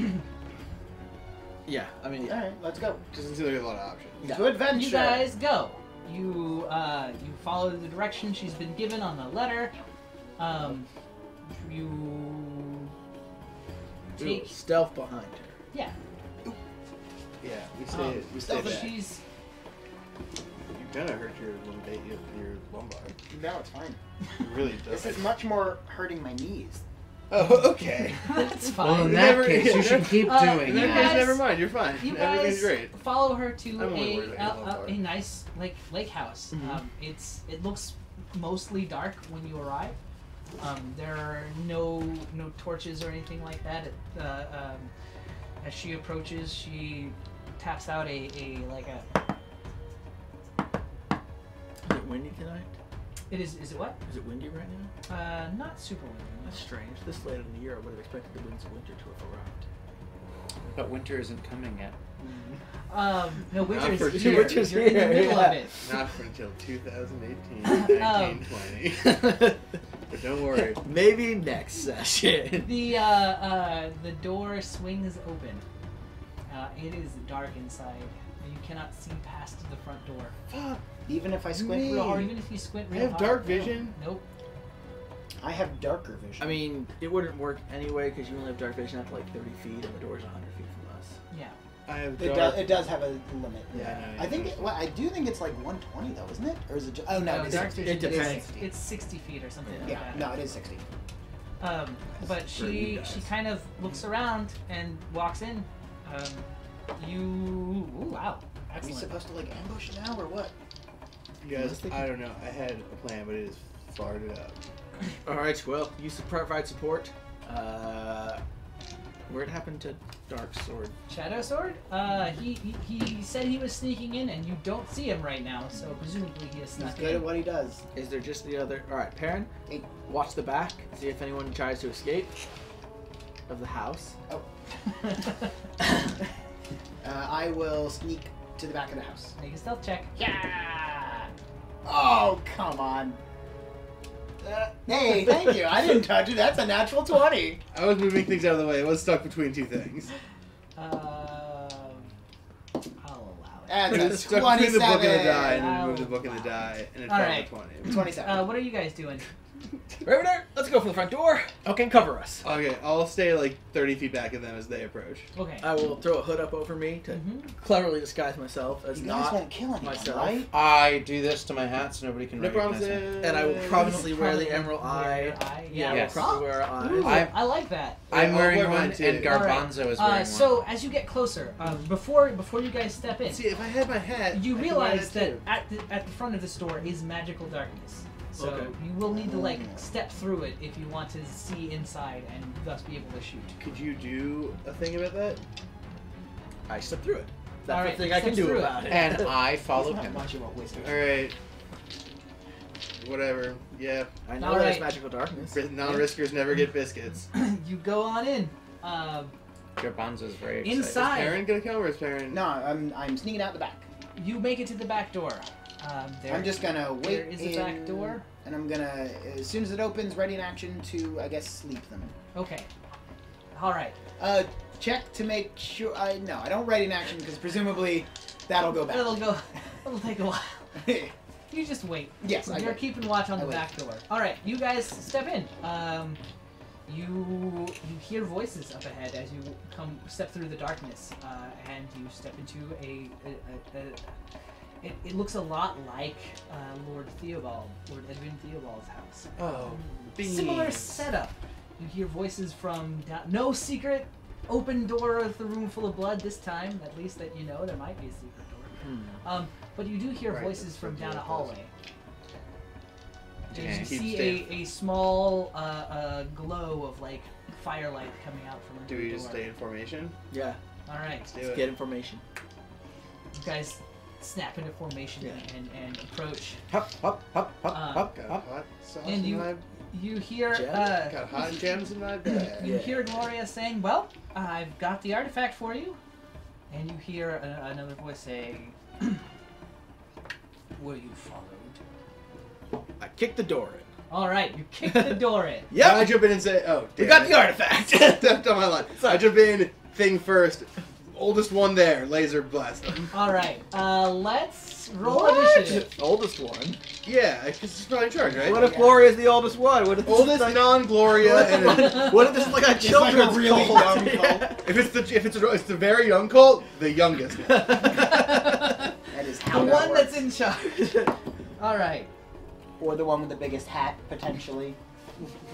D: Yeah, I mean,
E: All right, let's go.
C: Doesn't seem like there's a lot of options.
D: Yeah.
E: To adventure.
A: You guys go. You follow the direction she's been given on the letter. You take
D: stealth behind her.
A: yeah.
C: Yeah, we stay
A: So
C: back.
A: she's
C: You kind of hurt your lumbar.
E: No, it's fine.
C: You really
E: This
C: does.
E: is much more hurting my knees.
C: Oh, okay.
A: that's
B: Well,
A: fine.
B: in that
C: Never-
B: case, you should keep doing
C: In that
A: You
B: that.
C: case,
A: guys-
C: never mind. You're fine.
A: You
C: Everything's
A: guys
C: great.
A: follow her to
C: I'm only worried about your lumbar.
A: a nice lake house.
D: Mhm.
A: It looks mostly dark when you arrive. There are no torches or anything like that. As she approaches, she taps out a
D: Is it windy tonight?
A: It is it what?
D: Is it windy right now?
A: Not super windy.
D: That's strange. This late in the year, I would have expected the winds of winter to have arrived.
B: But winter isn't coming yet.
A: No, winter's
C: for
A: here.
D: winter's
A: You're in the
D: here,
A: middle
D: yeah.
A: of it.
C: Not for until 2018, 1920. But don't worry.
D: Maybe next session.
A: The door swings open. It is dark inside. You cannot see past the front door.
C: Fuck.
E: Even if I squint
C: Me.
E: real hard,
A: Even if you squint
C: I
A: real
C: have
A: hard.
C: dark vision.
A: Nope.
E: I have darker vision.
D: I mean, it wouldn't work anyway because you only have dark vision up to like 30 feet, and the door's 100 feet from us.
A: Yeah.
C: I have
E: it
C: dark.
E: does have a limit.
C: Yeah,
E: I think. I do think it's like 120 though, isn't it? Or is it? Just, oh no,
A: No,
E: it's
A: dark
E: 60.
A: vision
D: It
A: is
D: depends.
A: 60. It's 60 feet or something
E: Yeah,
A: like
E: no,
A: that.
E: it is 60.
A: But
D: For you
A: she
D: guys.
A: kind of looks around and walks in. Ooh, wow.
E: Are we
A: Excellent.
E: supposed to like ambush now or what?
C: You guys, I don't know. I had a plan, but it is farted up.
D: Alright, well, you provide support. Where'd happen to Dark Sword?
A: Shadow Sword? He said he was sneaking in, and you don't see him right now, so presumably he has
E: He's
A: snuck
E: good at
A: in.
E: what he does.
D: Is there just the other... Alright, Perrin,
E: Hey.
D: watch the back. See if anyone tries to escape of the house.
E: I will sneak to the back of the house.
A: Make a stealth check. Yeah.
E: Oh, come on. Hey, thank you. I didn't touch it. That's a natural 20.
C: I was moving things out of the way. It was stuck between two things.
A: I'll allow it.
E: That's
C: It
E: a
C: was stuck between the book and the die, and then
A: I'll
C: moved the book and the die, and it
A: All
C: fell
A: right.
C: to 20.
E: 27.
A: What are you guys doing?
D: Ravener, let's go for the front door.
B: Okay.
D: Cover us.
C: Okay, I'll stay like 30 feet back of them as they approach.
A: Okay.
D: I will throw a hood up over me to cleverly disguise myself as
E: You guys
D: not
E: won't kill anyone,
D: myself.
E: right?
B: I do this to my hat so nobody can
C: No
B: recognize me.
C: promises.
D: And I will prominently wear the
A: Probably
D: emerald eye.
A: Yeah.
B: Yes.
D: I will probably wear
A: Ooh,
D: eyes.
A: I like that.
B: I'm
C: I'll
B: wearing
C: wear mine
B: one,
C: too.
B: and Garbanzo is wearing
A: So
B: one.
A: as you get closer, before you guys step in,
C: See, if I had my hat,
A: you
C: I could wear
A: realize that
C: too.
A: at the front of this door is magical darkness. So
D: Okay.
A: you will need to like step through it if you want to see inside and thus be able to shoot.
C: Could you do a thing about that?
D: I step through it. That's
A: Alright,
D: the thing I can
A: steps
D: do
A: through it.
D: about it.
B: And I follow
E: He's not
B: him.
E: watching what wizards.
C: Alright. Whatever. Yeah.
D: I know
A: Alright.
D: there's magical darkness.
C: Non-riskers never get biscuits.
A: You go on in.
B: Garbanzo's very excited.
A: Inside.
C: Perrin gonna come or is Perrin?
E: No, I'm sneaking out the back.
A: You make it to the back door.
E: I'm just gonna wait.
A: There is a back
E: in-
A: door.
E: And I'm gonna, as soon as it opens, ready in action to, I guess, sleep them.
A: Okay. All right.
E: Check to make sure. No, I don't ready in action because presumably that'll go back.
A: It'll take a while. You just wait.
E: Yes, I
A: You're
E: wait.
A: keeping watch on
E: I
A: the
E: wait.
A: back door. All right, you guys step in. You hear voices up ahead as you step through the darkness, and you step into it looks a lot like Lord Edwin Theobald's house.
C: Oh, beans.
A: Similar setup. You hear voices from down. No secret open door of the room full of blood this time. At least that you know there might be a secret door. But you do hear
C: Right,
A: voices
C: that's
A: from
C: what
A: down a
C: it does.
A: hallway.
B: Okay.
A: And you
C: Keep
A: see
C: staying.
A: a small glow of like firelight coming out from under
C: Do we
A: the
C: just
A: door.
C: stay in formation?
D: Yeah,
A: All right,
C: Let's do
D: let's
C: it.
D: get information.
A: you guys snap into formation
D: Yeah.
A: and approach.
B: Hop, hop, hop, hop, hop,
C: Got
B: hop.
C: hot sauce
A: And
C: in my...
A: You hear
C: Got hot gems in my bag.
A: you hear Gloria saying, "Well, I've got the artifact for you," and you hear another voice saying, "Were you followed?"
D: I kicked the door in.
A: All right, you kick the door in.
C: Yeah. I
D: Yep,
C: jump in and say, "Oh,
D: we
C: damn
D: got
C: it."
D: the artifact.
C: Stepped on my line. I jump in, thing first. Oldest one there, laser blast them.
A: All right, let's roll
D: What?
A: initiative.
D: Oldest one.
C: Yeah, because he's probably in charge, right?
D: What if Gloria's the oldest one? What if this
C: Oldest
D: is like,
C: non-Gloria, and then
D: what if this is like a
E: like
D: children's
E: a really
D: cult?
E: young
D: Yeah.
C: if it's the very young cult, the youngest.
E: That is
A: The
E: how that
A: one
E: works.
A: that's in charge. All right.
E: Or the one with the biggest hat, potentially.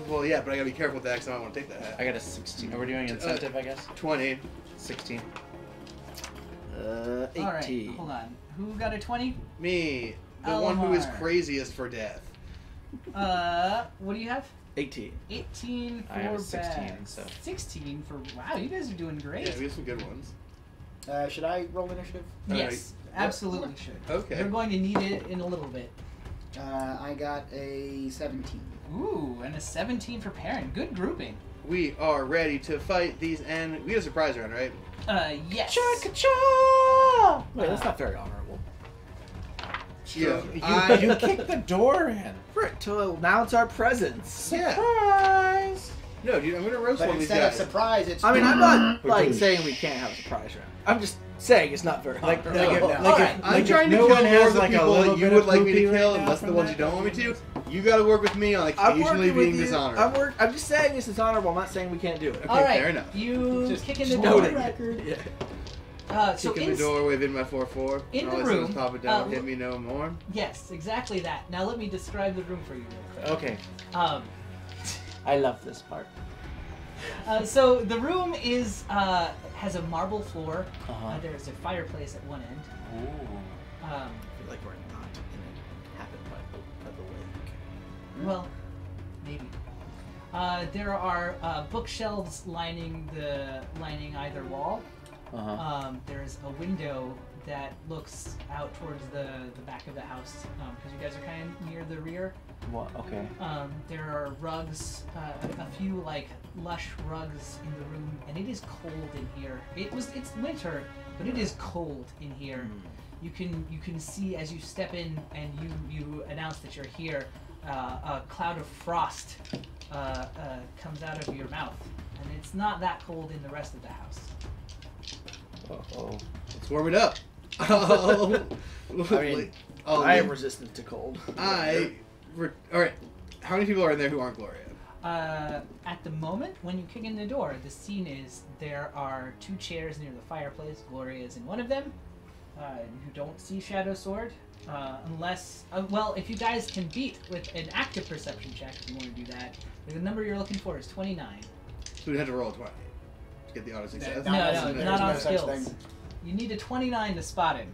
C: Well, yeah, but I gotta be careful with that because I don't want to take that hat.
B: I got a 16. Are we doing incentive, I guess?
C: 20.
B: 16.
D: 18.
A: All right. Hold on. Who got a 20?
C: Me, the one who is
A: Alamar.
C: craziest for death.
A: What do you have?
D: 18.
A: 18 for
B: I have a 16,
A: Bags.
B: so-
A: 16 for wow, you guys are doing great.
C: Yeah, we have some good ones.
E: Should I roll initiative?
A: Yes,
C: Alright.
A: absolutely should.
C: Okay.
A: You're going to need it in a little bit.
E: I got a 17.
A: Ooh, and a 17 for Perrin. Good grouping.
C: We are ready to fight these, and we get a surprise round, right?
A: Yes.
B: Cha-cha-cha!
D: Wait, that's not very honorable.
C: Yeah.
B: You kicked the door in.
D: Right, to announce our presence.
C: Yeah.
B: Surprise!
C: No, dude, I'm gonna roast
E: But
C: one of these
E: instead of
C: guys.
E: surprise, it's.
D: I mean, I'm not
B: Or
D: like
B: douche.
D: saying we can't have a surprise round. I'm just saying it's not very
B: Like,
D: honorable.
B: like,
E: No.
B: if,
A: All
B: like,
A: right.
B: if,
C: I'm
B: like
C: trying
B: if
C: to
B: no
C: kill
B: one
C: more
B: has
C: of the
B: like a
C: people
B: little
C: that you
B: bit
C: would
B: of
C: like me to
B: poopy right
C: kill,
B: now
C: unless the
B: from
C: ones
B: that.
C: you don't want me to. You gotta work with me on
D: I'm
C: occasionally
D: working with
C: being
D: you.
C: dishonorable.
D: I'm just saying this is honorable. I'm not saying we can't do it.
C: Okay,
A: All right.
C: fair enough.
A: You
E: Just-
A: kick in the
E: just
A: door.
E: noting.
D: Record. Yeah.
A: So
C: Kick in the door, waving my 4-4.
A: in
C: All
A: the
C: I said
A: room,
C: was pop it down,
A: uh,
C: hit me no more.
A: Yes, exactly that. Now let me describe the room for you real quick.
B: Okay,
A: Um,
B: I love this part.
A: so the room is has a marble floor.
B: Uh-huh.
A: There's a fireplace at one end.
B: Ooh.
A: Um,
D: I feel like we're not in a happen by the lake.
A: Well, maybe. There are bookshelves lining either wall.
B: Uh-huh.
A: There's a window that looks out towards the back of the house because you guys are kind of near the rear.
B: What? Okay.
A: There are rugs, a few like lush rugs in the room, and it is cold in here. It's winter, but it is cold in here. You can see as you step in and you announce that you're here, a cloud of frost comes out of your mouth, and it's not that cold in the rest of the house.
C: Uh-oh. Let's warm it up.
D: I am resistant to cold.
C: Alright. How many people are in there who aren't Gloria?
A: At the moment, when you kick in the door, the scene is there are 2 chairs near the fireplace. Gloria is in one of them. You don't see Shadow Sword. Unless, well, if you guys can beat with an active perception check, if you want to do that, the number you're looking for is 29.
C: So we'd have to roll a 20 to get the auto success.
A: No, not on
E: such
A: skills.
E: thing.
A: You need a 29 to spot him.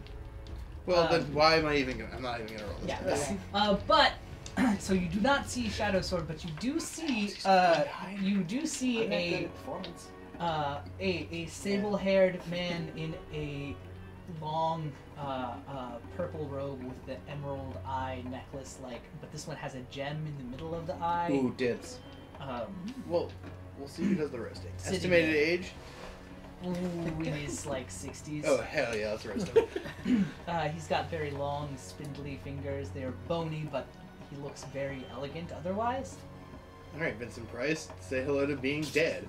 C: Well, then why am I even gonna? I'm not even gonna roll this.
A: Yeah. But so you do not see Shadow Sword, but you do see a sable-haired man in a long purple robe with the emerald eye necklace, but this one has a gem in the middle of the eye.
B: Ooh, dibs.
C: Well, we'll see who does the roasting.
A: Sitting
C: Estimated
A: there.
C: age?
A: Ooh, in his 60s.
C: Oh hell yeah, let's roast him.
A: He's got very long, spindly fingers. They're bony, but he looks very elegant otherwise.
C: All right, Vincent Price, say hello to being dead.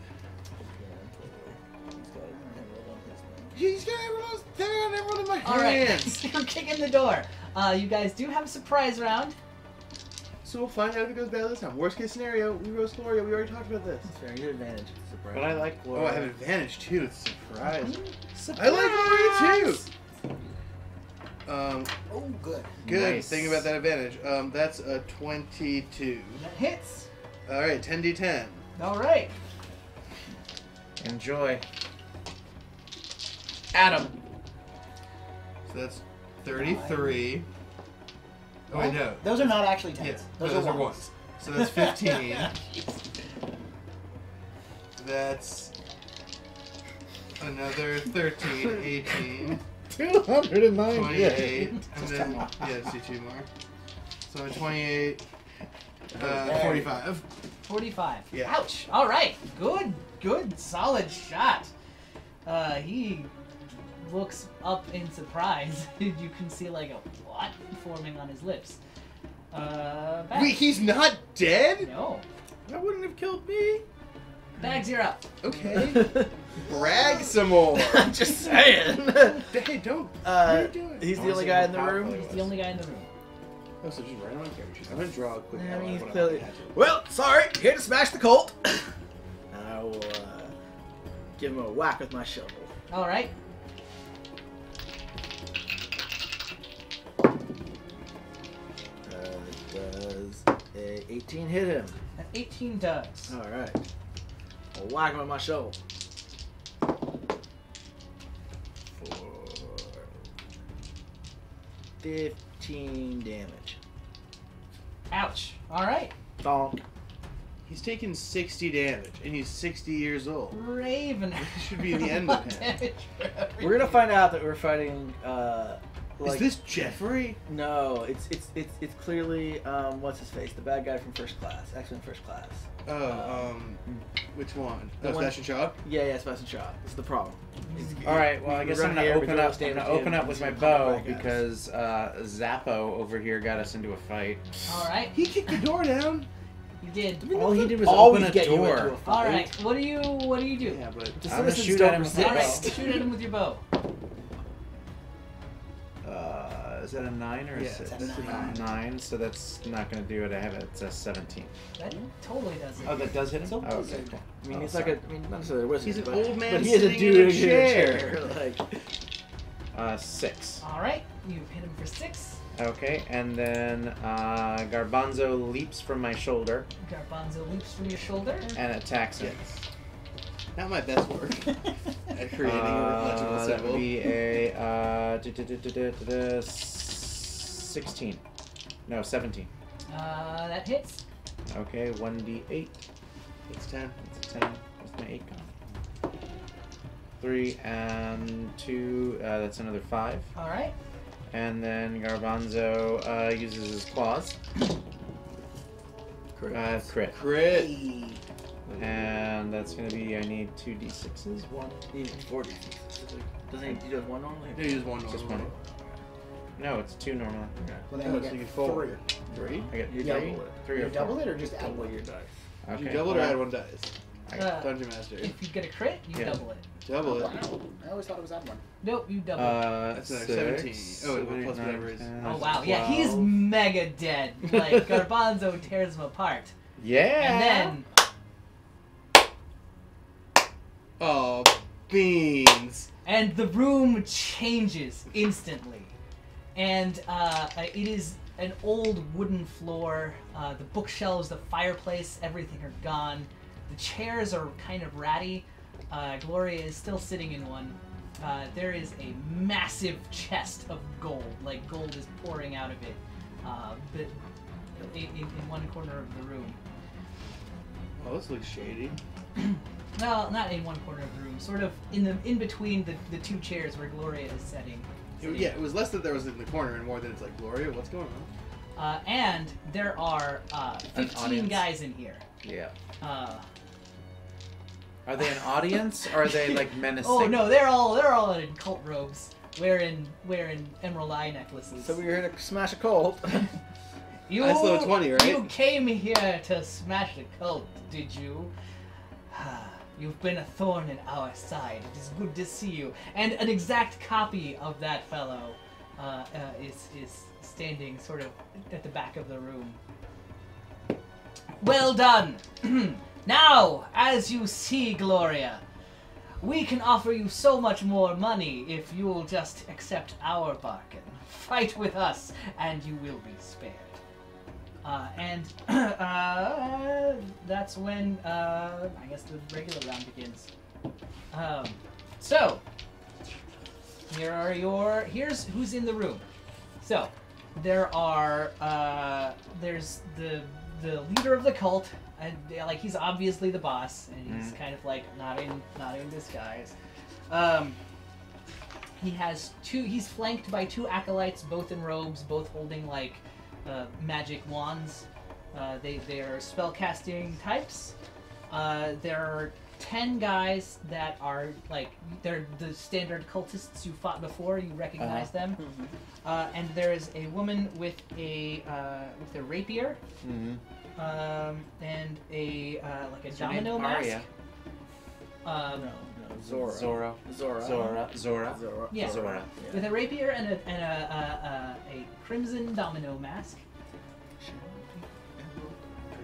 C: He's got everyone in my hands.
A: All right, you're kicking the door. You guys do have a surprise round.
C: So we'll find out if it goes bad this time. Worst case scenario, we roast Gloria. We already talked about this.
D: That's fair. You have advantage. It's a surprise.
B: But I like
C: Oh,
B: Gloria.
C: I have advantage too. It's a surprise.
B: Surprise!
C: I like Gloria too.
E: Oh, good.
C: Good.
B: Nice.
C: Think about that advantage. That's a 22.
A: That hits.
C: All right, 10d10.
A: All right.
B: Enjoy. Adam.
C: So that's 33. Oh wait, no.
E: Those are not actually tens.
C: Yeah, those are ones. So that's 15. That's another 13, 18,
B: 209.
C: 28, and
E: Just
C: then
E: 10 more.
C: yeah, see 2 more. So 28, 45.
A: 45.
C: Yeah.
A: Ouch. All right. Good, solid shot. He looks up in surprise. You can see like a what forming on his lips. Bags.
C: Wait, he's not dead?
A: No.
C: That wouldn't have killed me.
A: Bags, you're up.
C: Okay. Brag some more.
D: I'm just saying.
C: Hey, don't. What are you doing?
D: He's the only guy in the room.
A: He's the only guy in the room.
C: Oh, so just right on character. I'm gonna draw a quick
D: Yeah, I
C: outline
D: mean,
C: of
D: he's
C: what
D: clearly-
C: I had to.
D: Well, sorry. Here to smash the Colt. And I will give him a whack with my shovel.
A: All right.
D: Does a 18 hit him?
A: An 18 does.
D: All right. I'll whack him with my shovel. For 15 damage.
A: Ouch. All right.
D: Donk.
C: He's taken 60 damage, and he's 60 years old.
A: Raven.
C: This should be the end of him.
A: Damage for everything.
D: We're gonna find out that we're fighting.
C: Is this Jeffrey?
D: No, it's clearly what's his face, the bad guy from First Class, X-Men First Class.
C: Oh, which one?
D: The
C: Oh,
D: one-
C: Sebastian Shaw?
D: Yeah, Sebastian Shaw. This is the problem.
B: All right. Well, I guess I'm gonna open up. I'm gonna open up with my bow
D: Bad guys.
B: because Zappo over here got us into a fight.
A: All right.
C: He kicked the door down.
A: You did.
B: All he did was
D: Always
B: open a
D: get you into
B: door.
D: a fight.
A: All right. What do you do?
C: Yeah, but
D: The
B: I'm gonna
D: citizens
B: shoot
D: don't
B: at him with
D: resist.
A: All
B: my
A: right.
B: bow.
A: Shoot at him with your bow.
B: Is that a 9 or a
C: Yeah,
B: 6?
E: that's a 9.
B: 9, so that's not going to do it. I have it. It's a 17.
A: That totally does it.
B: Oh, that does hit him?
E: So
B: Oh, okay,
E: wizard.
B: cool.
D: I mean,
B: Oh,
D: he's
B: sorry.
D: like a. I mean, not necessarily a wizard.
C: He's an
D: but,
C: old man
D: but he is a
C: sitting in
D: dude
C: a chair.
D: Like,
B: 6.
A: All right. You hit him for 6.
B: Okay, and then Garbanzo leaps from my shoulder
A: Garbanzo leaps from your shoulder.
B: and attacks him.
C: not my best work at creating a legible
B: That
C: symbol.
B: would be a 16. No, 17.
A: That hits.
B: Okay, 1d8.
C: It's 10.
B: That's a 10. What's my 8 gone? 3 and 2. That's another 5.
A: All right.
B: And then Garbanzo uses his claws. Crit.
C: Crit.
E: Hey.
B: And that's going to be, I need 2d6s.
D: 1, even 40. Doesn't he do one normally?
C: No, you use one
B: Just
C: normal.
B: one. No, it's 2 normally.
E: Well, then
C: Oh,
E: you
C: so
E: get
C: you get 4.
E: 3.
C: 3?
B: I get
D: You
B: 3,
D: double it.
B: 3
E: You
B: or 4.
E: double it or just add
D: Double
E: one?
D: your dice.
B: Okay.
C: You double it or add 1 dice? Dungeon Master.
A: If you get a crit, you
B: Yeah.
A: double it.
C: Double it.
E: Wow. I always thought it was add 1.
A: Nope, you double it.
C: That's another
B: 17.
C: 17. Oh, plus whatever is.
A: Oh wow, yeah, he's mega dead. Like Garbanzo tears him apart,
B: Yeah.
A: and
C: Oh, beans.
A: the room changes instantly, and it is an old wooden floor. The bookshelves, the fireplace, everything are gone. The chairs are kind of ratty. Gloria is still sitting in one. There is a massive chest of gold, like gold is pouring out of it, but in one corner of the room.
C: Oh, this looks shady.
A: Well, not in one corner of the room, sort of in between the 2 chairs where Gloria is sitting.
C: Yeah, it was less that there was in the corner and more that it's like, Gloria, what's going on?
A: And there are 15
B: audience.
A: guys in here.
B: Yeah.
A: Uh,
B: Are they an audience or are they like menacing?
A: oh no, they're all in cult robes, wearing emerald eye necklaces.
D: So we're here to smash a cult.
A: You,
C: Nice little 20, right?
A: You came here to smash the cult, did you? You've been a thorn in our side. It is good to see you. And an exact copy of that fellow is standing sort of at the back of the room. Well done! Now, as you see, Gloria, we can offer you so much more money if you'll just accept our bargain. Fight with us, and you will be spared. That's when, I guess the regular round begins. So, here's who's in the room. So, there are, there's the leader of the cult, and like he's obviously the boss, and he's kind of like not in disguise. He has he's flanked by 2 acolytes, both in robes, both holding like magic wands. They are spellcasting types. There are 10 guys that are like they're the standard cultists you fought before. You recognize them. And there is a woman with a rapier. And a like a domino mask.
D: Zora.
B: Zora.
A: Yeah.
B: Zora.
A: With a rapier and a crimson domino mask.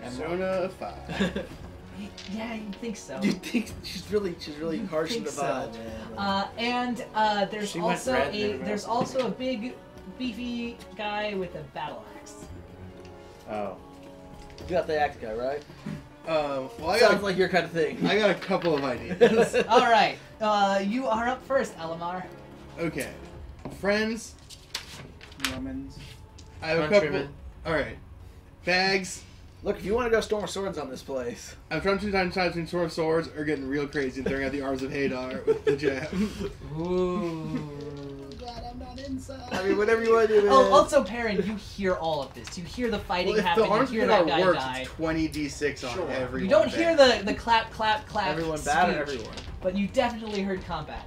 C: Persona of 5.
A: Yeah, you think so.
D: You think she's really harshing the
A: think
D: vibe,
A: so.
D: man.
A: And there's
B: She went
A: also
B: red, never mind.
A: there's also a big, beefy guy with a battle axe.
B: Oh.
D: You got the axe guy, right?
C: Well, I
D: Sounds
C: got,
D: like your kind of thing.
C: I got a couple of ideas.
A: All right, you are up first, Elamar.
C: Okay. Friends,
E: Romans.
C: I have a
B: Countrymen.
C: couple. Alright. Bags.
D: Look, if you want to go storm swords on this place.
C: I'm trying to decide between Sword of Swords or getting real crazy and throwing out the arms of Hadar with the jab.
A: Ooh.
E: Glad I'm not inside.
D: I mean, whatever you want to do, man.
A: Oh, also, Perrin, you hear all of this. You hear the fighting
C: Well, if
A: happen.
C: the arms
A: You
C: of
A: hear that
C: Hadar
A: guy
C: works,
A: die.
C: it's 20d6 on
D: Sure.
C: everyone.
A: You don't hear
C: bad.
A: the clap, clap, clap.
D: Everyone bad and
A: speech,
D: everyone.
A: but you definitely heard combat.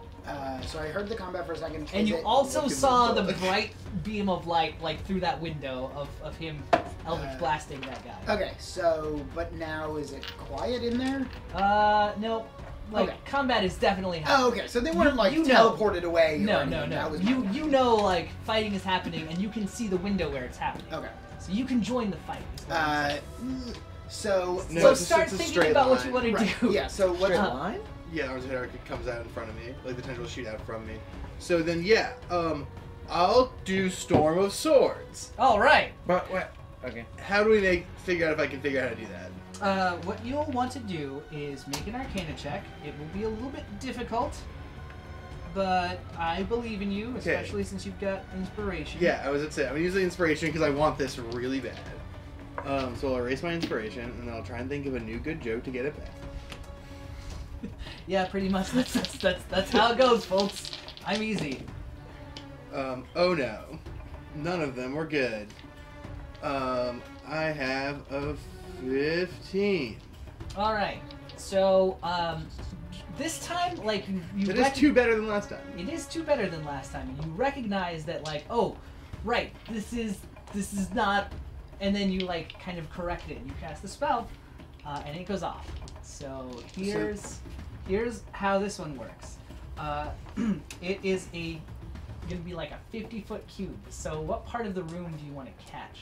E: So I heard the combat for a second.
A: And
E: Is
A: you
E: it-
A: also
C: looking
A: saw the
C: book.
A: bright beam of light, like through that window of him Eldritch blasting that guy.
E: Okay, so but now is it quiet in there?
A: No, like
E: Okay.
A: combat is definitely happening.
E: Oh, okay. So they weren't like
A: you know.
E: teleported away. or
A: No,
E: anything.
A: no, no.
E: That was
A: You know, like fighting is happening, and you can see the window where it's happening.
E: Okay.
A: So you can join the fight. is what I'm saying.
E: So
C: No,
A: So
C: it's a-
A: start
C: it's a
A: thinking
C: straight
A: about what you
C: line.
A: want to
E: right.
A: do.
E: Yeah. So what?
D: Straight line?
C: Yeah, arms of Hadar comes out in front of me. Like the tendrils shoot out from me. So then, yeah, I'll do Storm of Swords.
A: All right.
B: But what? Okay.
C: How do we figure out if I can figure out how to do that?
A: What you'll want to do is make an Arcana check. It will be a little bit difficult, but I believe in you, especially since you've got inspiration.
C: Yeah, I was gonna say, I'm gonna use the inspiration because I want this really bad. So I'll erase my inspiration, and then I'll try and think of a new good joke to get it back.
A: Yeah, pretty much. That's how it goes, folks. I'm easy.
C: Oh no. None of them were good. I have a 15.
A: All right. So, this time, like, you
C: It is 2 better than last time.
A: It is 2 better than last time, and you recognize that, like, oh, right, this is not, and then you, like, kind of correct it. You cast the spell, and it goes off. So here's how this one works. It is gonna be like a 50-foot cube. So what part of the room do you want to catch?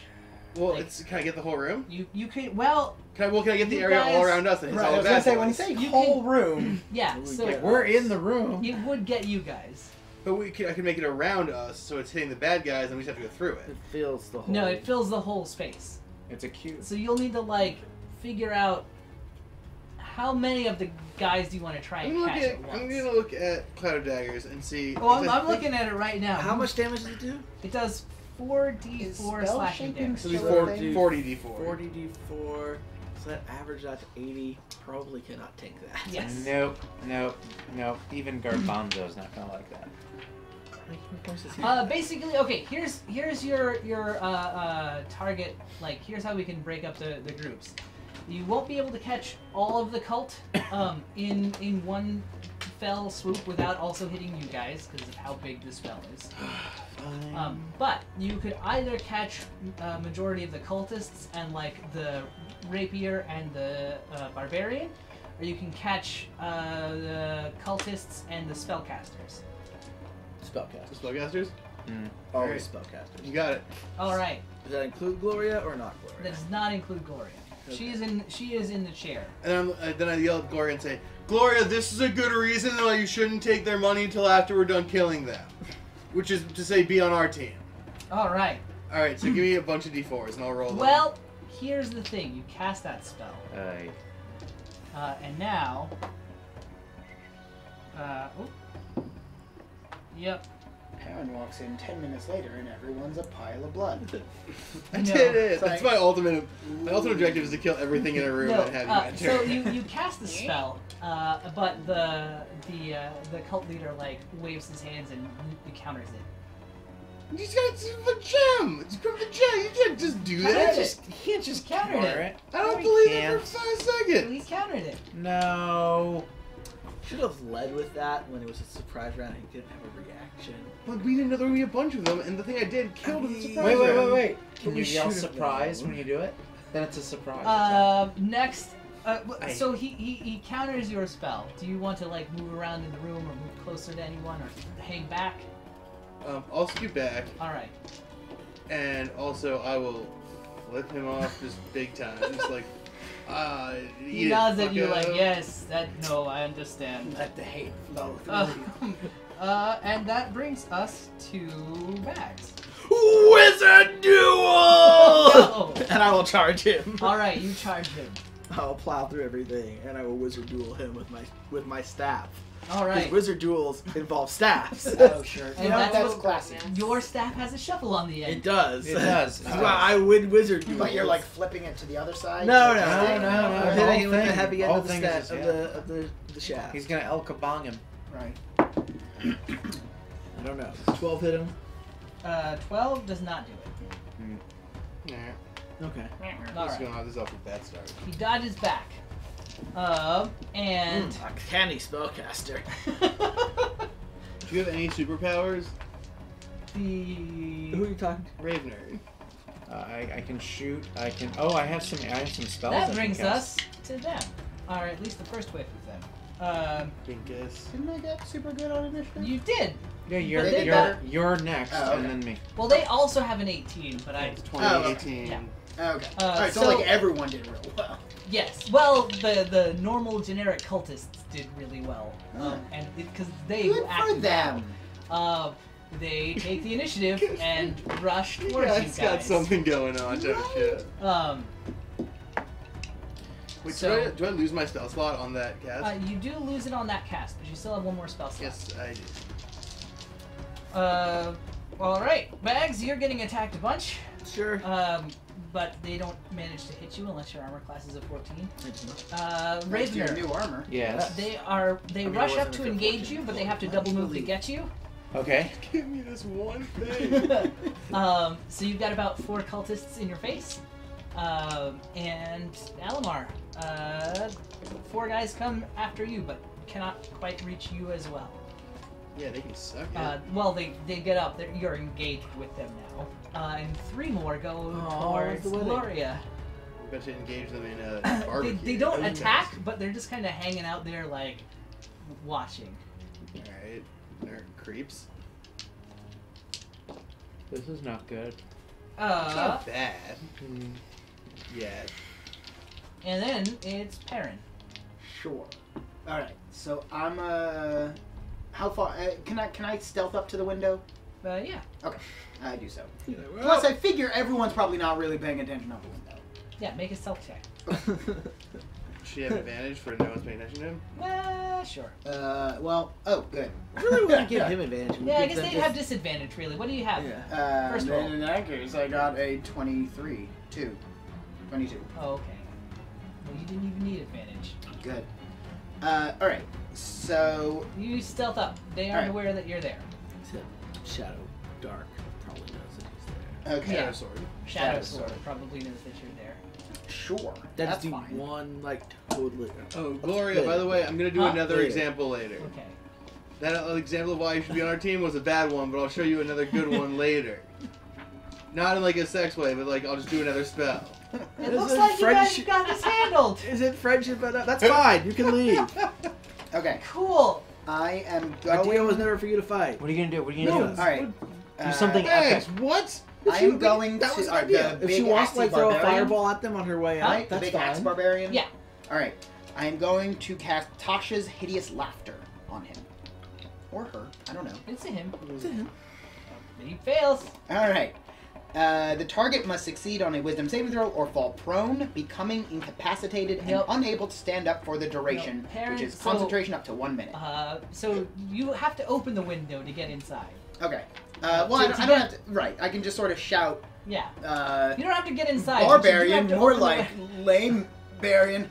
C: Well,
A: Like-
C: can I get the whole room?
A: You could, well,
C: Can I get the
A: You
C: area all
A: guys-
C: around us? And
E: Right,
C: all
E: I was
C: the
E: gonna
C: bad
E: say, when you
C: boys?
E: say
A: You
E: whole room,
A: yeah.
D: We
A: So
D: get-
B: We're in the room.
A: it would get you guys.
C: But I can make it around us, so it's hitting the bad guys, and we just have to go through it.
D: It fills the whole.
A: No, it fills the whole space.
B: It's a cube.
A: So you'll need to like figure out how many of the guys do you want to try and catch at once.
C: I'm gonna look at Cloud of Daggers and see.
A: Oh,
C: because I
A: I'm
C: think-
A: looking at it right now.
D: How much damage does it do?
A: It does 4d4
E: Is
A: slashing
E: spell
A: damage.
C: So it'll
E: Sure
C: be
E: thing.
C: 40 d4.
D: 40d4. So that averages out to 80. Probably cannot take that.
A: Yes.
B: Nope. Even Garbanzo's not gonna like that.
A: Basically, okay. Here's your target. Like, here's how we can break up the groups. You won't be able to catch all of the cult in one fell swoop without also hitting you guys because of how big the spell is. But you could either catch a majority of the cultists and like the rapier and the barbarian, or you can catch the cultists and the spellcasters.
D: Spellcasters.
C: Spellcasters?
D: Always spellcasters.
C: You got it.
A: All right.
D: Does that include Gloria or not Gloria?
A: That does not include Gloria.
D: Okay.
A: She is in the chair.
C: And then I yell at Gloria and say, Gloria, this is a good reason why you shouldn't take their money until after we're done killing them. Which is to say, be on our team.
A: All right.
C: Alright, so give me a bunch of d4s and I'll roll them.
A: Well, here's the thing. You cast that spell, and now. Yep.
E: Aaron walks in 10 minutes later and everyone's a pile of blood.
C: I
A: No.
C: did it.
E: Sorry.
C: That's my ultimate objective is to kill everything in a room
A: No.
C: and have you enter.
A: So you cast the spell, but the cult leader like waves his hands and counters it.
C: You just got a gem! It's from the gem! You can't just do
A: You
C: that!
A: can't just counter it.
C: I don't
A: No,
C: believe
A: he
C: it
B: can't.
C: for 5
A: So
C: seconds!
A: he countered it.
B: No.
D: Should have led with that when it was a surprise round and he didn't have a reaction.
C: But we didn't know there would be a bunch of them, and the thing I did killed the surprise
B: Wait.
C: round.
B: Can you
D: we
B: yell
D: should've
B: surprise
D: known.
B: when you do it? Then it's a surprise.
A: Next. So he counters your spell. Do you want to like move around in the room or move closer to anyone or hang back?
C: I'll scoot back,
A: All right.
C: and also I will flip him off just big time. Just like,
A: He nods at you like, yes, no, I understand.
E: Let the hate flow through
A: Uh,
E: you.
A: and that brings us to Bags.
D: Wizard duel!
A: No.
D: And I will charge him.
A: All right, you charge him.
D: I'll plow through everything, and I will wizard duel him with my staff.
A: All
D: Because
A: right.
D: wizard duels involve staffs.
E: Oh, sure.
A: And
E: You know,
A: that's
E: that's
A: what-
E: classy.
A: Your staff has a shuffle on the end.
D: It does.
B: It does.
D: That's why I win wizard duels.
E: But you're like flipping it to the other side?
D: No.
B: No.
D: I'm
B: The
D: hitting
B: whole
D: him with the
B: thing-
D: heavy end
B: whole
D: of the
B: thing is
D: stat
B: his
D: of
B: head.
D: the shaft.
B: He's gonna El Kabong him.
E: Right.
D: I don't know. 12 hit him.
A: 12 does not do it.
C: Nah,
D: Okay.
A: All
C: this is
A: right.
C: going on. This is off to a bad start.
A: He dodges back. And
D: A canny spellcaster.
C: Do you have any superpowers?
D: Who are
A: the
D: you talking to?
C: Ravener.
B: I can shoot. I can. Oh, I have some spells. I
A: that
B: can
A: brings
B: cast.
A: us to them, or at least the first wave of them.
C: Dinkus.
E: Didn't I get super good on initiative?
A: You did.
B: Yeah,
A: But they got-
B: you're next,
E: Oh, okay.
B: and then me.
A: Well, they also have an 18, but I.
C: 2018.
A: Yeah.
E: Okay.
A: Uh,
E: Alright, so,
A: so-
E: like everyone did real well.
A: Yes. Well, the normal generic cultists did really well, and because they
E: Good for
A: acted
E: them.
A: out. They take the initiative and rush towards
C: Yeah,
A: you
C: it's
A: guys.
C: got something going on, don't you? Wait,
A: So-
C: do I lose my spell slot on that cast?
A: You do lose it on that cast, but you still have one more spell slot.
C: Yes, I do.
A: All right, Bags, you're getting attacked a bunch.
D: Sure.
A: But they don't manage to hit you unless your armor class is a 14.
E: Thanks to your
A: Ravener,
E: new armor.
B: Yes.
A: they
D: mean,
A: rush
D: it
A: up
D: wasn't
A: to
D: a
A: engage
D: 14,
A: you, but they have to
D: so
A: double move to
D: believe.
A: get you.
B: Okay.
C: Give me this one thing.
A: So you've got about 4 cultists in your face. And Alamar, 4 guys come after you, but cannot quite reach you as well.
C: Yeah, they can suck it.
A: Well, they get up. You're engaged with them now. And 3 more go towards
D: the wedding.
A: Gloria.
C: We're about to engage them in a barbecue.
A: They don't attack, but they're just kind of hanging out there, like, watching.
C: Alright. They're creeps.
B: This is not good.
C: It's not bad. Yeah.
A: And then it's Perrin.
E: Sure. All right. So I'm how far can I stealth up to the window?
A: Yeah.
E: Okay, I do so.
D: Well,
E: Plus, I figure everyone's probably not really paying attention on the window.
A: Yeah, make a stealth check.
C: Should he have advantage for no one's paying attention to him?
A: Well, sure.
E: Well, oh, good.
D: I really want to give him advantage.
A: Yeah, I guess they'd have disadvantage, really. What do you have?
D: Yeah.
A: First
E: then
A: roll.
E: in that case, I got a 22.
A: Oh, okay. Well, you didn't even need advantage.
E: Good. All right. So
A: You stealth up. They aren't
E: Alright.
A: aware that you're there.
D: Shadow Dark probably knows that he's there.
E: okay.
A: Yeah.
C: Sword.
A: Shadow
E: Shadow
A: Sword
E: Sword.
A: probably knows that you're there.
E: Sure.
D: That's
E: That's
D: the
E: fine.
D: one, like, totally.
C: Oh, Gloria, by the way, I'm going to do
A: Huh?
C: another
D: Later.
C: example later.
A: Okay.
C: That example of why you should be on our team was a bad one, but I'll show you another good one later. Not in like a sex way, but like I'll just do another spell.
A: It
D: Is
A: looks
D: it
A: like you guys
D: friendship-
A: got this handled.
D: Is it friendship? That's fine. You can leave.
E: Okay.
A: Cool.
E: I am
D: My
E: going.
D: deal was never for you to fight.
B: What are you gonna do? What are you
D: No.
B: gonna do?
E: All right.
B: Do something
C: Thanks.
B: epic.
C: What?
E: I am going
D: That
E: to
D: was
E: the
D: my idea. If she
E: big
D: wants to like
E: axey
D: throw a
E: barbarian.
D: fireball at them on her way out,
E: Right, the
D: that's
E: big
D: fine.
E: axe barbarian.
A: Yeah.
E: All right. I am going to cast Tasha's hideous laughter on him, or her. I don't know.
A: It's a him.
D: It's him.
A: He fails.
E: All right. The target must succeed on a wisdom saving throw or fall prone, becoming incapacitated and
A: Nope.
E: unable to stand up for the duration,
A: Nope. Parents,
E: which is
A: so-
E: concentration up to 1 minute.
A: So you have to open the window to get inside.
E: Okay. Well,
A: to
E: I don't
A: get-
E: have to. Right. I can just sort of shout.
A: Yeah.
E: You
A: You don't have to get inside. but you do have
E: barbarian,
A: to
E: more
A: open the
E: like
A: window.
E: lame barian.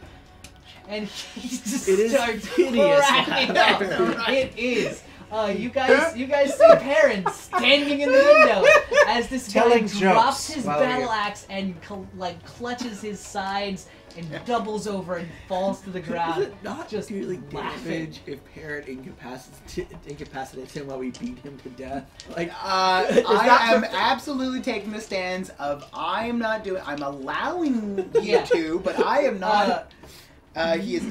A: And he just
D: It is
A: starts
D: hideous.
A: cracking
E: Yeah,
A: up.
E: right.
A: It is. You guys see Perrin standing in the window as this guy
B: Telling
A: drops
B: jokes
A: his
B: while
A: battle
B: you're-
A: axe and clutches his sides and doubles over and falls to the ground.
D: Is it not
A: just
D: really
A: laughing.
D: damage if Parrot incapacitates him while we beat him to death? Like,
E: I
D: that
E: am
D: the-
E: absolutely taking the stance of I'm allowing you
A: Yeah.
E: to, but I am not. He is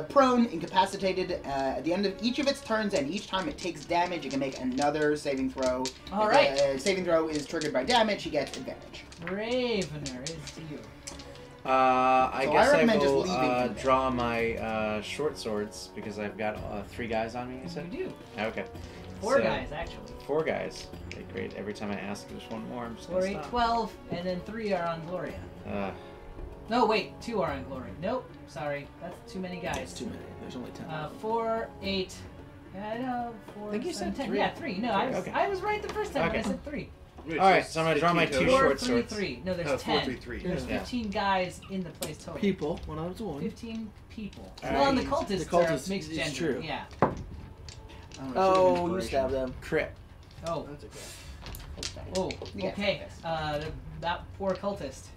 E: prone, incapacitated. At the end of each of its turns, and each time it takes damage, it can make another saving throw.
A: All
E: If
A: right.
E: the saving throw is triggered by damage, he gets advantage.
A: Ravener is you.
B: I
E: So
B: guess
E: I
B: I
E: recommend just
B: will
E: leaving for now.
B: draw my short swords because I've got 3 guys on me. You said?
A: You do.
B: Okay.
A: 4
B: So,
A: guys actually.
B: 4 guys. Okay, great. Every time I ask, there's one more. I'm just gonna
A: Glory
B: stop.
A: 12, and then 3 are on Gloria. No, wait, 2 are on Glory. Nope, sorry, that's too many guys.
D: it's too many. There's only 10.
A: 4, 8. I know, 4.
B: I think you said
A: 10.
B: 3.
A: Yeah, 3. No,
B: Okay.
A: I was right the first time.
B: Okay.
A: But I said 3.
C: Wait,
B: All right, so I'm gonna draw my
C: 15
B: 2
C: total?
A: 4,
B: short
A: 3,
B: swords.
A: 3. No, there's
C: 4,
A: 10.
C: 3, 3.
A: There's
B: Yeah.
A: 15 guys in the place total.
D: People, one out of one.
A: 15 people.
B: All
A: Well, and the
B: right.
A: cultists,
D: The cultists
A: are mixed
D: is
A: gender.
D: true.
A: Yeah.
D: Oh, you stab them.
B: Crit.
A: Oh.
D: That's okay.
A: Oh.
E: Yeah,
A: Okay. That poor cultist.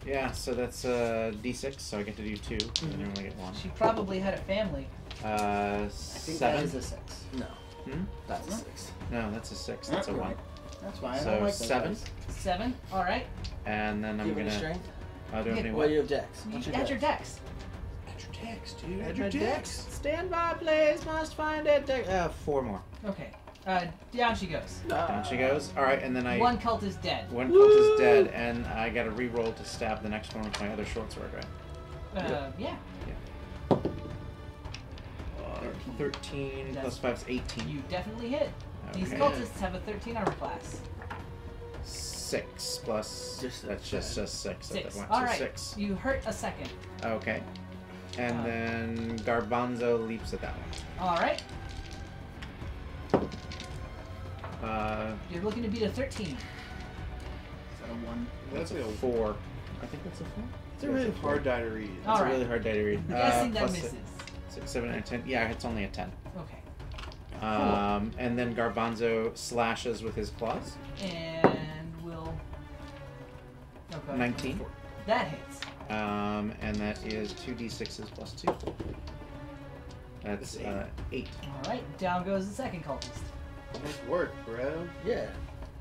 B: Yeah, so that's d6, so I get to do 2. And I only get 1.
A: She probably had a family.
E: I think
B: 7.
E: that is a 6.
D: No,
B: Hmm?
D: that's a
E: No.
D: 6.
B: No, that's a 6. That's a 1.
E: That's fine. I
B: So
E: don't like those
B: 7,
E: guys.
A: 7. All right.
B: and then
D: Do
B: I'm
D: you have any
B: gonna.
D: strength?
B: I don't have any
D: Well,
B: what?
D: you have dex.
A: You
D: What's your
A: add
D: dex?
A: your dex.
C: Add your dex, dude.
D: Add
C: Add
D: your
C: your
D: dex.
C: dex.
D: Stand by, please. Must find it.
B: 4 more.
A: Okay. Down she goes.
B: Down she goes. All right, and then I.
A: One cult is dead.
B: One cult is dead, and I got to re-roll to stab the next one with my other short sword, right?
A: Yeah.
B: 13
A: That's-
B: plus 5 is 18.
A: You definitely hit. These
B: Okay.
A: cultists have a 13 armor class.
B: 6 plus.
D: Just
B: that's just 6 at
A: 6.
B: that point.
A: All
B: So
A: right.
B: 6.
A: You hurt a second.
B: Okay. And then Garbanzo leaps at that one.
A: All right.
B: Uh,
A: You're looking to beat a 13.
E: Is that a 1?
C: That's a
B: 4. I think that's a 4.
C: It's a really hard die to read.
A: All
B: It's
A: right.
B: a really hard die to read.
A: I'm guessing that
B: plus
A: misses.
B: 6, 7, 8, 10. Yeah, it's only a 10.
A: Okay.
B: And then Garbanzo slashes with his claws.
A: And we'll. Okay.
B: 19.
A: That hits.
B: And that is 2d6s plus 2. That's 8.
A: All right, down goes the second cultist.
C: Nice work, bro.
D: Yeah.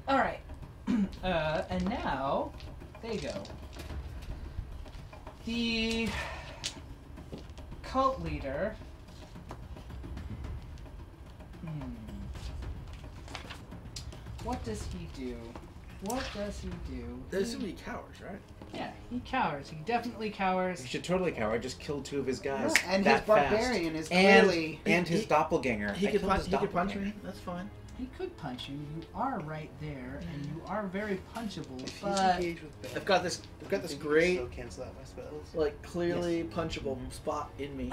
A: All right, and now they go. The cult leader. What does he do? What does he do?
D: There's so many cowards, right?
A: Yeah, he cowers. He definitely cowers.
B: He should totally cower. I just killed 2 of his guys.
E: Yeah, and
B: that
E: his barbarian is
B: fast.
E: clearly...
B: And his doppelganger.
D: He
B: I
D: could
B: killed
D: punch.
B: his
D: He could punch
B: doppelganger.
D: me. That's fine.
A: He could punch you. You are right there, and you are very punchable.
C: If he's
A: But
C: engaged with Beth,
D: I've got this
C: I
D: great,
C: So cancel out my spells.
D: like clearly punchable spot in me.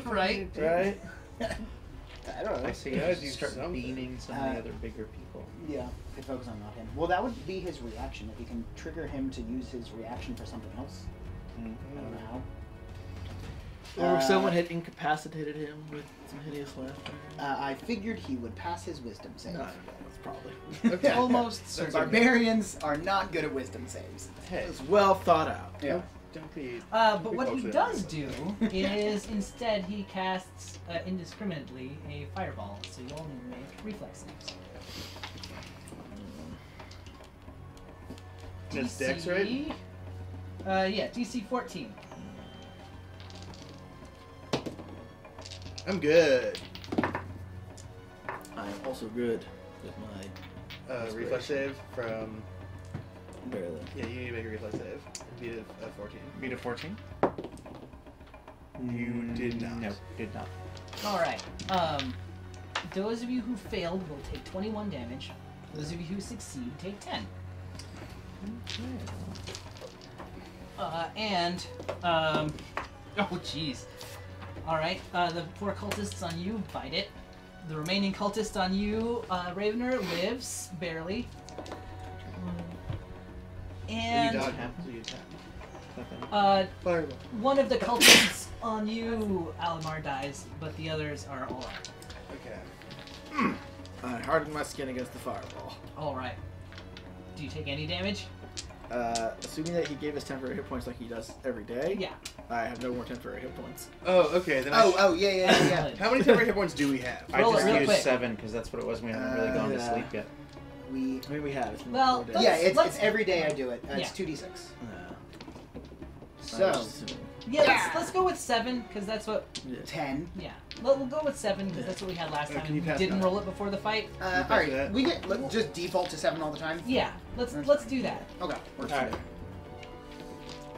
A: right?
D: Right?
E: I don't know.
B: I see.
C: Yeah,
B: I
C: do
B: start
C: something.
B: beating some of the other bigger people.
E: Yeah, could focus on not him. Well, that would be his reaction. If you can trigger him to use his reaction for something else. I don't know how.
D: Or someone had incapacitated him with some hideous laughter.
E: I figured he would pass his wisdom save.
D: No, that's probably.
C: Okay.
A: Almost
E: So
A: certain.
E: barbarians are not good at wisdom saves.
C: Hey,
D: It's well thought out.
E: Yeah.
C: don't be.
A: But what he does do is instead he casts indiscriminately a fireball, so you only make reflex saves.
C: That's Dex, right?
A: Yeah, DC 14.
C: I'm good.
D: I'm also good with my
C: Reflex save from.
D: barely.
C: Yeah, you need to make a reflex save. Beat a 14.
B: Beat a 14?
C: You did not.
B: No, did not.
A: Alright. Those of you who failed will take 21 damage. Those of you who succeed take 10. Oh jeez. Alright, the 4 cultists on you bite it. The remaining cultist on you, Ravener, lives, barely. And
C: you dodge him, so you attack. Fireball.
A: one of the cultists on you, Alamar, dies, but the others are all right.
C: Okay.
D: I hardened my skin against the fireball.
A: Alright. Do you take any damage?
D: Assuming that he gave us temporary hit points like he does every day,
A: Yeah.
D: I have no more temporary hit points.
C: Oh, okay. Then
E: Yeah.
C: How many temporary hit points do we have?
B: I
A: Roll it
B: just
A: real
B: used
A: quick.
B: 7 because that's what it was. We haven't really gone to
D: Yeah.
B: sleep yet.
E: We.
D: I mean, we have. It's been
A: Well,
D: 4 days.
E: Yeah,
A: Let's-
E: it's every day I do it. It's
A: Yeah.
E: 2d6.
D: Yeah.
E: So
A: Yeah, let's go with 7, because that's what...
E: 10.
A: Yeah. We'll go with 7, because that's what we had last time.
C: Can you
A: We
C: pass
A: didn't
C: that?
A: roll it before the fight.
E: All
C: pass
E: right,
C: that?
E: we get just default to 7 all the time.
A: Yeah, let's do that.
E: Okay. Works
B: Alright.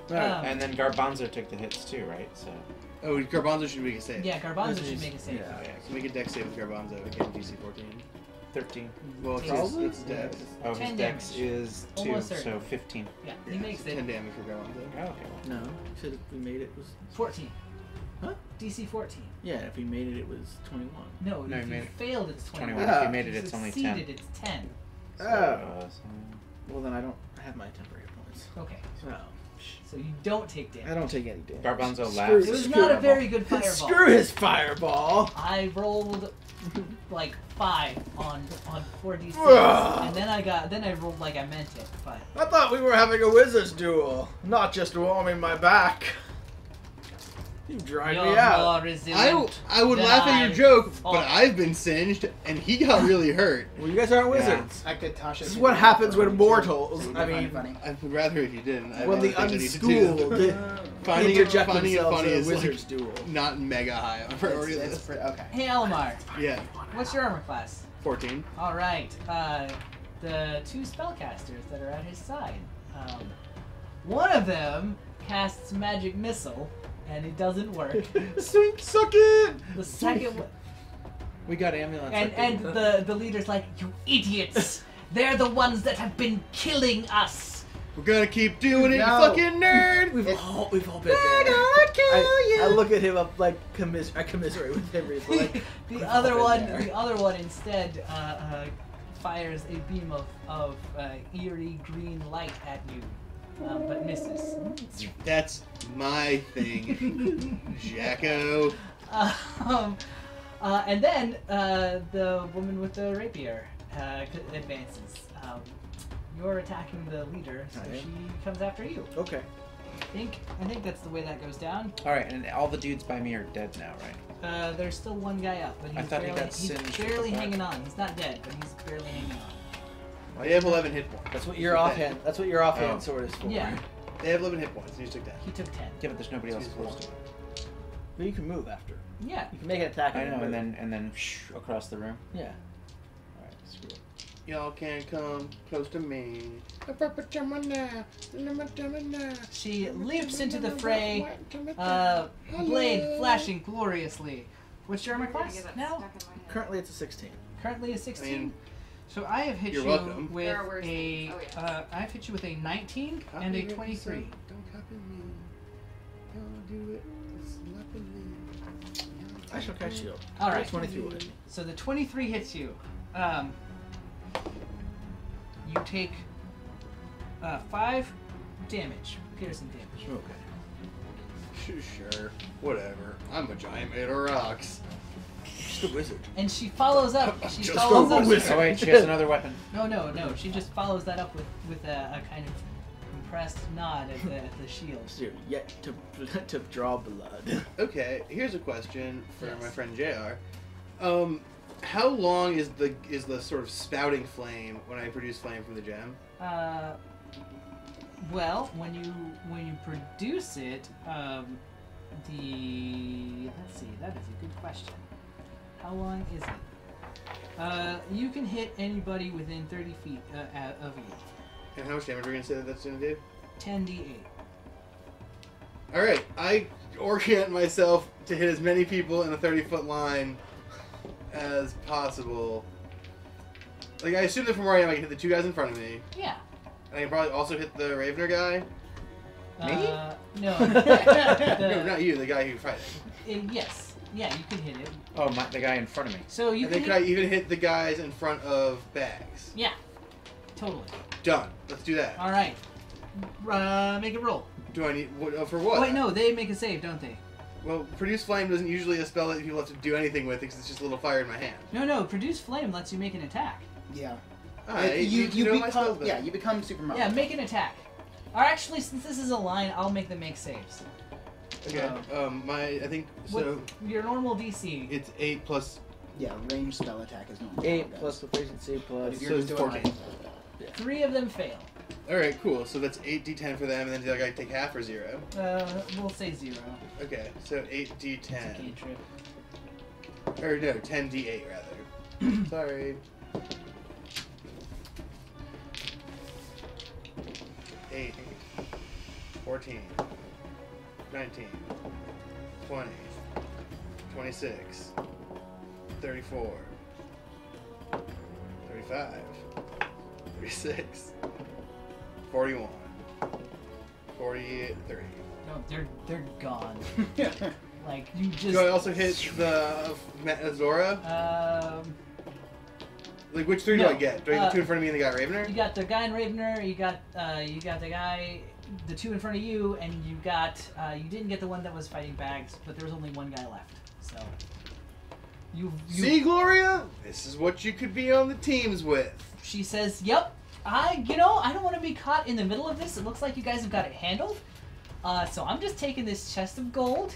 E: for me.
B: And then Garbanzo took the hits too, right? So
C: Oh, Garbanzo should make a save.
A: Yeah, Garbanzo should make a save.
D: Yeah.
C: So make a Dex save with Garbanzo again, DC 14.
B: 13.
C: Well, it's
A: Probably?
C: it's Dex.
B: Oh, his
A: 10
B: dex
A: damage.
B: is 2,
A: Almost
B: so
A: certain.
B: 15.
A: Yeah, he makes
C: it's
A: it.
C: 10 damage for Garbanzo.
B: Oh, okay.
D: No, you said if we made it was.
A: 14.
D: Huh?
A: DC 14.
D: Yeah, if we made it was 21.
A: No,
B: No,
A: if
B: you
A: you
B: made it
A: failed, it's 21.
B: 21.
D: Yeah.
B: If you made it, it's only 10.
A: Succeeded, it's 10.
D: Oh. Well, then I don't have my temporary hit points.
A: Okay,
D: Oh.
A: so you don't take damage.
D: I don't take any damage.
B: Garbanzo
D: Screw-
B: laughs.
A: It was
D: screw
A: not a
D: him.
A: very good fireball.
D: Screw his fireball!
A: I rolled like 5 on 4d6,
D: Ugh.
A: and then I rolled like I meant it. But
D: I thought we were having a wizard's duel, not just warming my back. You dried
A: you're
D: me out.
A: more resilient.
C: I would
A: than
C: laugh at your
A: I
C: joke,
A: thought.
C: but I've been singed, and he got really hurt.
D: Well, you guys aren't wizards.
E: I could Tasha.
D: This is what happens when mortals. I mean,
E: funny.
C: I would rather if you didn't. I have
D: when the
C: other things I need to do.
D: unschooled
C: Finding it
D: interject
C: funny
D: themselves
C: funny
D: in a
C: is
D: wizard's
C: like
D: duel.
C: not mega high on priority
E: It's
C: list.
E: okay.
A: Hey Elmar,
C: Yeah,
A: what's your armor class?
C: 14.
A: All right, the 2 spellcasters that are at his side. One of them casts magic missile, and it doesn't work.
C: Suck it!
A: The second one,
B: We got ambulance.
A: and the leader's like, "You idiots! They're the ones that have been killing us."
C: We're gonna keep doing it, you
E: No.
C: fucking nerd!
D: We've all been there. I look at him up like I commiserate with him. He's like,
A: the
D: "We've
A: other
D: all
A: one,
D: been there."
A: the other one instead fires a beam of eerie green light at you, but misses.
C: That's my thing, Jacko.
A: And then the woman with the rapier advances. You're attacking the leader, so
D: I am.
A: she comes after you.
D: Okay.
A: I think that's the way that goes down.
B: All right, and all the dudes by me are dead now, right?
A: There's still one guy up, but
B: I
A: he's
B: thought he
A: barely,
B: got singed
A: he's
B: with
A: barely
B: the
A: hanging on. He's not dead, but he's barely hanging on.
C: They have 11 hit points.
D: That's what your offhand. That's what your offhand
B: Oh.
D: sword is for.
A: Yeah,
C: They have 11 hit points, and you just took 10.
A: he took 10.
B: Yeah, but there's nobody else
C: Excuse
B: close
C: me.
B: to it.
D: But you can move after.
A: Yeah.
D: You can make an attack.
B: I know,
D: move.
B: and then across the room.
D: Yeah.
B: All right, screw it.
C: Y'all can't come close to me.
A: She leaps into the fray, blade flashing gloriously. What's your armor
F: I'm gonna
A: class
F: get that
A: now?
F: stuck in my head.
D: Currently, it's a 16.
A: Currently a 16.
C: I mean,
A: so I have hit
C: you're
A: you
C: welcome.
A: with
F: There are worse
A: a.
F: things. Oh, yes.
A: I've hit you with a 19 and a 23.
C: Don't copy me. Don't do it. Slap me.
D: I shall cast shield.
A: All right.
D: 23 will hit me.
A: So the 23 hits you. You take 5 damage, piercing damage.
D: Okay.
C: Sure. Whatever. I'm a giant made of rocks.
D: Just a wizard.
A: And she follows up.
C: I'm
A: She
C: just
A: follows
C: a
A: up.
C: wizard.
B: Oh wait, she has another weapon.
A: No. She just follows that up with a kind of impressed nod at the shield.
D: So you're yet to draw blood.
C: Okay, here's a question for
A: Yes.
C: my friend JR. How long is the sort of spouting flame when I produce flame from the gem?
A: Well, when you produce it, let's see, that is a good question. How long is it? You can hit anybody within 30 feet of you.
C: And how much damage are we gonna say that's gonna do?
A: 10d8.
C: Alright, I orient myself to hit as many people in a 30-foot line as possible. Like, I assume that from where I am, I can hit the 2 guys in front of me.
A: Yeah.
C: And I can probably also hit the Ravener guy.
A: No.
C: No, not you, the guy who's fighting.
A: Yes. Yeah, you can hit it.
B: Oh, the guy in front of me.
A: So you
C: And
A: can
C: then can I even hit the guys in front of Bags?
A: Yeah. Totally.
C: Done. Let's do that.
A: All right. Make a roll.
C: Do I need... for what?
A: Oh, wait, no, they make a save, don't they?
C: Well, Produce Flame isn't usually a spell that people have to do anything with because it's just a little fire in my hand.
A: No. Produce flame lets you make an attack.
E: Yeah.
C: Alright,
E: you
C: know my spells
E: become
C: better.
E: you become super
A: Yeah, make an attack. Or actually, since this is a line, I'll make them make saves.
C: Okay. I think so.
A: What, your normal DC.
C: It's 8 plus.
E: Yeah, range spell attack is normal.
D: 8 plus proficiency plus.
E: If
C: So
E: you're
C: it's
E: just doing
C: 14.
E: like,
A: 3 of them fail.
C: All right, cool. So that's 8d10 for them, and then do I take half or 0?
A: We'll say 0.
C: Okay, so
A: It's a
C: 8d10.
A: cantrip.
C: Or no, 10d8 rather. Sorry. 8, 14, 19, 20, 26, 34, 35, 36, 41, 43.
A: No, they're gone. Like you just.
C: Do I also hit the Zora? Like which 3 do
A: No,
C: I get? Do I get the 2 in front of me and the guy Ravener?
A: You got the guy in Ravener. You got the guy, the 2 in front of you, and you got you didn't get the one that was fighting Bags, but there was only one guy left. So you
C: See, Gloria? This is what you could be on the teams with.
A: She says, "Yep, I don't want to be caught in the middle of this. It looks like you guys have got it handled. So I'm just taking this chest of gold."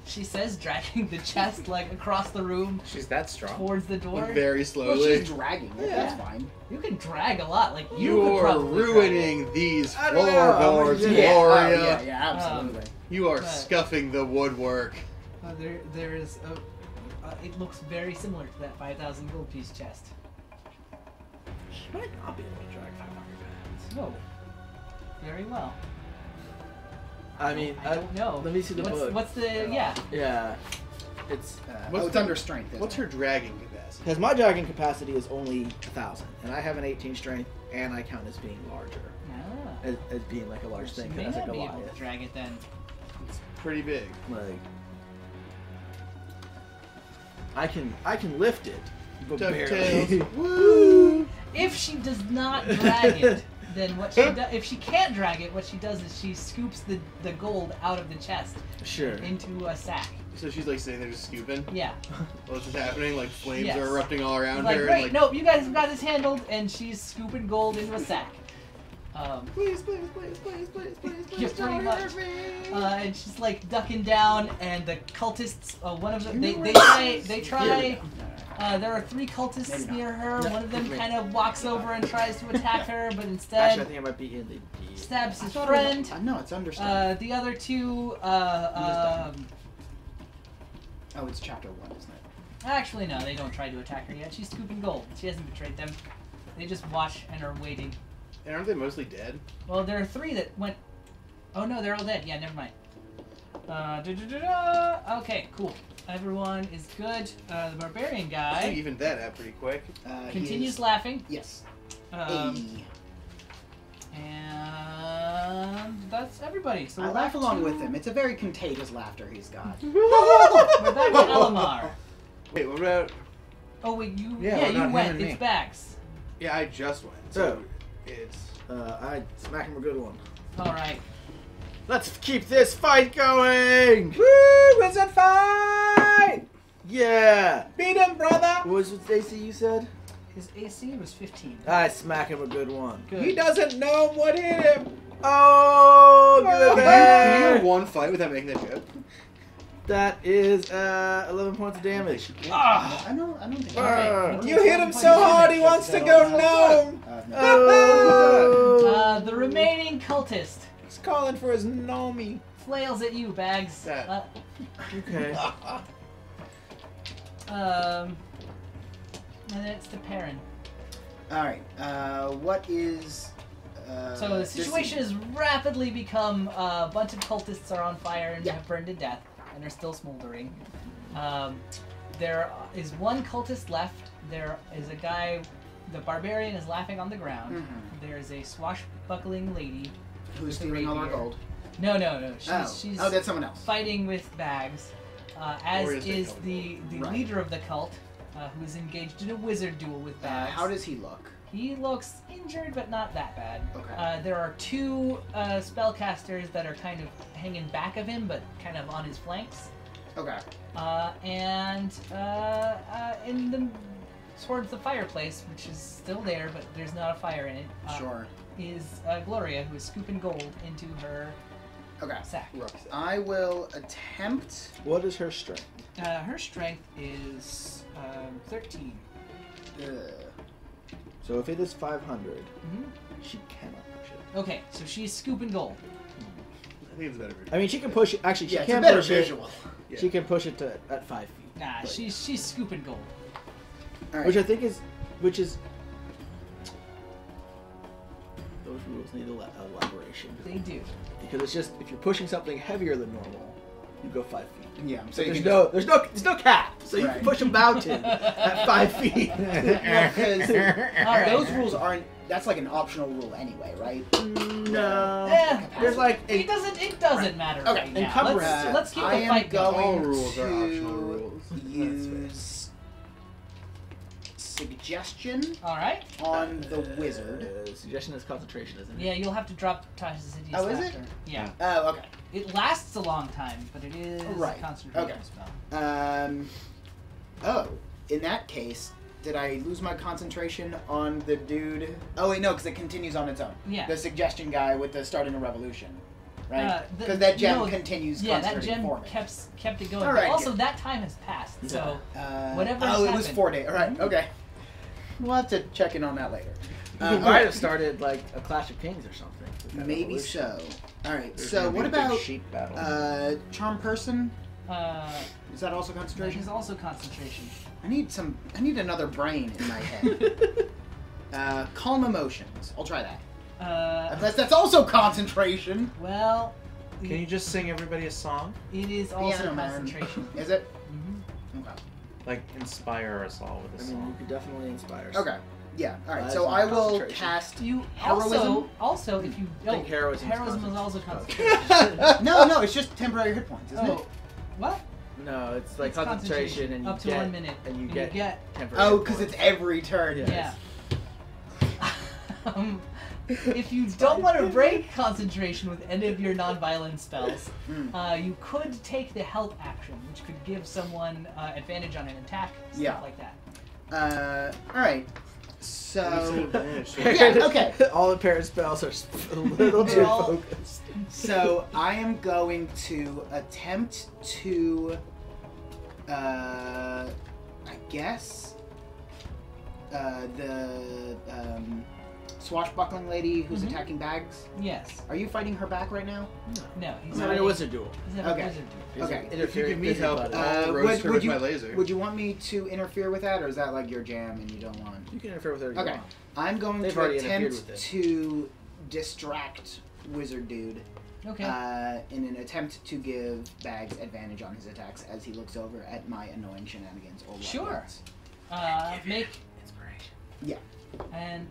A: She says, dragging the chest like across the room
B: She's that strong.
A: towards the door.
C: Like, very
E: well,
C: slowly.
E: she's dragging it.
A: Yeah.
E: That's fine.
A: You can drag a lot. Like you could
C: You're
A: probably drag it.
C: ruining these
D: I don't know, I'm
C: floorboards,
D: just-
E: Yeah,
C: Gloria.
E: yeah, absolutely.
C: You are
A: But-
C: scuffing the woodwork.
A: There is it looks very similar to that 5,000 gold piece chest.
D: She might not be able to drag 500 pounds.
A: No. Very well.
D: I mean,
A: I don't know.
D: Let me see the book.
A: What's the yeah?
D: Yeah. It's
C: What's
E: It's
C: the-
E: under strength. isn't
C: What's
E: it?
C: her dragging capacity?
D: because my dragging capacity is only 1,000, and I have an 18 strength, and I count as being larger,
A: Ah.
D: as being like a large
A: She
D: thing.
A: may
D: That's
A: not
D: like
A: be able to
D: Goliath.
A: drag it then.
C: It's pretty big.
D: Like, I can lift it, but barely.
C: DuckTales. Woo!
A: If she does not drag it, then what she does, if she can't drag it, what she does is she scoops the gold out of the chest
D: Sure.
A: into a sack.
C: So she's like sitting there just scooping.
A: Yeah.
C: While this is happening, like flames
A: Yes.
C: are erupting all around
A: Like,
C: her.
A: great,
C: and,
A: nope, you guys have got this handled, and she's scooping gold into a sack.
C: Please,
A: Yeah, pretty much. And she's like ducking down, and the cultists. One of them. They try. There are 3 cultists near her. One of them kind of walks over and tries to attack her, but instead
D: Actually, I think I might be in the.
A: stabs his friend.
E: No, it's understood.
A: The other 2.
E: Oh, it's chapter 1, isn't it?
A: Actually, no, they don't try to attack her yet. She's scooping gold. She hasn't betrayed them. They just watch and are waiting.
C: And aren't they mostly dead?
A: Well, there are 3 that went. Oh no, they're all dead. Yeah, never mind. Okay, cool. Everyone is good. The barbarian
C: I
A: guy
C: think even that out pretty quick.
A: continues laughing.
E: Yes.
A: And that's everybody. So
E: I
A: we're
E: laugh
A: back
E: along
A: to-
E: with him. It's a very contagious laughter he's got.
A: We're back to Elamar.
C: Wait, what about?
A: Oh wait, you
B: Yeah,
A: yeah
B: what
A: you
B: about him
A: went.
B: and
A: It's
B: me?
A: Bax.
C: Yeah, I just went. So it's.
D: I smack him a good one.
A: All right.
D: Let's keep this fight going!
B: Woo! Wizard fight!
D: Yeah!
B: Beat him, brother!
D: What was the AC you said?
A: His AC was 15.
D: I smack him a good one.
A: Good.
B: He doesn't know what hit him.
D: Oh, give it
C: Can you
D: back!
C: do one fight without making that joke?
D: That is 11 points of damage.
A: Ah!
E: I don't think.
A: Alright.
B: You hit him so hard he wants to go gnome.
E: No.
D: Oh!
A: The remaining cultist
B: He's calling for his gnomey.
A: flails at you, Bags.
C: That.
D: Okay.
A: And then it's to Perrin.
E: All right. What is?
A: So the situation has rapidly become a bunch of cultists are on fire and
E: Yeah.
A: have burned to death and are still smoldering. There is one cultist left. There is a guy. The barbarian is laughing on the ground.
E: Mhm.
A: There is a swashbuckling lady.
E: Who's stealing all our gold?
A: No. She's
E: Oh, that's someone else.
A: fighting with Bags, as
C: Or is it
A: is
C: called
A: the
E: Right.
A: leader of the cult, who is engaged in a wizard duel with Bags.
E: How does he look?
A: He looks injured, but not that bad.
E: Okay.
A: There are 2 spellcasters that are kind of hanging back of him, but kind of on his flanks.
E: Okay.
A: And in the towards the fireplace, which is still there, but there's not a fire in it,
E: Sure.
A: is Gloria, who is scooping gold into her
E: Okay.
A: sack.
E: I will attempt.
D: What is her strength?
A: Her strength is 13.
D: So if it is 500,
A: Mm-hmm.
D: she cannot push it.
A: Okay, so she's scooping gold.
C: I think it's better.
D: I mean, she can push it. Actually, she
E: Yeah, it's a
D: can
E: better
D: push
E: visual.
C: Yeah.
D: She can push it to at 5 feet.
A: Nah,
D: But-
A: she's scooping gold.
E: All right.
D: Which I think is, those rules need elaboration.
A: They do.
D: Because it's just, if you're pushing something heavier than normal, you go 5 feet.
E: Yeah.
D: So
E: So you
D: there's
E: can
D: no cap. So you
E: Right.
D: can push a mountain at 5 feet.
E: because
A: Alright.
E: those rules aren't. That's like an optional rule anyway, right?
D: No.
E: There's
D: like
A: It doesn't matter
E: Okay,
A: right now.
D: encumbrance.
A: Let's keep
E: I
A: the
E: am
A: fight going.
C: All
E: going
C: rules are optional
E: to
C: rules.
E: use suggestion
A: All right.
E: on the wizard.
D: Suggestion is concentration, isn't it?
A: Yeah, you'll have to drop toxicity
E: Oh, is it?
A: after. Yeah.
E: Oh, okay.
A: It lasts a long time, but it is
E: Right.
A: a concentration
E: Okay.
A: spell.
E: Oh, in that case, did I lose my concentration on the dude? Oh wait, no, because it continues on its own.
A: Yeah.
E: The suggestion guy with the starting a revolution, right?
A: The-
E: Because that gem
A: no,
E: continues
A: Yeah, that
E: concentrating
A: gem
E: for me.
A: kept it going.
E: All
A: But
E: right,
A: also,
E: good.
A: that time has passed, so whatever
E: Oh,
A: has
E: it was
A: happened.
E: 4 days. All right,
A: Mhm.
E: okay. We'll have to check in on that later.
D: You might have started like a Clash of Kings or something. with that
E: Maybe
D: evolution.
E: so. All right.
B: There's
E: So
B: gonna be
E: what
B: a big
E: about
B: sheep battle?
E: charm person?
A: That
E: Is that also concentration?
A: is also concentration.
E: I need another brain in my head. Calm emotions. I'll try that. Unless that's also concentration.
A: Well,
B: Can you just sing everybody a song?
A: it is also
E: Piano Man.
A: concentration.
E: Is it?
A: Mhm.
E: Okay.
B: Like inspire us all with a
D: I mean, you
B: song.
D: could definitely inspire.
E: Okay. Yeah. All right.
D: That
E: So
D: is not
E: I will
D: concentration.
E: cast.
A: You
E: Heroism?
A: also if you
D: I think heroism is
A: heroism is also
D: concentration.
A: concentration.
E: No, it's just temporary hit points, isn't
A: Oh,
E: it?
A: what?
D: No, it's like
A: It's
D: concentration, and you
A: up to
D: get
A: 1 minute,
D: and you get temporary.
E: Oh,
D: hit
E: because
D: points.
E: it's every turn.
D: Yeah.
A: Yeah. If you don't want to break concentration with any of your non-violent spells, you could take the help action, which could give someone advantage on an attack, stuff
E: Yeah.
A: like that.
E: All right. So
C: Banished.
E: yeah, okay.
D: All the parent spells are a little too
A: all-
D: focused.
E: So I am going to attempt to, I guess, the swashbuckling lady who's
A: Mhm.
E: attacking Bags.
A: Yes.
E: Are you fighting her back right now?
A: No,
D: He's
A: he's
D: having a wizard duel.
A: He's having
E: Okay.
A: a wizard duel.
E: Okay.
C: If you give me help,
D: buddy.
C: I'll
E: would-
C: roast her
E: would
C: with
E: you-
C: my laser.
E: Would you want me to interfere with that, or is that like your jam and you don't want?
D: You can interfere with her.
E: Okay. I'm going
D: They've
E: to
D: already interfered
E: attempt
D: with it.
E: to distract Wizard Dude
A: Okay.
E: in an attempt to give Bags advantage on his attacks as he looks over at my annoying shenanigans. Or
A: Sure.
E: whatnots.
A: Make
C: Inspiration.
E: Yeah.
A: and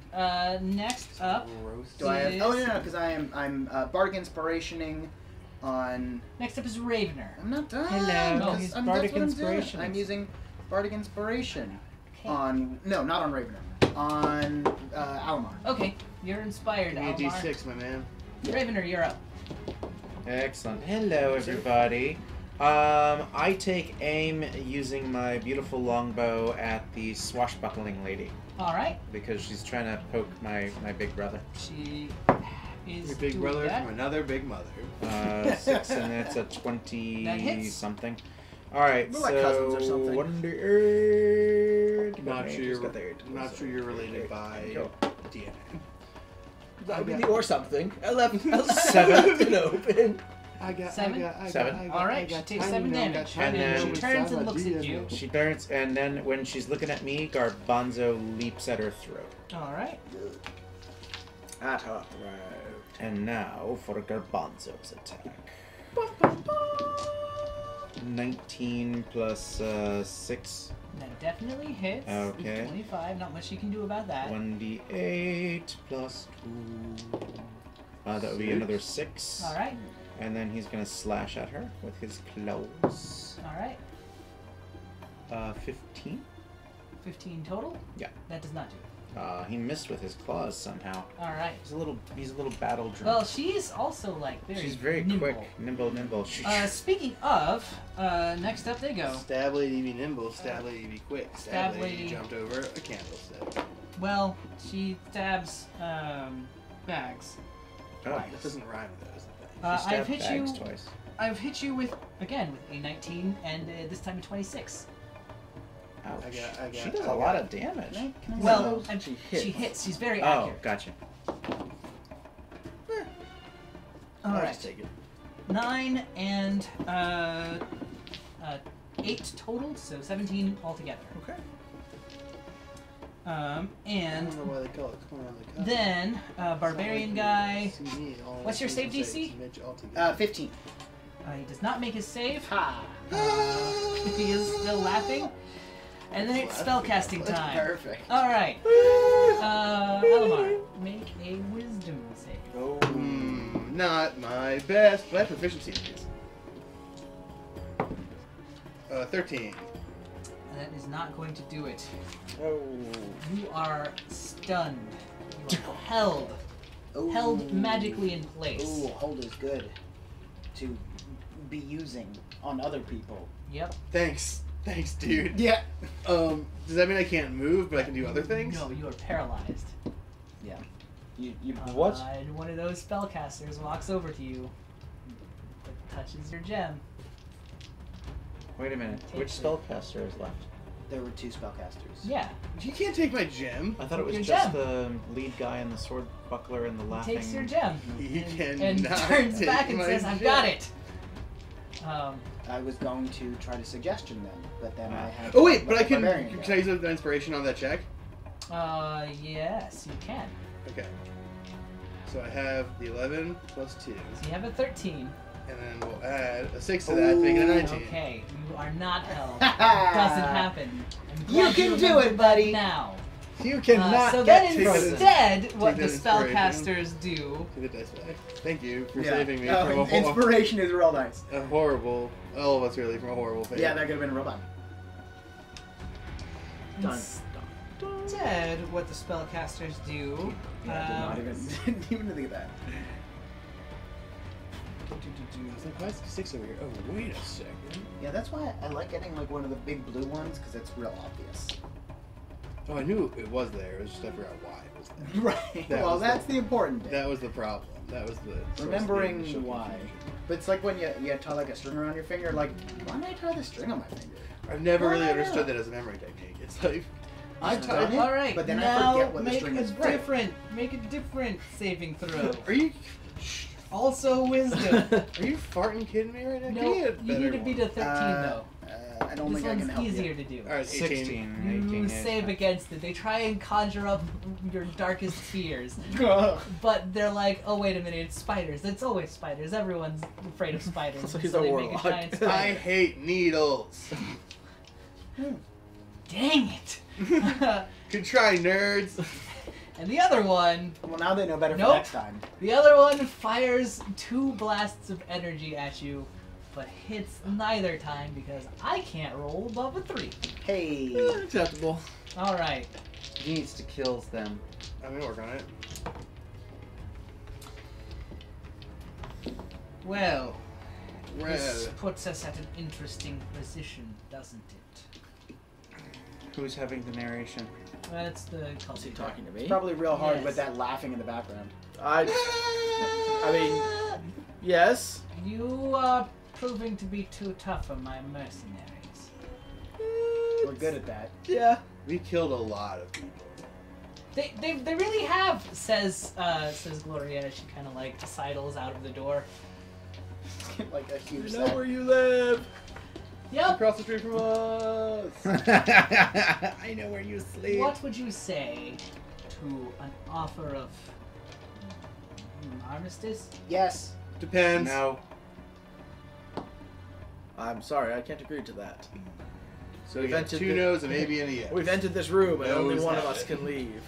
A: next up.
C: Roast.
E: Do I have?
A: Yes.
E: Oh no, because I'm Bardic Inspirationing on.
A: Next up is Ravener.
E: I'm not done.
B: Hello.
A: No,
E: 'cause
B: he's
E: I'm,
B: Bardic
E: that's what I'm doing.
B: Inspiration.
E: I'm using Bardic Inspiration
A: Okay.
E: on. No, not on Ravener. On Alamar.
A: Okay, you're inspired,
C: Give me a
A: Almar.
C: D6, my man.
A: Ravener, you're up.
B: Excellent. Hello, everybody. I take aim using my beautiful longbow at the swashbuckling lady
A: All right.
B: because she's trying to poke my big brother.
A: She is
C: Your big
A: doing
C: brother
A: that.
C: from another big mother.
B: 6 and that's a 20
A: That hits.
B: something. All right,
D: We're
B: so
D: like cousins or something.
B: 1d8.
C: Not sure
D: got there.
C: not sure you're related by
B: Go.
C: DNA.
D: That would be the or something. I left
B: 7.
D: it open.
C: I got
A: 7?
B: 7.
A: All right, she takes 7 damage.
B: And then-
A: she turns and looks at you.
B: She turns, and then when she's looking at me, Garbanzo leaps at her throat.
A: All right.
D: At her.
B: And now for Garbanzo's attack. 19 plus 6.
A: That definitely hits.
B: Okay.
A: 25. Not much you can do about that.
B: 1d8 plus 2. That would be another 6.
A: All right.
B: And then he's gonna slash at her with his claws.
A: All right.
B: 15.
A: 15 total.
B: Yeah.
A: That does not do it.
B: He missed with his claws somehow.
A: All right.
B: He's a little battle drunk.
A: Well, she's also like
B: She's very
A: nimble.
B: quick, nimble.
A: Speaking of, next up they go.
C: Stab lady be nimble, stab lady be quick.
A: Stab
C: Stab lady
A: lady.
C: jumped over a candlestick.
A: Well, she stabs Bags.
B: Oh,
C: That doesn't rhyme with that, is the thing.
B: she
A: I've
B: stabbed
A: hit
B: Bags
A: you.
B: twice.
A: I've hit you with a 19 and this time a 26.
B: Ouch.
C: I got-
B: She does a lot of damage.
E: Can I
A: Well,
E: those?
A: and
D: She
A: she
D: hits.
A: hits. She's very
B: Oh,
A: accurate.
B: gotcha.
A: All
D: I'll
A: right.
D: just take it.
A: 9 and 8 total, so 17 altogether.
D: Okay.
C: I
A: And
C: don't know why they call it corn on the cup.
A: then barbarian guy.
C: See me, all
A: What's your save
C: things
A: DC?
C: say Mitch altogether.
E: 15.
A: He does not make his save.
E: Ha.
A: He is still laughing. And then it's spellcasting time.
E: Perfect.
A: All right. Alamar, make a wisdom save.
C: Oh, not my best, but proficiency is. 13.
A: That is not going to do it.
D: Oh.
A: You are stunned. You are held magically in place.
E: Ooh, hold is good to be using on other people.
A: Yep.
C: Thanks, dude.
E: Yeah.
C: Does that mean I can't move, but I can do other things?
A: No, you are paralyzed.
E: Yeah.
B: You what?
A: And one of those spellcasters walks over to you, touches your gem.
B: Wait a minute. Which spellcaster is left?
E: There were 2 spellcasters.
A: Yeah.
C: You can't take my gem.
B: I thought it was
A: Your
B: just
A: gem.
B: the lead guy and the sword buckler and the laughing.
A: Takes your gem.
C: He
A: and
C: cannot
A: turns
C: take
A: back and
C: my
A: says, "I've
C: gem."
A: got it."
E: I was going to try to suggestion them, but then I had.
C: Oh wait, but I
E: the
C: can.
E: barbarian
C: Can
E: guy.
C: I use the inspiration on that check?
A: Yes, you can.
C: Okay. So I have the 11 plus 2,
A: So you have a 13.
C: and then we'll add a 6 to that, making it a 19.
A: Okay, you are not held. It doesn't happen. I'm
E: You
A: glad
E: can do
A: remembered
E: it, buddy.
A: Now.
B: You
A: So then
C: take that
A: instead, what the
C: take that inspiration.
A: spellcasters do.
C: Take the dice back. Thank you for
E: Yeah.
C: saving me
E: Oh,
C: from a,
E: inspiration is real nice.
C: a horrible. All of us really from a horrible fate.
E: Yeah, that could have been a robot. Done.
A: Instead, what the spellcasters do.
E: Yeah, I did not didn't even think of that.
C: It's like, why is 6 over here? Oh, wait a second.
E: Yeah, that's why I like getting like one of the big blue ones because it's real obvious.
C: Oh, I knew it was there. It was just I forgot why it was there.
E: Right.
C: That
E: Well,
C: was
E: that's the important bit.
C: That was the problem. That was the source of the
E: Remembering
C: initial
E: why.
C: confusion.
E: But it's like when you tie like a string around your finger. Like, why did I tie the string on my finger?
C: I've never really
E: Well, I
C: understood
E: know.
C: that as a memory technique. It's like
E: I've done it,
A: All right,
E: but then I
A: now
E: forget what the
A: make
E: string
A: a
E: is. Right.
A: different saving throw.
C: Are you
A: Also wisdom.
C: are you farting kidding me right now?
A: No,
C: Give me a
A: you
C: better
A: need to
C: one.
A: beat a 13 though.
E: I don't
A: This
E: think I can
A: one's
E: help
A: easier
E: you.
A: to do.
C: All right,
B: 16.
A: You
B: 18
A: save
B: is-
A: against it. They try and conjure up your darkest fears, but they're like, "Oh wait a minute, it's spiders. It's always spiders. Everyone's afraid of spiders."
D: So he's
A: so
D: a
A: they make
D: warlock.
A: a giant
C: I
A: spider.
C: hate needles.
A: Dang it!
C: Good try, nerds.
A: And the other one,
E: Well, now they know better for
A: Nope.
E: next time.
A: the other one fires 2 blasts of energy at you, but hits neither time because I can't roll above a 3.
E: Hey.
D: Acceptable.
A: All right.
B: He needs to kill them.
C: I'm gonna work on it.
A: Well, this
C: Red.
A: puts us at an interesting position, doesn't it?
B: Who's having the narration?
A: That's the
D: Is he
A: culty
D: talking to me?
E: It's probably real hard
A: Yes.
E: with that laughing in the background.
D: I mean, yes.
A: You are proving to be too tough for my mercenaries.
E: We're good at that.
D: Yeah.
C: We killed a lot of people.
A: They really have, says Gloria as she kind of like sidles out of the door.
E: Like a
D: You
E: huge
D: know
E: sack.
D: where you live.
A: Yep.
C: Across the street from us.
B: I know where you sleep.
A: What would you say to an offer of armistice?
E: Yes.
C: Depends.
B: No.
D: I'm sorry, I can't agree to that.
C: So we
D: We've
C: got
D: entered
C: 2
D: the-
C: no's, a maybe, and a yes.
D: We've entered this room, and only
C: Those
D: one of
C: have
D: us
C: it.
D: can leave.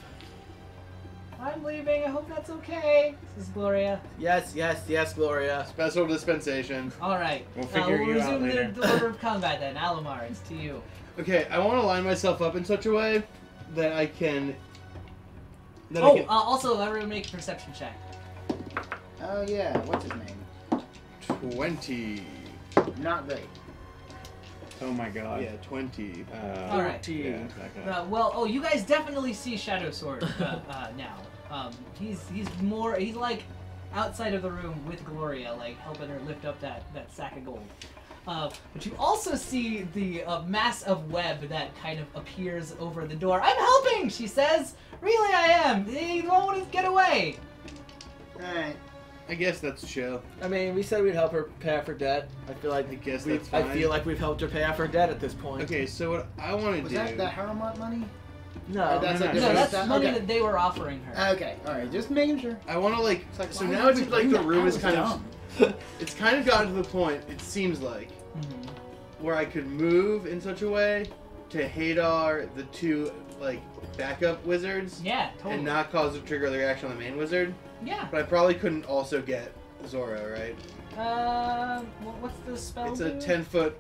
A: I'm leaving. I hope that's okay. This is Gloria.
D: Yes, yes, yes, Gloria.
C: Special dispensation.
A: All right.
B: We'll figure
A: we'll
B: you out
A: resume
B: later.
A: the order of combat then. Alamar, it's to you.
C: Okay, I want to line myself up in such a way that I can. That
A: Oh,
C: I can.
A: also, everyone make a perception check.
E: Oh yeah. What's his name?
C: 20.
E: Not great.
B: Oh my god.
C: Yeah, 20.
A: All right.
B: Yeah, that guy.
A: Well, you guys definitely see Shadow Sword now. He's like outside of the room with Gloria, like helping her lift up that sack of gold. But you also see the mass of web that kind of appears over the door. I'm helping, she says. Really, I am. He won't get away.
E: Alright.
C: I guess that's chill.
D: I mean, we said we'd help her pay off her debt. I feel like
C: I guess
D: we've-
C: that's fine.
D: I feel like we've helped her pay off her debt at this point.
C: Okay, so what I want to
E: Was
C: do.
E: that the Haramont money?
D: No,
E: That's
B: no,
E: a
B: no,
A: No,
E: different
A: that's
E: stuff?
A: money
E: Okay.
A: that they were offering her.
E: Okay. Alright. Just making sure.
C: I want to like.
E: It's like,
C: So
E: why
C: now
E: would
C: it
E: we
C: seems like
E: bring
C: the
E: that?
C: room
E: That
C: is
E: was
C: kind
E: dumb.
C: of. It's kind of gotten to the point. It seems like
A: Mhm.
C: where I could move in such a way to Hadar the 2 like backup wizards
A: Yeah, totally.
C: and not cause a trigger the reaction on the main wizard.
A: Yeah.
C: But I probably couldn't also get Zora, right?
A: What's the spell?
C: It's a
A: do?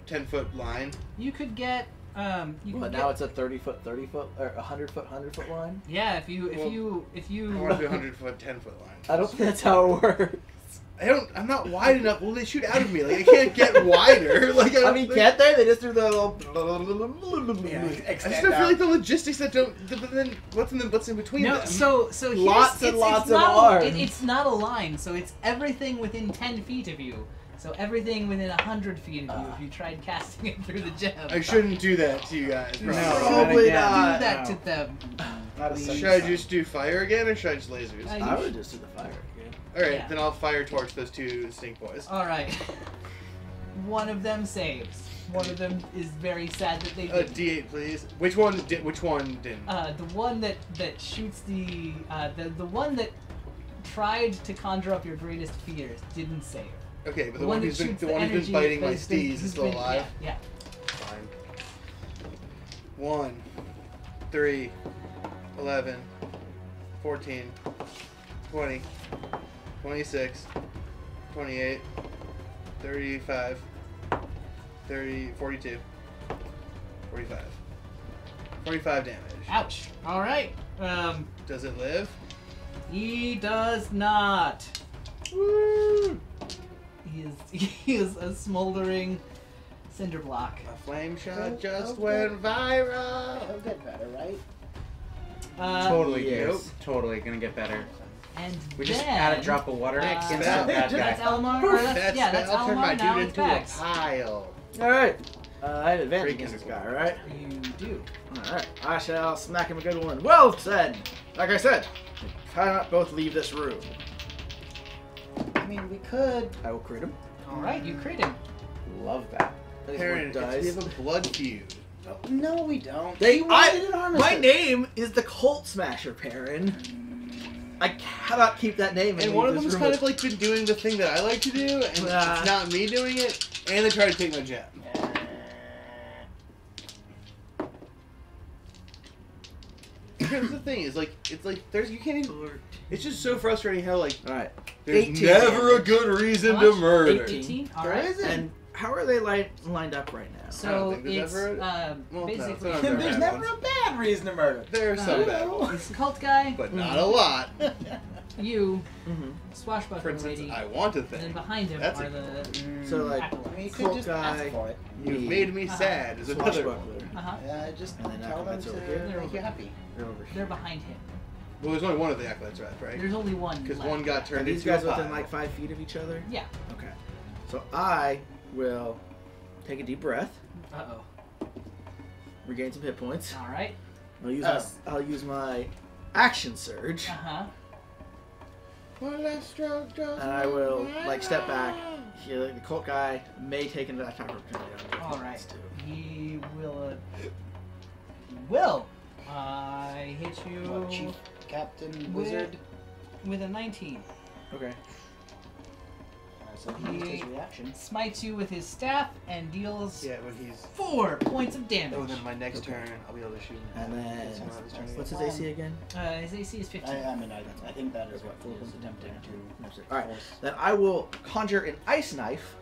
C: 10-foot line.
A: You could get you
D: But
A: could
D: now
A: get,
D: it's a 30-foot, 30-foot, or 100-foot line.
A: yeah. If you
C: I want to do a 100-foot, 10-foot line.
D: I don't think that's how it works.
C: I'm not wide enough. Well, they shoot out of me. Like I can't get wider. Like
D: I mean, can't they? They just do the little.
E: Yeah.
C: I just
E: Extend
C: don't feel
E: out.
C: like the logistics that don't. But then what's in between
A: No,
C: them?
A: so here's,
D: Lots and
A: it's
D: lots
A: not
D: of
A: a-
D: arms.
A: it's not a line, so it's everything within 10 feet of you. So everything within 100 feet of you. If you tried casting it through the gem,
C: I shouldn't do that to you guys.
B: No,
D: Probably
B: again.
D: not.
A: do that
B: no.
A: to them.
E: Not a
C: Should I just do fire again, or should I just lasers?
A: I-
D: I would just do the fire again.
C: All right,
A: yeah.
C: then I'll fire torch those 2 stink boys.
A: All right. One of them saves. One of them is very sad that they
C: A
A: didn't.
C: D8, please. Which one did? Which one didn't?
A: The one that shoots the one that tried to conjure up your greatest fears didn't save.
C: Okay, but
A: The one that
C: who's been
A: shoots
C: the
A: the
C: one who's
A: energy
C: been biting my
A: has been-
C: steez
A: who's
C: is still
A: been-
C: alive.
A: Yeah.
C: Fine. 1, 3, 11, 14, 20, 26, 28, 35, 30, 42, 45. 45 damage.
A: Ouch. All right.
C: Does it live?
A: He does not.
C: Woo!
A: He is a smoldering cinder block.
C: A flame shot
E: Oh,
C: just
E: okay.
C: went viral.
E: It'll get better, right?
B: Totally,
D: yes.
B: dude. Totally gonna get better.
A: And
B: We just
A: then,
B: add a drop of water.
C: Next
B: Instant
C: spell.
B: bad
A: That's
B: guy.
A: Elmar. Or
C: That's
A: that's
C: I'll turn my
A: Elmar. Now
C: dude
A: it's
C: into a
A: Pax.
C: pile.
D: All right. I have advantage
C: Freaking
D: against this
C: cool.
D: guy, right?
A: You do.
D: All right. I shall smack him a good one. Well said. Like I said, we cannot both leave this room.
E: I mean, we could.
D: I will crit him.
A: All right, you crit him.
B: Love that.
D: That is
C: Perrin,
D: one
C: we
D: dice.
C: have a blood feud.
E: No, we don't.
D: They,
E: He wanted an armistice.
D: my name is the Colt Smasher, Perrin. I cannot keep that name.
C: And one of them's kind of like been doing the thing that I like to do, and it's not me doing it. And they try to take my gem. Here's the thing: is like it's like there's you can't even. It's just so frustrating how like
D: All right.
C: there's
D: 18
C: never a good reason
A: How
C: to
A: much?
C: murder.
A: 18. All
C: There
A: right.
C: isn't.
D: And how are they lined up right now?
C: I don't
A: So
C: think there's
A: it's
C: ever well, no,
A: basically
C: it's not ever
E: There's
C: bad
E: never
C: ones.
E: a bad reason to murder.
C: There are some bad
E: No.
C: ones,
A: cult guy,
C: but not a lot.
A: you,
D: Mm-hmm.
C: For
A: swashbuckler
C: instance,
A: lady,
C: I want to
A: and then
C: think
A: behind him
C: That's
A: are
C: a-
A: the
D: So like,
E: I mean, you
A: acolytes.
E: could
D: Colt
E: just
D: guy.
E: ask for it.
C: you've made me sad. Is another one.
D: Swashbuckler.
A: Uh-huh.
E: Just
D: And then
E: tell them
D: acolytes
E: to
D: over here.
A: They're
E: make you
A: over.
E: happy.
D: They're over
A: They're
D: here.
A: behind him.
C: Well, there's only one of the acolytes left, right?
A: There's only one.
C: Because
A: left.
C: one got
D: Are
C: turned
D: these
C: into
D: guys
C: a
D: within
C: pile.
D: like 5 feet of each other?
A: Yeah.
D: Okay. So I will take a deep breath,
A: Uh-oh.
D: regain some hit points.
A: All right.
D: I'll use my action surge,
A: Uh-huh.
D: and I will like step back. Here, like, the cult guy may take an attack opportunity on me.
A: All right. He will. I hit you
E: What, Chief Captain
A: With-
E: Wizard?
A: with a 19.
D: Okay.
E: So he used his reaction.
A: Smites you with his staff and deals
C: Yeah, when he's.
A: 4 points of damage.
C: Oh, then my next
D: Okay.
C: turn, I'll be able to shoot him.
D: And then
C: It's not his turn
D: what's
C: yet.
D: his AC again?
A: His AC is 15.
E: I think that is what he was attempting to
D: All right.
E: force.
D: Then I will conjure an ice knife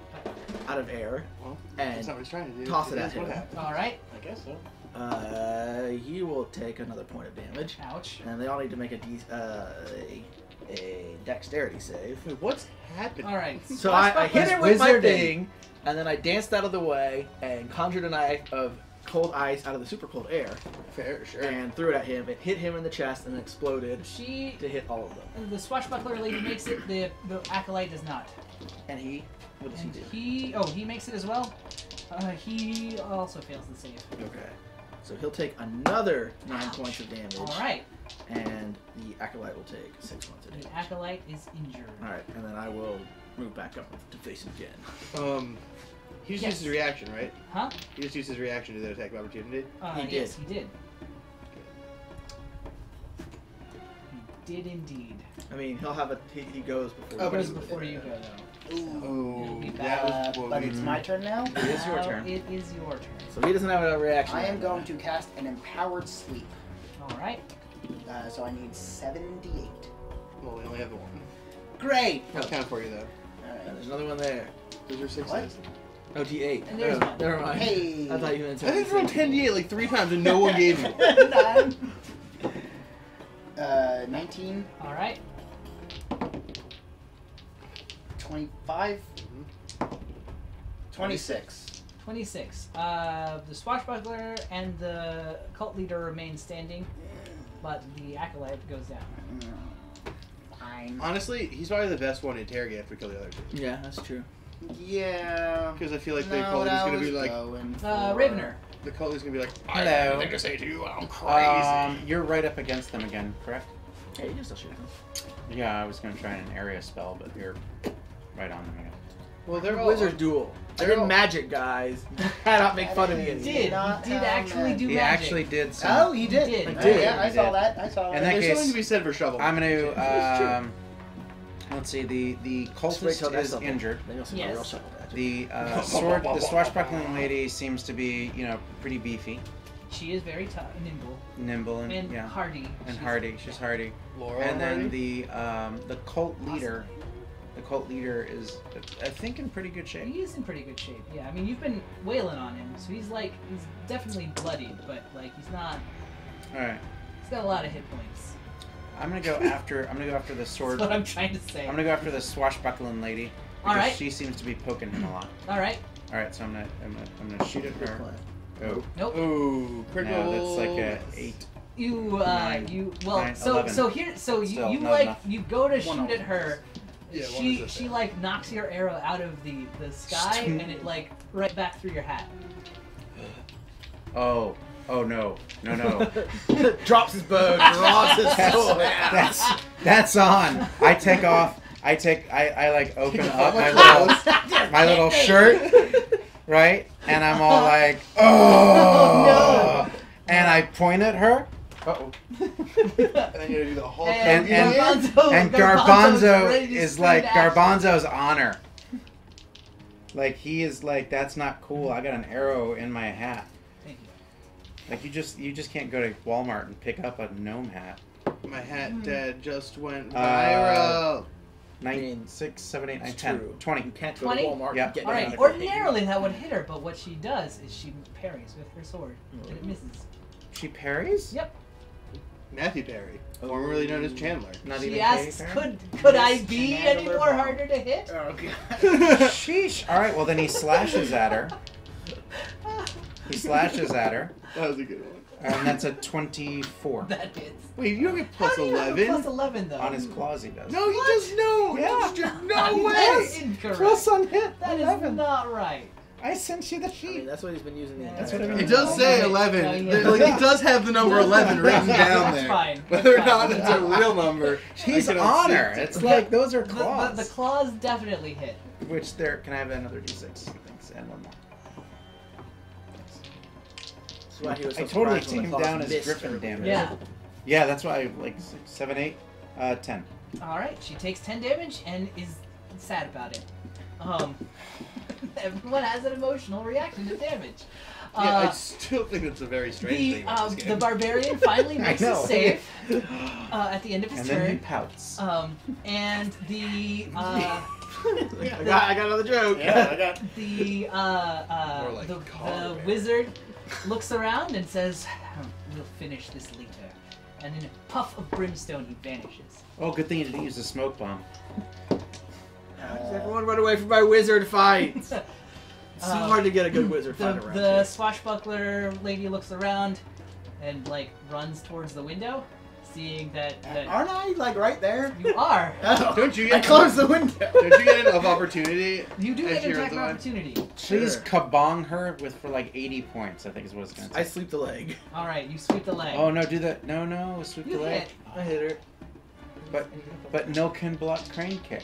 D: out of air
C: Well,
D: and
C: that's not what he's trying to do.
D: toss it at
C: is what
D: him.
C: happened.
A: All right.
E: I guess so.
D: He will take another point of damage,
A: Ouch.
D: and they all need to make a dexterity save.
C: Wait, what's happening?
A: All right.
D: So I hit
B: He's
D: him with my
B: wizarding.
D: thing, and then I danced out of the way and conjured a knife of cold ice out of the super cold air
C: Fair, sure.
D: and threw it at him. It hit him in the chest and exploded
A: She,
D: to hit all of them.
A: the swashbuckler lady makes it. The acolyte does not.
D: And what does he
A: And
D: do?
A: he makes it as well. He also fails the save.
D: Okay. So he'll take another 9 points of damage.
A: All right.
D: And the acolyte will take 6 points of
A: The
D: damage.
A: acolyte is injured.
D: Alright, and then I will move back up to face him again.
C: He just
A: Yes.
C: used his reaction, right?
A: Huh?
C: He just used his reaction to the attack of opportunity.
D: He
A: Yes,
D: did.
A: he did. He did indeed.
D: I mean, he'll have he goes before
C: Oh,
A: It
C: but
A: goes
C: he-
A: before you go, though.
C: Oh,
A: It'll be
C: that was what
E: but
C: we-
E: it's my turn now.
B: It is your
A: Now
B: turn.
A: It is your turn.
D: So he doesn't have a reaction.
E: I am going to cast an empowered sleep.
A: All right.
E: So I need 78.
C: Well, we only have the one.
E: Great.
C: I'll count for you though.
D: And
E: Alright.
D: there's another one there.
C: Those are sixes.
E: What?
D: Oh, D8.
A: And there's one.
D: Never mind.
E: Hey.
D: I thought you meant
C: I think you rolled 10d8 like 3 times and no one gave you.
E: 19,
A: All right.
E: 25, 26.
A: 26. The swashbuckler and the cult leader remain standing, but the acolyte goes down.
E: Fine.
C: Honestly, he's probably the best one to interrogate after we kill the other two.
D: Yeah, that's true.
E: Yeah.
C: Because I feel like the
E: No,
C: cult is
E: that
C: gonna be
E: was
C: like,
E: going for-
A: Ravener.
C: the cult is gonna be like, I
B: Hello.
C: have nothing to say to you. I'm crazy.
B: You're right up against them again, correct?
D: Yeah, you can still shoot him.
B: Yeah, I was gonna try an area spell, but you're right on them again.
C: Well, they're all
D: Wizard duel. I
C: they're
D: did
C: all-
D: magic, guys. Cannot make fun of me.
A: He
E: Did
A: did.
E: not
A: He did
E: have
A: actually
E: that.
A: do
B: He
A: magic.
B: actually did some.
E: Oh, he did.
A: He did.
D: He
E: Oh,
D: did.
E: yeah, I
B: He
E: saw
B: did.
E: that. I saw
B: And
E: that.
B: that
C: There's
B: case-
C: something to be said for shovel.
B: I'm
D: It's
B: gonna. Let's see. The
D: Just wait
B: cultist
D: till next
B: is
D: level.
B: injured.
D: Then you'll see
A: Yes.
D: my real shovel magic.
B: The swashbuckling lady seems to be, pretty beefy,
A: She is very tough, nimble,
B: nimble, and
A: and
B: yeah,
A: hardy.
B: and
A: She's-
B: hardy. She's hardy.
C: Laurel
B: And then
C: Hardy?
B: the cult leader. The cult leader is, I think, in pretty good shape.
A: He is in pretty good shape. Yeah, I mean you've been wailing on him, so he's definitely bloodied, but he's not.
B: All right.
A: He's got a lot of hit points.
B: I'm gonna go after the
A: That's
B: sword.
A: what I'm trying to say.
B: I'm gonna go after the swashbuckling lady because
A: All right.
B: she seems to be poking him a lot.
A: All right.
B: All right, so I'm gonna shoot at her. Oh,
A: Nope.
C: Ooh, critical.
B: no, that's like a
C: miss.
B: 8. Nine,
A: so
B: 11.
A: so here so
B: Still,
A: you
B: not
A: like
B: enough.
A: you go to
E: One
A: shoot at
E: over.
A: her.
C: Yeah, one
A: she
C: is a
A: she
C: fail.
A: like knocks your arrow out of the sky and it like right back through your hat.
B: Oh no.
D: Drops his bow, draws his sword.
B: That's on. I take off. I like open up my little shirt, right? And I'm all like, oh, and I point at her. Uh-oh.
C: And then you're gonna do the whole
A: And
C: thing.
B: And
A: Garbanzo's
B: Garbanzo
A: ready to
B: is
A: spring
B: like
A: to action.
B: Garbanzo's honor. Like he is like, that's not cool. I got an arrow in my hat.
A: Thank you.
B: Like you just can't go to Walmart and pick up a gnome hat.
C: My hat just went
B: Uh,
C: viral.
B: 9, 6, 7, 8, 9,
D: It's
B: 10,
D: true.
B: 20.
D: You can't go
A: 20?
D: to Walmart
B: Yeah.
D: and get
A: All right.
D: down to
A: Ordinarily that would hit her, but what she does is she parries with her sword and it misses.
B: She parries?
A: Yep.
C: Matthew Perry, formerly known as Chandler.
B: Not
A: She
B: even
A: asks,
B: Katy Perry?
A: could I be
E: Chandler
A: any more
E: Bond.
A: harder to hit?
E: Oh god.
B: Sheesh. All right. Well, then he slashes at her. He slashes at her,
C: That was a good one.
B: and that's a 24
A: That hits.
C: Wait, you don't get plus
A: How do you have a
C: 11?
A: Plus 11 though.
B: on his claws. He does.
C: No, he does no.
B: Yeah.
C: He just, no way.
A: That's incorrect.
B: Plus on hit.
A: That is
B: 11.
A: not right.
B: I sent you the
D: I mean,
B: sheet.
D: that's what he's been using the
A: Yeah,
D: entire
B: that's what I
D: time.
B: mean.
C: It does say
A: Okay.
C: 11.
A: No, yeah.
C: Like, it does have the number 11 written down
A: That's
C: there.
A: fine.
C: Whether or
A: That's
C: not
A: fine.
C: it's a real number,
B: He's
C: I cannot
B: honor.
C: see.
B: It's like those are claws.
A: The claws definitely hit.
B: Which there. Can I have another d6? Thanks, and one more.
D: That's why he was so
B: I totally
D: surprised when the
B: teamed
D: claws
B: down his
D: missed
B: griffin
D: earlier.
B: damage.
A: Yeah.
B: Yeah, that's why like 6, 7, 8, 10.
A: All right. She takes 10 damage and is sad about it. Everyone has an emotional reaction to damage.
C: Yeah, I still think it's a very strange thing about this
A: The
C: game.
A: barbarian finally
B: I
A: makes a
B: know.
A: save at the end of his
B: And then he
A: turn.
B: pouts.
A: And the
D: I got another joke.
E: Yeah, I got.
A: the
C: More like
A: the
C: collar bear.
A: wizard looks around and says, "We'll finish this later." And in a puff of brimstone, he vanishes.
B: Oh, good thing you didn't use the smoke bomb.
D: How does everyone run away from my wizard fights? It's so hard to get a good wizard fight around
A: The
D: here.
A: swashbuckler lady looks around and like runs towards the window, seeing that
E: Aren't I like right there?
A: you are.
E: Oh.
C: Don't you
E: I
C: get
E: closed the window.
C: Don't you get an opportunity?
A: You do
C: as
A: get an
C: you're
A: attack
C: the
A: of
C: one?
A: opportunity.
B: Please
D: Sure.
B: kabong her with for like 80 points. I think is what it's gonna
D: I
B: say.
D: sleep the leg.
A: All right, you sweep the leg.
B: Oh no, do that. No, sweep
A: You
B: the leg.
A: hit.
D: I hit her.
B: But no can block crane kick.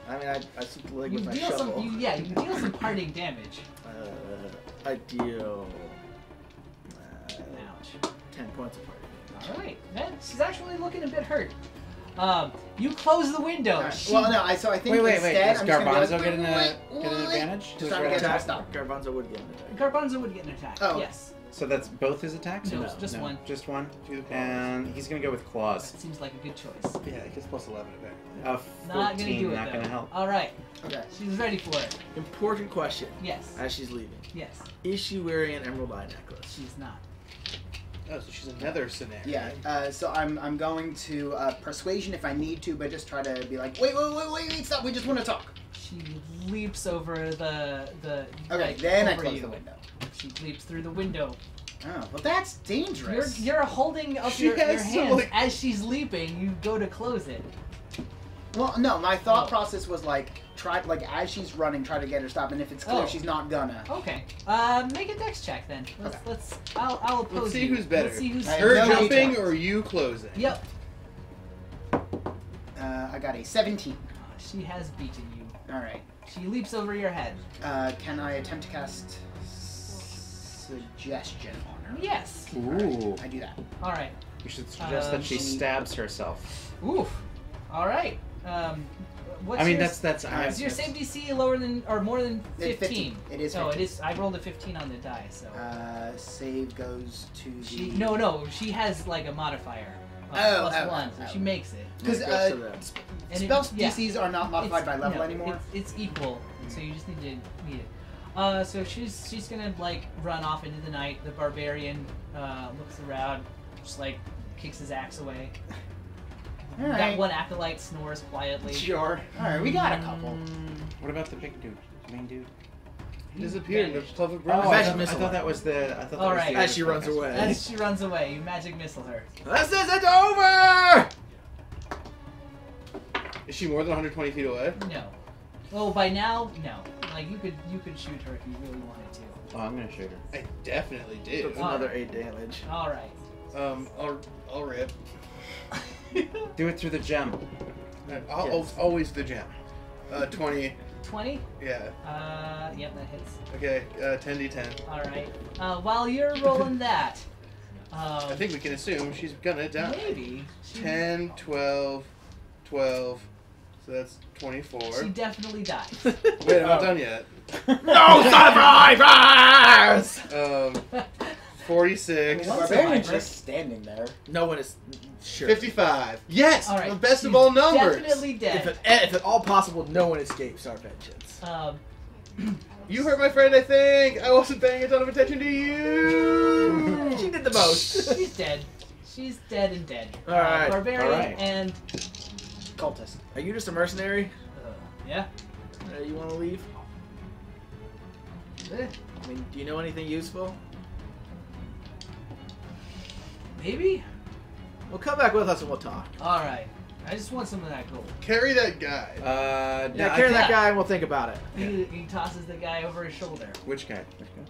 D: I mean, I sleep the leg
A: You
D: with my
A: deal
D: shovel.
A: some. You deal some parting damage.
D: I deal
A: Ouch.
D: 10 points of party.
A: All right, man. She's actually looking a bit hurt. You close the window.
E: Alright,
A: She-
E: well, no, so I think
B: Wait.
E: instead
B: Does
E: I'm just gonna
B: Garbanzo
E: go,
B: get an advantage?
E: Just
B: Does
E: trying to
B: Red
E: get
B: attack?
E: to stop.
D: Garbanzo would get an attack.
A: Garbanzo would get an attack.
E: Oh.
A: Yes.
B: So that's both his attacks?
A: No,
B: Or
A: just one.
B: Just one.
C: Two claws.
B: And he's gonna go with claws.
A: That seems like a good choice.
C: Yeah, it gets plus 11 apparently.
B: 14,
A: Not gonna do it
B: not
A: though.
B: gonna help.
A: All right.
E: Okay.
A: She's ready for it.
D: Important question
A: Yes.
D: as she's leaving.
A: Yes.
D: Is she wearing an emerald eye necklace?
A: She's not.
C: Oh, so she's another scenario.
E: Yeah. So I'm going to persuasion if I need to, but just try to be like, wait, stop. We just want to talk.
A: She leaps over the.
E: Okay.
A: like,
E: Then I
A: over
E: close
A: you.
E: the window.
A: She leaps through the window.
E: Oh, well, that's dangerous.
A: You're holding up
C: She
A: your
C: has some,
A: hands
C: like-
A: as she's leaping. You go to close it.
E: Well, no, my thought
A: Oh.
E: process was like as she's running, try to get her to stop, and if it's clear
A: Oh.
E: she's not gonna.
A: Okay. Make a dex check then. I'll oppose
C: Let's see
A: you.
C: who's better.
A: Let's see who's.
E: Hey,
C: Her
E: no
C: jumping
E: details.
C: or you closing?
A: Yep.
E: I got a 17.
A: She has beaten you.
E: All right.
A: She leaps over your head.
E: Can I attempt to cast suggestion on her?
A: Yes.
B: Ooh.
E: I do that.
A: All right.
B: You should suggest that she
E: she-
B: stabs herself.
A: Oof. All right. What's
B: I mean,
A: your,
B: that's.
A: is your save DC lower than or more than
E: It's
A: 15?
E: It is 15.
A: No, it is. I rolled a 15 on the die, so.
E: Save goes to the.
A: She no. She has like a modifier.
E: Oh,
A: plus
E: oh,
A: one, so
E: oh.
A: she makes it.
E: Because
D: It goes to them.
A: And
E: spell
A: yeah.
E: DCs are not modified by level
A: no,
E: anymore.
A: It's equal, so you just need to meet it. So she's gonna like run off into the night. The barbarian looks around, just like kicks his axe away.
E: All
A: That
E: right.
A: one acolyte snores quietly.
E: Sure. All right, we got a couple.
B: What about the big dude? The main dude?
C: disappeared in the
A: vanished.
C: public
B: Oh,
C: brimstone.
D: Magic
B: I
D: missile.
B: thought that was the. I thought that
A: All
B: was
A: right.
B: the
D: As she
B: other
D: runs
B: thing.
D: away.
A: As she runs away, you magic missile her.
D: This isn't over!
C: Is she more than 120 feet away?
A: No. Oh, by now, no. Like you could shoot her if you really wanted to.
B: Oh, I'm gonna shoot her.
C: I definitely do.
D: That's another 8 damage.
A: All right.
C: I'll rip.
B: Do it through the gem.
C: Always the gem. 20.
A: 20.
C: Yeah.
A: Yep, that hits.
C: Okay. 10d10.
A: All right. While you're rolling that,
C: I think we can assume she's gonna die.
A: maybe she,
C: 10, 12, 12. So that's 24.
A: she definitely dies.
C: Wait, I'm not done yet.
D: No survivors!
C: 46.
A: One
E: Barbarian's
A: survivor.
E: just standing there.
D: No one is sure.
C: 55. Yes!
A: All right.
C: The best of
A: she's
C: all numbers.
A: Definitely dead.
D: If at all possible, no one escapes our vengeance.
C: You hurt my friend, I think. I wasn't paying a ton of attention to you.
D: She did the most.
A: She's dead. She's dead and dead.
D: All right.
A: Barbarian
B: All right.
A: and
E: Cultist.
D: Are you just a mercenary?
A: yeah.
D: You want to leave? I mean, do you know anything useful?
A: Maybe.
D: Well, come back with us and we'll talk.
A: All right. I just want some of that gold.
C: Carry that guy.
D: Yeah, carry that guy and we'll think about it.
A: He tosses the guy over his shoulder.
B: Which guy?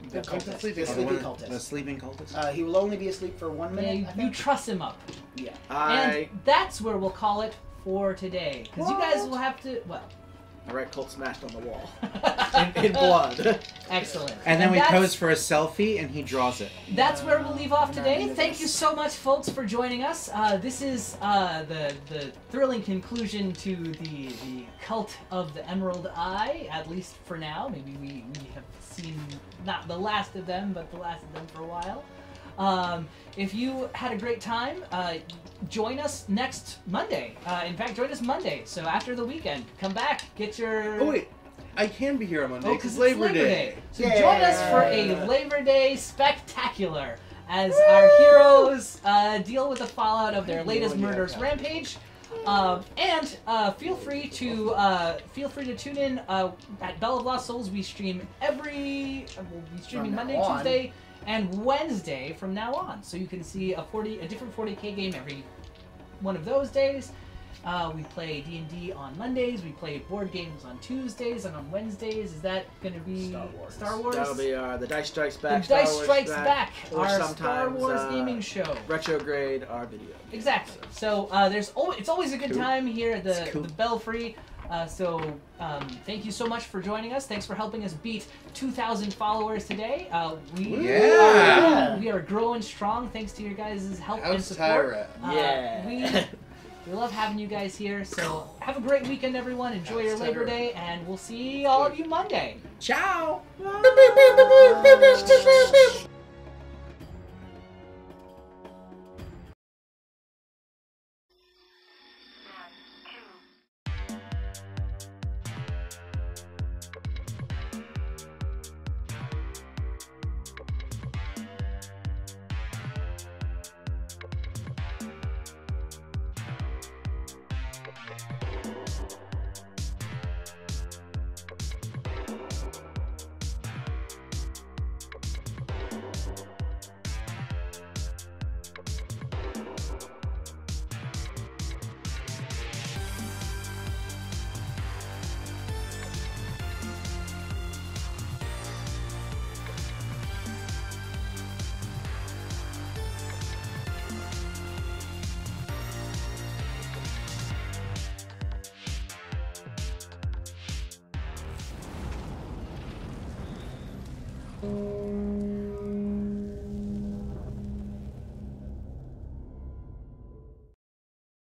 E: The cultist.
C: sleeping
E: The
C: cultist.
E: sleeping
B: The
E: cultist.
B: sleeping cultist.
E: He will only be asleep for 1
A: Yeah,
E: minute,
A: you,
E: I
A: you
E: think.
A: truss him up.
E: Yeah.
D: I
A: And that's where we'll call it for today. Because you guys will have to, well.
D: right, Colt smashed on the wall. in blood.
A: Excellent.
B: And then we
A: that's-
B: pose for a selfie, and he draws it.
A: That's where we'll leave off today. Thank you so much, folks, for joining us. This is the thrilling conclusion to the cult of the Emerald Eye, at least for now. Maybe we have seen not the last of them, but the last of them for a while. If you had a great time, join us next Monday. In fact, join us Monday. So after the weekend, come back, get your...
C: Oh, wait. I can be here on Monday
A: Oh,
C: because
A: because
C: Labor Day.
A: So join us for a Labor Day spectacular as our heroes deal with the fallout of their latest murderous rampage. And feel free to tune in at Bell of Lost Souls. We stream we'll be streaming
E: From
A: Monday,
E: now on.
A: Tuesday, and Wednesday from now on. So you can see a different 40K game every one of those days. We play D&D on Mondays. We play board games on Tuesdays, and on Wednesdays is that going to be Star Wars?
D: That'll be the Dice Strikes Back.
A: The
D: Star
A: Dice
D: Wars
A: Strikes Back,
D: or
A: our Star
D: sometimes,
A: Wars gaming show.
D: Retrograde, our video.
A: Exactly. So it's always a good time here at the Belfry. Thank you so much for joining us. Thanks for helping us beat 2,000 followers today. We are growing strong thanks to your guys' help and
C: House
A: support.
D: Yeah.
A: We love having you guys here. So have a great weekend, everyone. Enjoy your Labor Day, and we'll see all of you Monday.
B: Ciao!
E: Yeah.